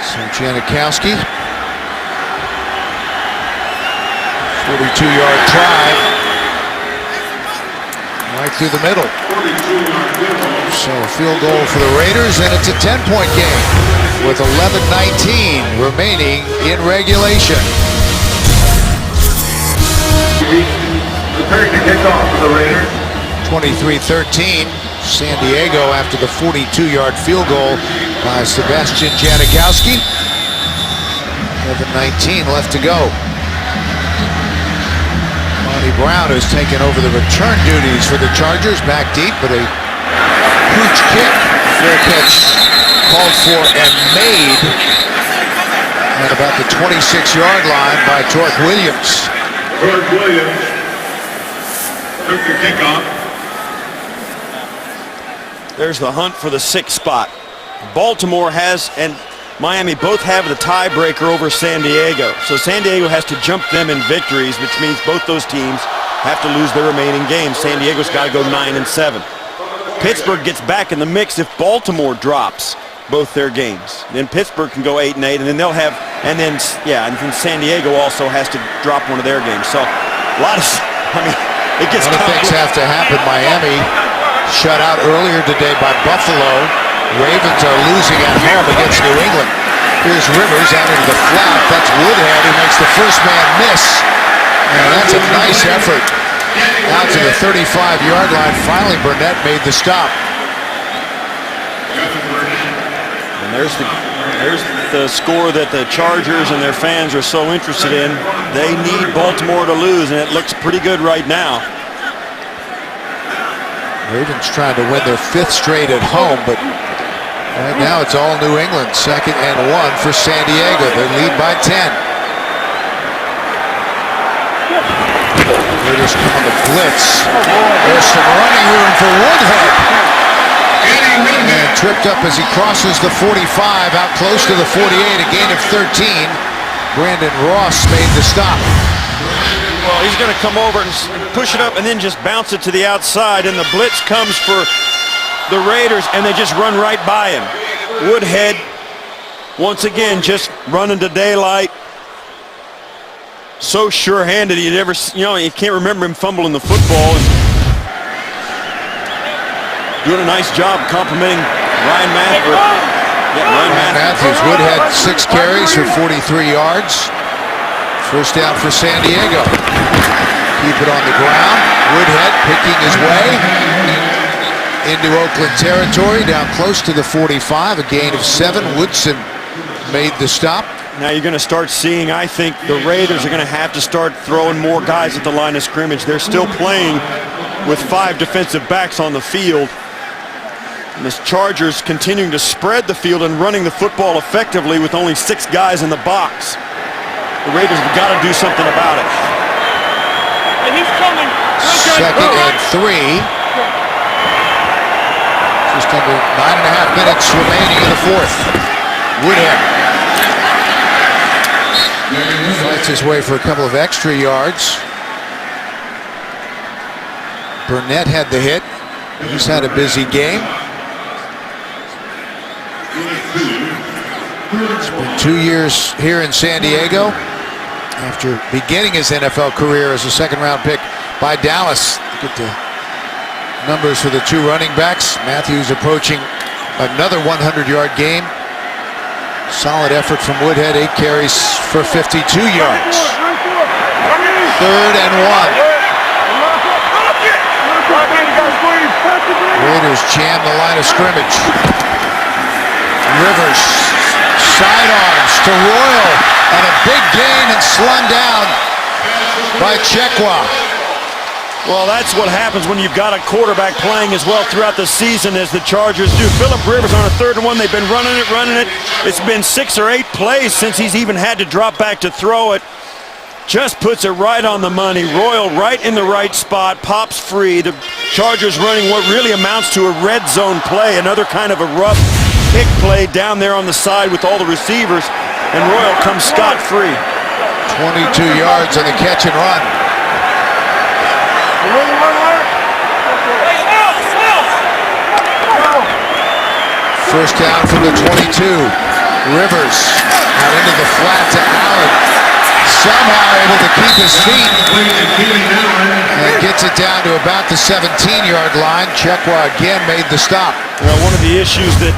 So Janikowski. 42-yard try. Right through the middle. So a field goal for the Raiders, and it's a 10-point game with 11:19 remaining in regulation. Preparing to kick off for the Raiders. 23-13. San Diego after the 42-yard field goal by Sebastian Janikowski. 11:19 left to go. Monty Brown has taken over the return duties for the Chargers, back deep, but a huge kick. Fair catch called for and made at about the 26-yard line by Torque Williams. Torque Williams took the kickoff. There's the hunt for the 6th spot. Baltimore has and Miami both have the tiebreaker over San Diego. So San Diego has to jump them in victories, which means both those teams have to lose their remaining games. San Diego's got to go 9-7. Pittsburgh gets back in the mix if Baltimore drops both their games. Then Pittsburgh can go 8-8, and then they'll have, and then San Diego also has to drop one of their games. So a lot of, it gets a lot of things have to happen. Miami shut out earlier today by Buffalo. Ravens are losing at home against New England. Here's Rivers out into the flat. That's Woodhead who makes the first man miss. And that's a nice effort. Out to the 35-yard line. Finally, Burnett made the stop. And there's the score that the Chargers and their fans are so interested in. They need Baltimore to lose, and it looks pretty good right now. Ravens trying to win their 5th straight at home, but right now it's all New England. 2nd and 1 for San Diego. They lead by 10. Raiders come on the blitz. There's some running room for Woodhead. And tripped up as he crosses the 45 out close to the 48, a gain of 13. Brandon Ross made the stop. Well, he's going to come over and push it up and then just bounce it to the outside, and the blitz comes for the Raiders, and they just run right by him. Woodhead, once again, just running to daylight. So sure-handed, you can't remember him fumbling the football. Doing a nice job complimenting Ryan Matthews. Ryan Matthews. Woodhead 6 carries for 43 yards. First down for San Diego. Keep it on the ground. Woodhead picking his way into Oakland territory, down close to the 45, a gain of 7. Woodson made the stop. Now you're going to start seeing, I think, the Raiders are going to have to start throwing more guys at the line of scrimmage. They're still playing with 5 defensive backs on the field. And the Chargers continuing to spread the field and running the football effectively with only 6 guys in the box. The Raiders have got to do something about it. And he's coming. 2nd and 3. Just under 9.5 minutes remaining in the 4th. Woodhead fights his way for a couple of extra yards. Burnett had the hit. He's had a busy game. It's been 2 years here in San Diego after beginning his NFL career as a 2nd-round pick by Dallas. Look at the numbers for the 2 running backs. Matthews approaching another 100-yard game. Solid effort from Woodhead, 8 carries for 52 yards. 3rd and 1. Raiders jam the line of scrimmage. Rivers, sidearms to Royal, and a big gain and slung down by Chekwa. Well, that's what happens when you've got a quarterback playing as well throughout the season as the Chargers do. Phillip Rivers on a 3rd and 1. They've been running it. It's been 6 or 8 plays since he's even had to drop back to throw it. Just puts it right on the money. Royal right in the right spot, pops free. The Chargers running what really amounts to a red zone play, another kind of a rough pick play down there on the side with all the receivers, and Royal comes scot-free. 22 yards on the catch and run. First down from the 22. Rivers out into the flat to Allen. Somehow able to keep his feet and gets it down to about the 17-yard line. Chekwa again made the stop. Well, one of the issues that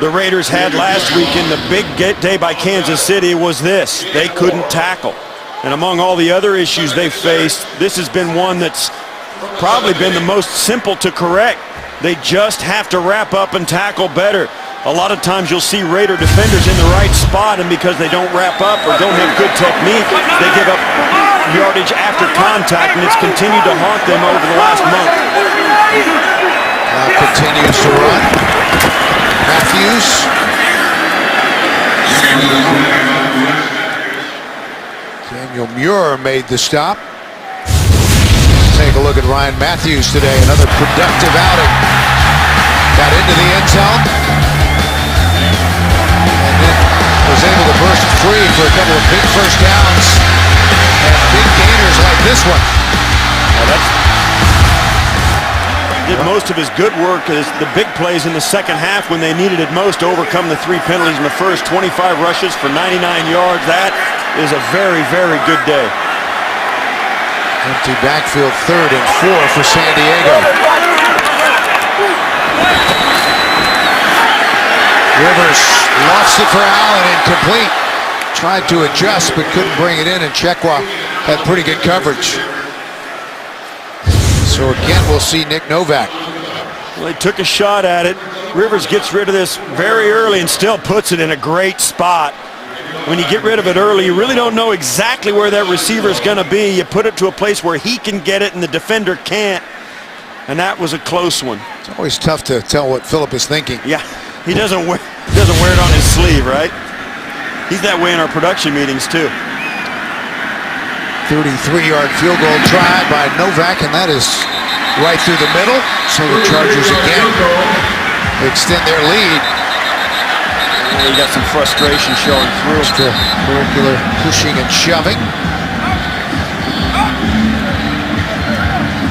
the Raiders had last week in the big day by Kansas City was this: they couldn't tackle. And among all the other issues they faced, this has been one that's probably been the most simple to correct. They just have to wrap up and tackle better. A lot of times you'll see Raider defenders in the right spot, and because they don't wrap up or don't have good technique, they give up yardage after contact, and it's continued to haunt them over the last month. Continues to run. Matthews. Daniel Muir made the stop. Take a look at Ryan Matthews today. Another productive outing. Got into the end zone. And then was able to burst free for a couple of big first downs. And big gainers like this one. Did most of his good work as the big plays in the second half when they needed it most to overcome the 3 penalties in the first. 25 rushes for 99 yards. That is a very, very good day. Empty backfield, 3rd and 4 for San Diego. Rivers lost it for Allen, incomplete. Tried to adjust but couldn't bring it in, and Chekwa had pretty good coverage. So again, we'll see Nick Novak. Well, they took a shot at it. Rivers gets rid of this very early and still puts it in a great spot. When you get rid of it early, you really don't know exactly where that receiver is going to be. You put it to a place where he can get it and the defender can't. And that was a close one. It's always tough to tell what Philip is thinking. Yeah, he doesn't wear it on his sleeve, right? He's that way in our production meetings, too. 33-yard field goal tried by Novak, and that is right through the middle. So the Chargers again extend their lead. You got some frustration showing through. Extracurricular pushing and shoving.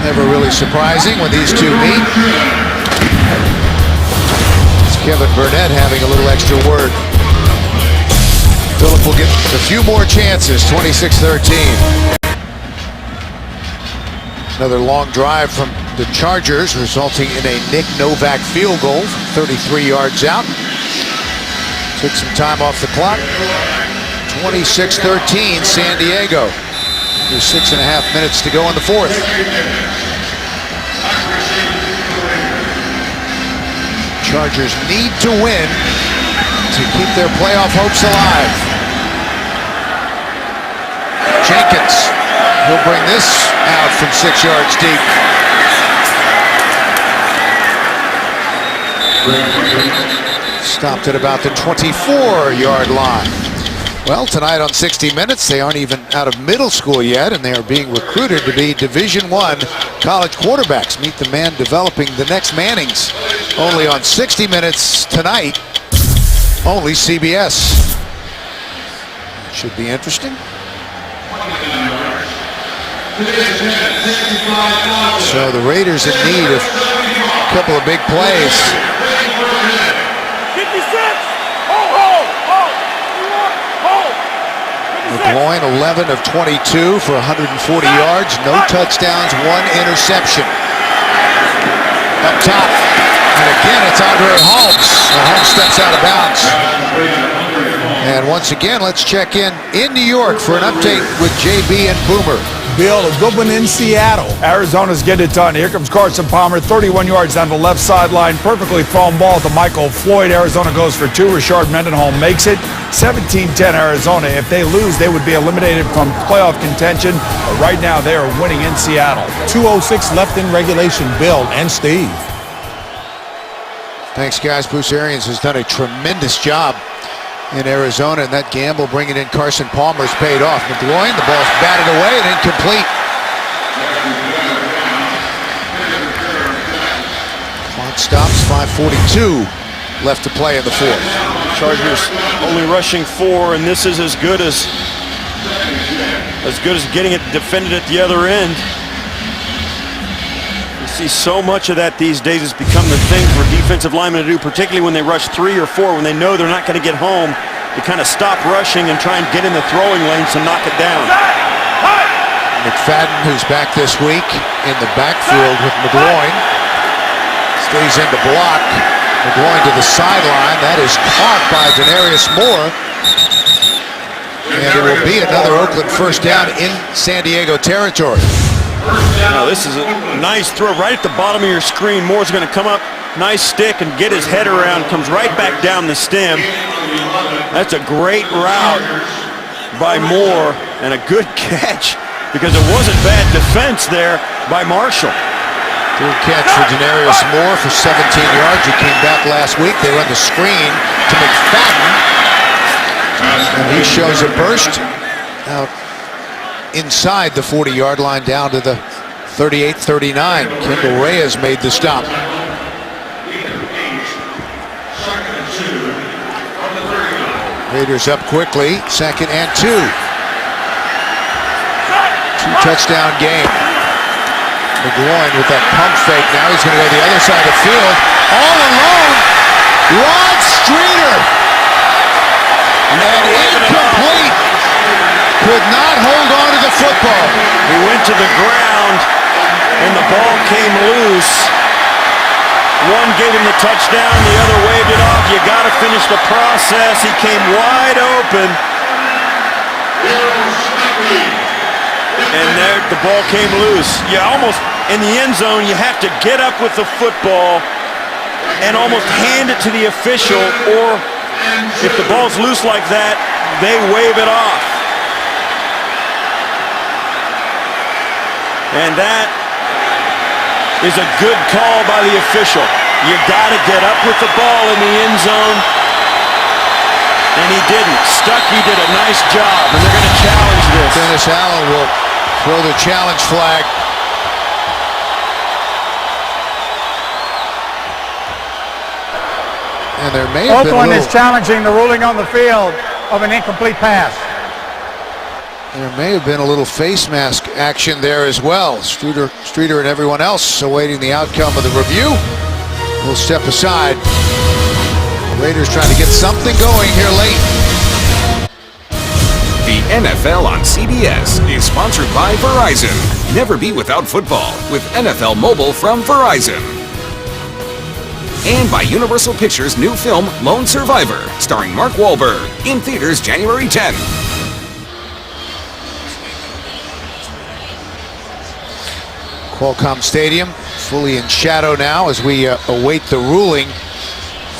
Never really surprising when these two meet. It's Kevin Burnett having a little extra word. Philip will get a few more chances, 26-13. Another long drive from the Chargers, resulting in a Nick Novak field goal from 33 yards out. Took some time off the clock. 26-13, San Diego. There's 6.5 minutes to go in the 4th. Chargers need to win to keep their playoff hopes alive. Jenkins, he'll bring this out from 6 yards deep. Stopped at about the 24-yard line. Well, tonight on 60 Minutes, they aren't even out of middle school yet, and they are being recruited to be Division I college quarterbacks. Meet the man developing the next Mannings. Only on 60 Minutes tonight, only CBS. Should be interesting. So the Raiders in need of a couple of big plays. 56! McGloin, 11 of 22 for 140 yards, no touchdowns, 1 interception. Up top, and again it's Andre Holmes. Holmes steps out of bounds. And once again, let's check in New York for an update with JB and Boomer. Bill, a good one in Seattle. Arizona's getting it done. Here comes Carson Palmer, 31 yards down the left sideline. Perfectly thrown ball to Michael Floyd. Arizona goes for 2. Rashard Mendenhall makes it. 17-10 Arizona. If they lose, they would be eliminated from playoff contention. But right now, they are winning in Seattle. 2:06 left in regulation, Bill and Steve. Thanks, guys. Bruce Arians has done a tremendous job in Arizona, and that gamble bringing in Carson Palmer's paid off. McGloin, the ball's batted away and incomplete. Clock stops, 5:42 left to play in the 4th. Chargers only rushing 4, and this is as good as getting it defended at the other end. You see so much of that these days. It's become the thing for defensive linemen to do, particularly when they rush 3 or 4, when they know they're not going to get home. They kind of stop rushing and try and get in the throwing lanes to knock it down. McFadden, who's back this week in the backfield with McGloin, stays in to block. McGloin to the sideline. That is caught by Denarius Moore. And it will be another Oakland first down in San Diego territory. Now this is a nice throw right at the bottom of your screen. Moore's going to come up, nice stick, and get his head around. Comes right back down the stem. That's a great route by Moore and a good catch because it wasn't bad defense there by Marshall. Good catch for Denarius Moore for 17 yards. He came back last week. They run the screen to McFadden. And he shows a burst out inside the 40-yard line down to the 38-39. Kendall Reyes made the stop. Raiders up quickly, 2nd and 2. Two-touchdown game. McGloin with that pump fake. Now he's going to go to the other side of the field. All alone, Rod Streeter. And incomplete. Could not hold on to the football. He went to the ground, and the ball came loose. One gave him the touchdown, the other waved it off. You got to finish the process. He came wide open. And there, the ball came loose. You almost, in the end zone, you have to get up with the football and almost hand it to the official, or if the ball's loose like that, they wave it off. And that is a good call by the official. You got to get up with the ball in the end zone. And he didn't. Stuckey did a nice job, and they're going to challenge this. Dennis Allen will throw the challenge flag. And there may have Oakland been is challenging the ruling on the field of an incomplete pass. There may have been a little face mask action there as well. Streeter and everyone else awaiting the outcome of the review. We'll step aside. The Raiders trying to get something going here late. The NFL on CBS is sponsored by Verizon. Never be without football with NFL Mobile from Verizon. And by Universal Pictures' new film, Lone Survivor, starring Mark Wahlberg, in theaters January 10th. Qualcomm Stadium fully in shadow now as we await the ruling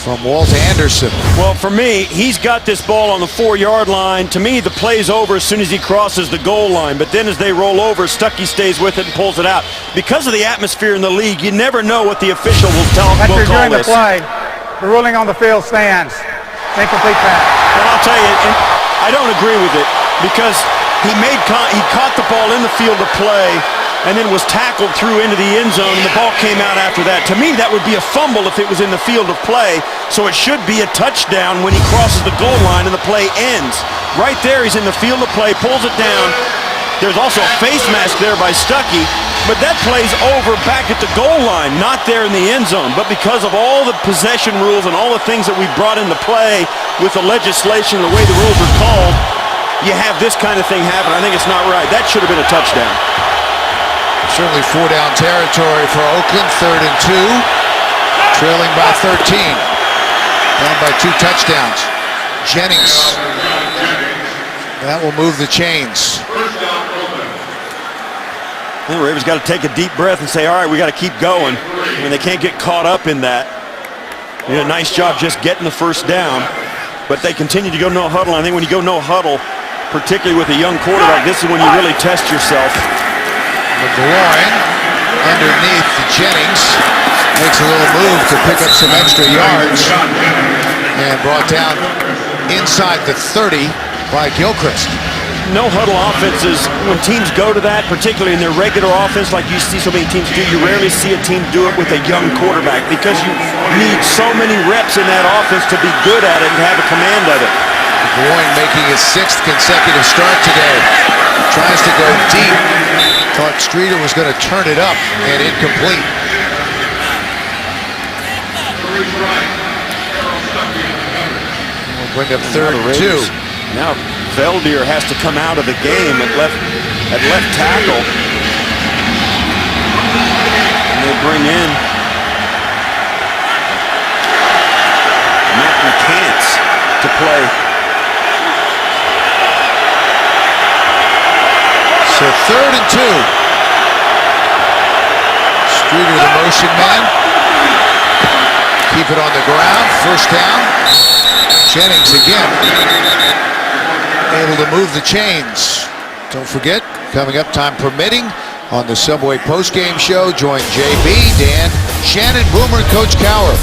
from Walt Anderson. Well, for me, he's got this ball on the 4-yard line. To me, the play's over as soon as he crosses the goal line. But then as they roll over, Stuckey stays with it and pulls it out. Because of the atmosphere in the league, you never know what the official will tell him. After during the play, the ruling on the field stands. Incomplete pass. Well, I'll tell you, and I don't agree with it because he caught the ball in the field of play and then was tackled through into the end zone, and the ball came out after that. To me, that would be a fumble if it was in the field of play, so it should be a touchdown when he crosses the goal line and the play ends. Right there, he's in the field of play, pulls it down. There's also a face mask there by Stuckey, but that play's over back at the goal line, not there in the end zone. But because of all the possession rules and all the things that we brought into play with the legislation, the way the rules are called, you have this kind of thing happen. I think it's not right. That should have been a touchdown. Certainly 4-down territory for Oakland, 3rd and 2. Trailing by 13. Down by 2 touchdowns. Jennings. That will move the chains. The Ravens got to take a deep breath and say, all right, we got to keep going. I mean, they can't get caught up in that. They did a nice job just getting the first down, but they continue to go no huddle. I think when you go no huddle, particularly with a young quarterback, this is when you really test yourself. McGloin underneath Jennings. Makes a little move to pick up some extra yards. And brought down inside the 30 by Gilchrist. No huddle offenses, when teams go to that, particularly in their regular offense like you see so many teams do, you rarely see a team do it with a young quarterback because you need so many reps in that offense to be good at it and have a command of it. McGloin making his 6th consecutive start today. Tries to go deep. Thought Streeter was going to turn it up and incomplete. We'll bring up 3rd and 2. Now Veldier has to come out of the game at left tackle. And they bring in Matt McCants to play. So 3rd and 2. Streeter, the motion man. Keep it on the ground. First down. Jennings again. Able to move the chains. Don't forget, coming up, time permitting, on the Subway postgame show, join JB, Dan, Shannon, Boomer, and Coach Cowher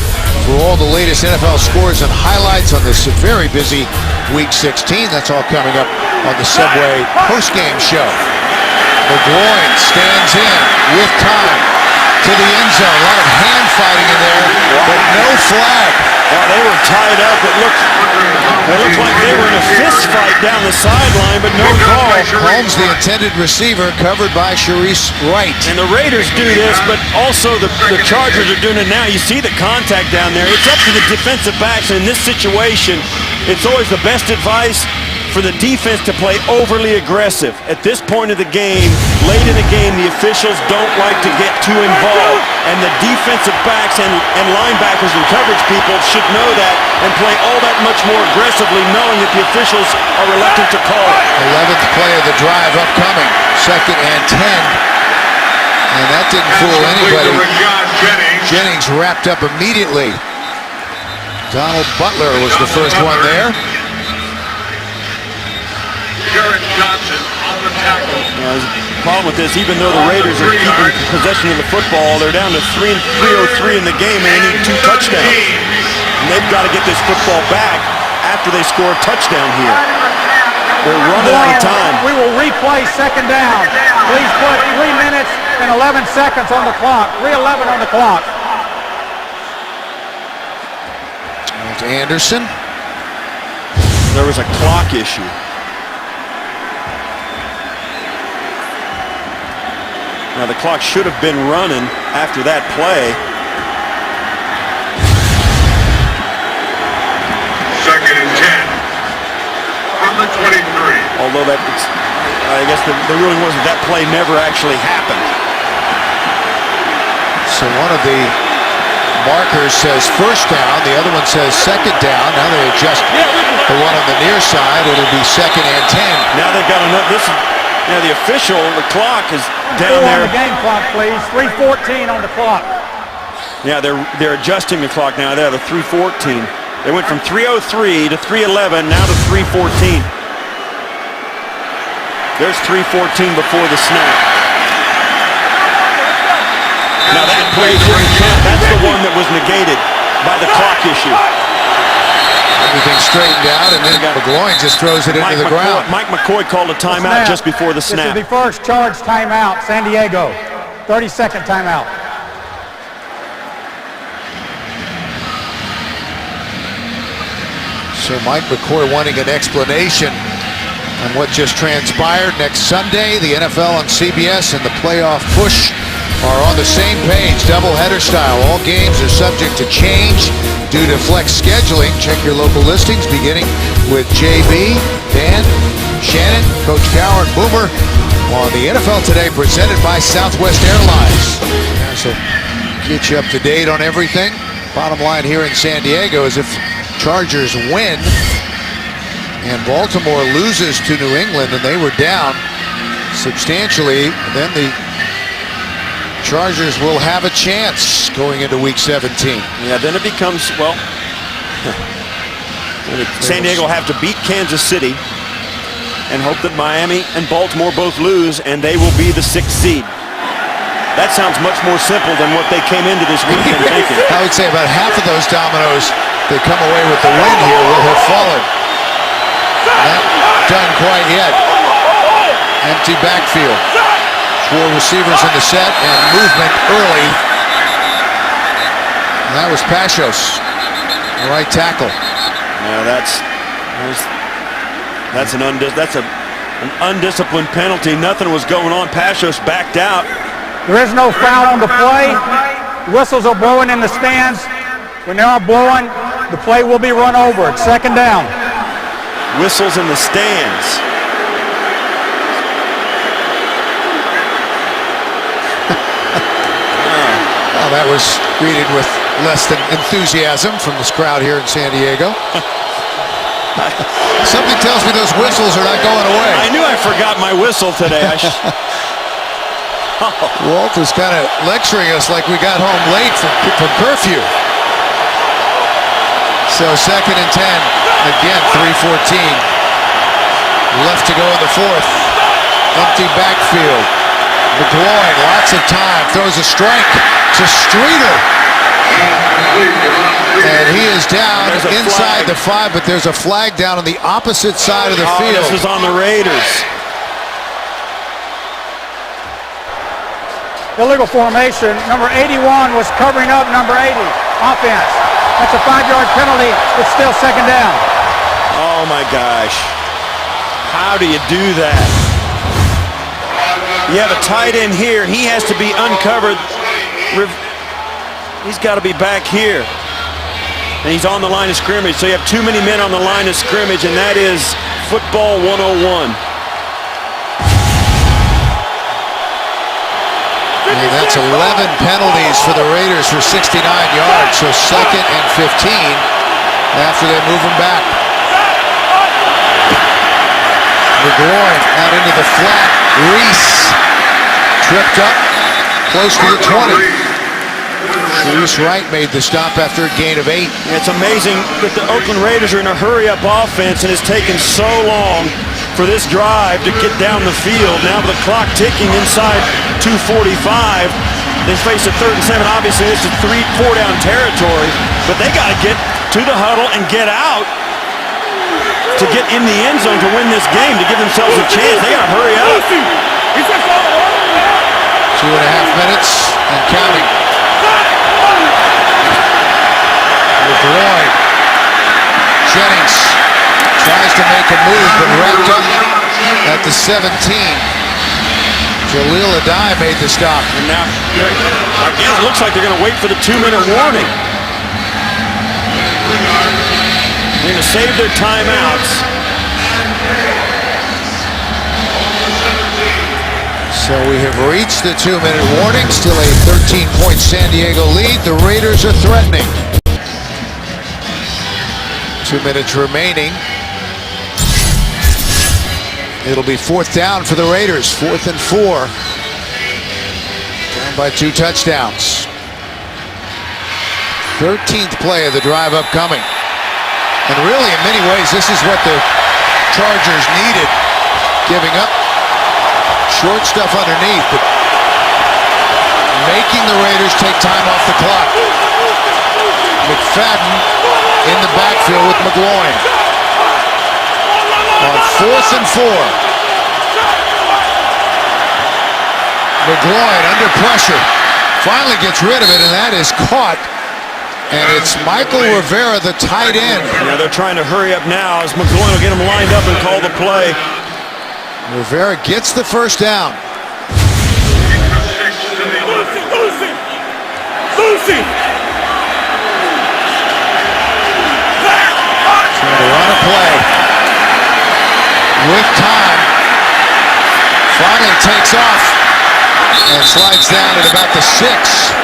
for all the latest NFL scores and highlights on this very busy Week 16. That's all coming up on the Subway postgame show. McGloin stands in with time to the end zone. A lot of hand fighting in there, but no flag. Well, they were tied up. It looked like they were in a fist fight down the sideline, but no call. Holmes, the intended receiver, covered by Sharice Wright. And the Raiders do this, but also the Chargers are doing it now. You see the contact down there. It's up to the defensive backs. In this situation, it's always the best advice for the defense to play overly aggressive. At this point of the game, late in the game, the officials don't like to get too involved. And the defensive backs and linebackers and coverage people should know that and play all that much more aggressively, knowing that the officials are reluctant to call it. 11th play of the drive upcoming. 2nd and 10. And that didn't fool anybody. Jennings wrapped up immediately. Donald Butler was the first one there. Jared Johnson on the tackle. The problem with this, even though the Raiders are keeping possession of the football, they're down to 3:03 in the game and they need 2 touchdowns. And they've got to get this football back after they score a touchdown here. They're running out of time. We will replay 2nd down. Please put 3 minutes and 11 seconds on the clock. 3:11 on the clock. It's Anderson. There was a clock issue. Now the clock should have been running after that play. 2nd and 10 from the 23. Although I guess the ruling was that play never actually happened. So one of the markers says first down, the other one says 2nd down. Now they adjust the one on the near side. It'll be 2nd and 10. Now they've got enough. Now the official, the clock is down Go there. on the game clock, please. 3:14 on the clock. Yeah, they're adjusting the clock now. They're at 3:14. They went from 3:03 to 3:11, now to 3:14. There's 3:14 before the snap. Now that play didn't count. That's the one that was negated by the clock issue. Everything straightened out, and then McGloin just throws it into the ground. Mike McCoy called a timeout just before the snap. This is the first charge timeout, San Diego. 30-second timeout. So Mike McCoy wanting an explanation on what just transpired. Next Sunday, the NFL on CBS and the playoff push are on the same page, doubleheader style. All games are subject to change due to flex scheduling. Check your local listings, beginning with JB, Dan, Shannon, Coach Cowher, and Boomer on the NFL Today, presented by Southwest Airlines. So get you up to date on everything. Bottom line here in San Diego is if Chargers win and Baltimore loses to New England and they were down substantially, then the Chargers will have a chance going into Week 17. Yeah, then it becomes, well, San Diego will have to beat Kansas City and hope that Miami and Baltimore both lose, and they will be the 6th seed. That sounds much more simple than what they came into this weekend thinking. I would say about half of those dominoes that come away with the win here will have fallen. Not done quite yet. Empty backfield. 4 receivers in the set and movement early. And that was Pashos, the right tackle. Yeah, that's an undisciplined penalty. Nothing was going on. Pashos backed out. There is no foul on the play. Whistles are blowing in the stands. When they are blowing, the play will be run over. It's 2nd down. Whistles in the stands. Well, that was greeted with less than enthusiasm from this crowd here in San Diego. Something tells me those whistles are not going away. I knew I forgot my whistle today. Walt is kind of lecturing us like we got home late from curfew. So 2nd and 10. Again, 3:14. Left to go in the fourth. Empty backfield. McGloin, lots of time. Throws a strike to Streeter. And he is down inside the 5, but there's a flag down on the opposite side of the field. This is on the Raiders. Illegal formation. Number 81 was covering up number 80. Offense. That's a 5-yard penalty. It's still 2nd down. Oh my gosh. How do you do that? You have a tight end here. He has to be uncovered. He's got to be back here. And he's on the line of scrimmage. So you have too many men on the line of scrimmage, and that is football 101. And that's 11 penalties for the Raiders for 69 yards. So 2nd and 15 after they move him back. McGloin out into the flat. Reese tripped up close to the 20. Reese Wright made the stop after a gain of 8. It's amazing that the Oakland Raiders are in a hurry-up offense, and it's taken so long for this drive to get down the field. Now with the clock ticking inside 2:45, they face a 3rd and 7. Obviously, this is 3-4 down territory, but they got to get to the huddle and get out to get in the end zone to win this game, to give themselves a chance. They got to hurry up. 2.5 minutes and counting. McGloin. Jennings tries to make a move, but wrapped up at the 17. Jaleel Adai made the stop. And now, again, it looks like they're going to wait for the 2-minute warning. They're going to save their timeouts. So we have reached the 2-minute warning. Still a 13-point San Diego lead. The Raiders are threatening. 2 minutes remaining. It'll be 4th down for the Raiders. 4th and 4. Down by 2 touchdowns. 13th play of the drive upcoming. And really, in many ways, this is what the Chargers needed. Giving up short stuff underneath, but making the Raiders take time off the clock. McFadden in the backfield with McGloin. On 4th and 4. McGloin under pressure. Finally gets rid of it, and that is caught. And it's Michael Rivera, the tight end. Yeah, they're trying to hurry up now as McGloin will get him lined up and call the play. Rivera gets the first down. Lucy! Trying to run a play. With time. Finally takes off. And slides down at about the 6.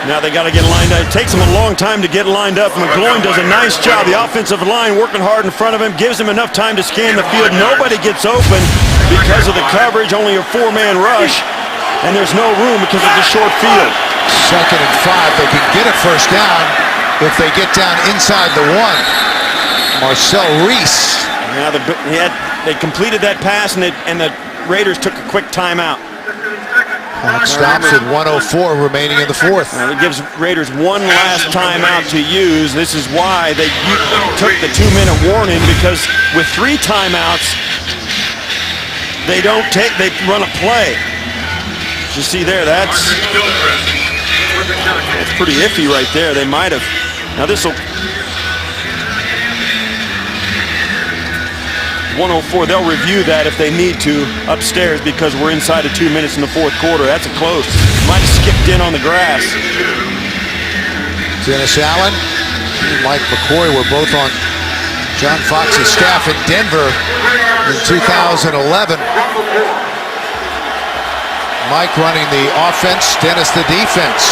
Now they got to get lined up. It takes them a long time to get lined up. McGloin does a nice job. The offensive line working hard in front of him, gives him enough time to scan the field. Nobody gets open because of the coverage. Only a 4-man rush, and there's no room because of the short field. 2nd and 5. They can get a first down if they get down inside the 1. Marcel Reese. Now they completed that pass, and the Raiders took a quick timeout. Clock stops at 1:04 remaining in the 4th. It gives Raiders one last timeout to use. This is why they took the 2-minute warning, because with 3 timeouts, they run a play. You see there, that's pretty iffy right there. They might have. Now this will 104. They'll review that if they need to upstairs, because we're inside of 2 minutes in the 4th quarter. That's a close. Might have skipped in on the grass. Dennis Allen and Mike McCoy were both on John Fox's staff in Denver in 2011. Mike running the offense, Dennis the defense.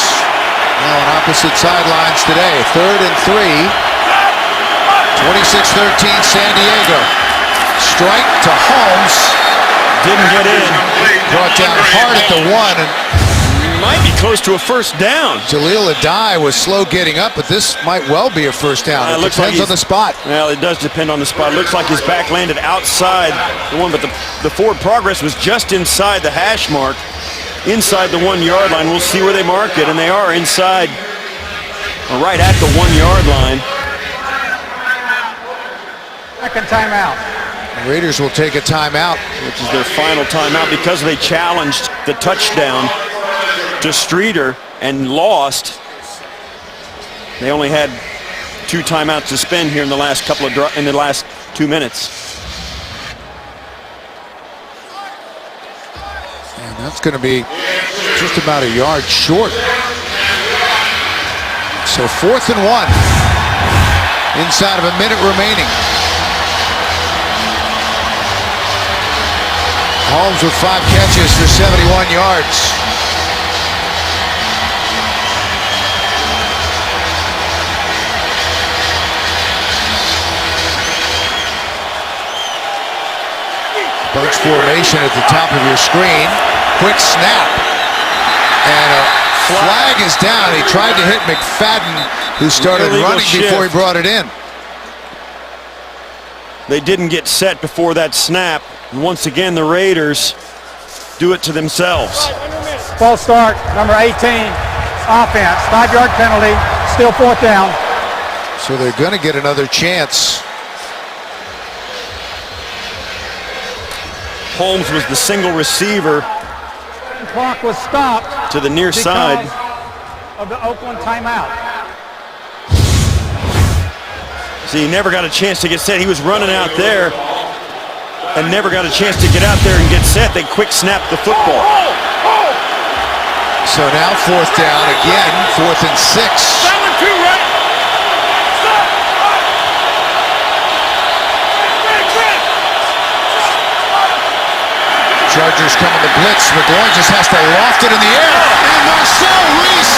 Now on opposite sidelines today. 3rd and 3. 26-13 San Diego. Strike to Holmes. Didn't get in. Brought down hard at the 1, and Might be close to a first down. Jaleel Adai was slow getting up, but this might well be a first down. It looks like depends on the spot. Well, it does depend on the spot. It looks like his back landed outside the one, but the forward progress was just inside the hash mark, inside the 1 yard line. We'll see where they mark it, and they are inside, or right at the 1 yard line. Second timeout. The Raiders will take a timeout, Which is their final timeout because they challenged the touchdown to Streeter and lost. They only had 2 timeouts to spend here in the last in the last 2 minutes. and that's going to be just about a yard short. So 4th and 1, inside of a minute remaining. Holmes with 5 catches for 71 yards. Bunch formation at the top of your screen. Quick snap. And a flag is down. He tried to hit McFadden, who started Illegal running shift. before he brought it in. They didn't get set before that snap. And once again, the Raiders do it to themselves. False start, number 18, offense, 5-yard penalty, still 4th down. So they're going to get another chance. Holmes was the single receiver Clock was stopped to the near side. because of the Oakland timeout. See, he never got a chance to get set. He was running out there and never got a chance to get out there and get set. They quick snapped the football. So now 4th down again, 4th and 6. That one too, right? Stop! Chargers come on the blitz. McGloin just has to loft it in the air. And Marcel Reese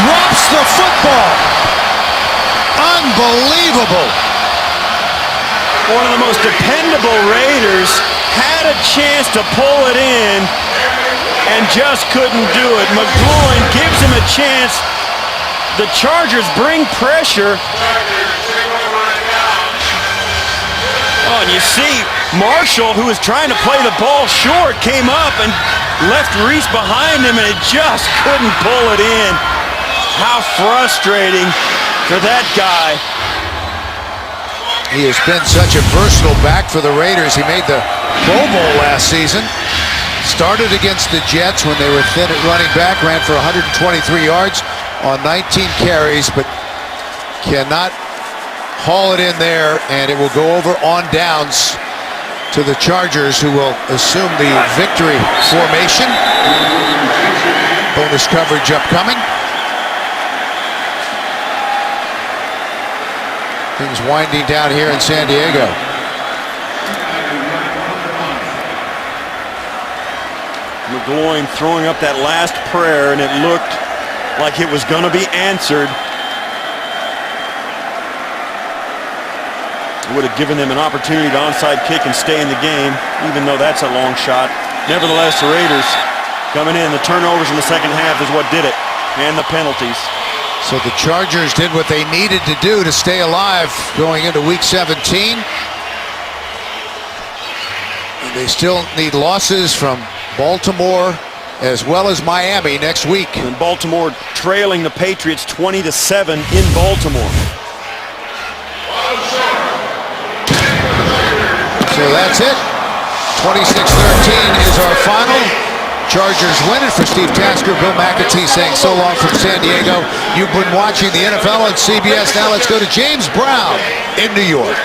drops the football. Unbelievable. One of the most dependable Raiders had a chance to pull it in and just couldn't do it. McGloin gives him a chance. The Chargers bring pressure. Oh, and you see Marshall, who was trying to play the ball short, came up and left Reese behind him, and it just couldn't pull it in. How frustrating for that guy. He has been such a versatile back for the Raiders. He made the Pro Bowl last season. Started against the Jets when they were thin at running back, ran for 123 yards on 19 carries, but cannot haul it in there, and it will go over on downs to the Chargers, who will assume the victory formation. Bonus coverage upcoming. Things winding down here in San Diego. McGloin throwing up that last prayer, and it looked like it was going to be answered. It would have given them an opportunity to onside kick and stay in the game, even though that's a long shot. Nevertheless, the Raiders coming in. The turnovers in the second half is what did it, and the penalties. So the Chargers did what they needed to do to stay alive going into Week 17. And they still need losses from Baltimore as well as Miami next week. And Baltimore trailing the Patriots 20-7 in Baltimore. So that's it. 26-13 is our final. Chargers win it. For Steve Tasker, Bill McAtee saying so long from San Diego. You've been watching the NFL on CBS. Now let's go to James Brown in New York.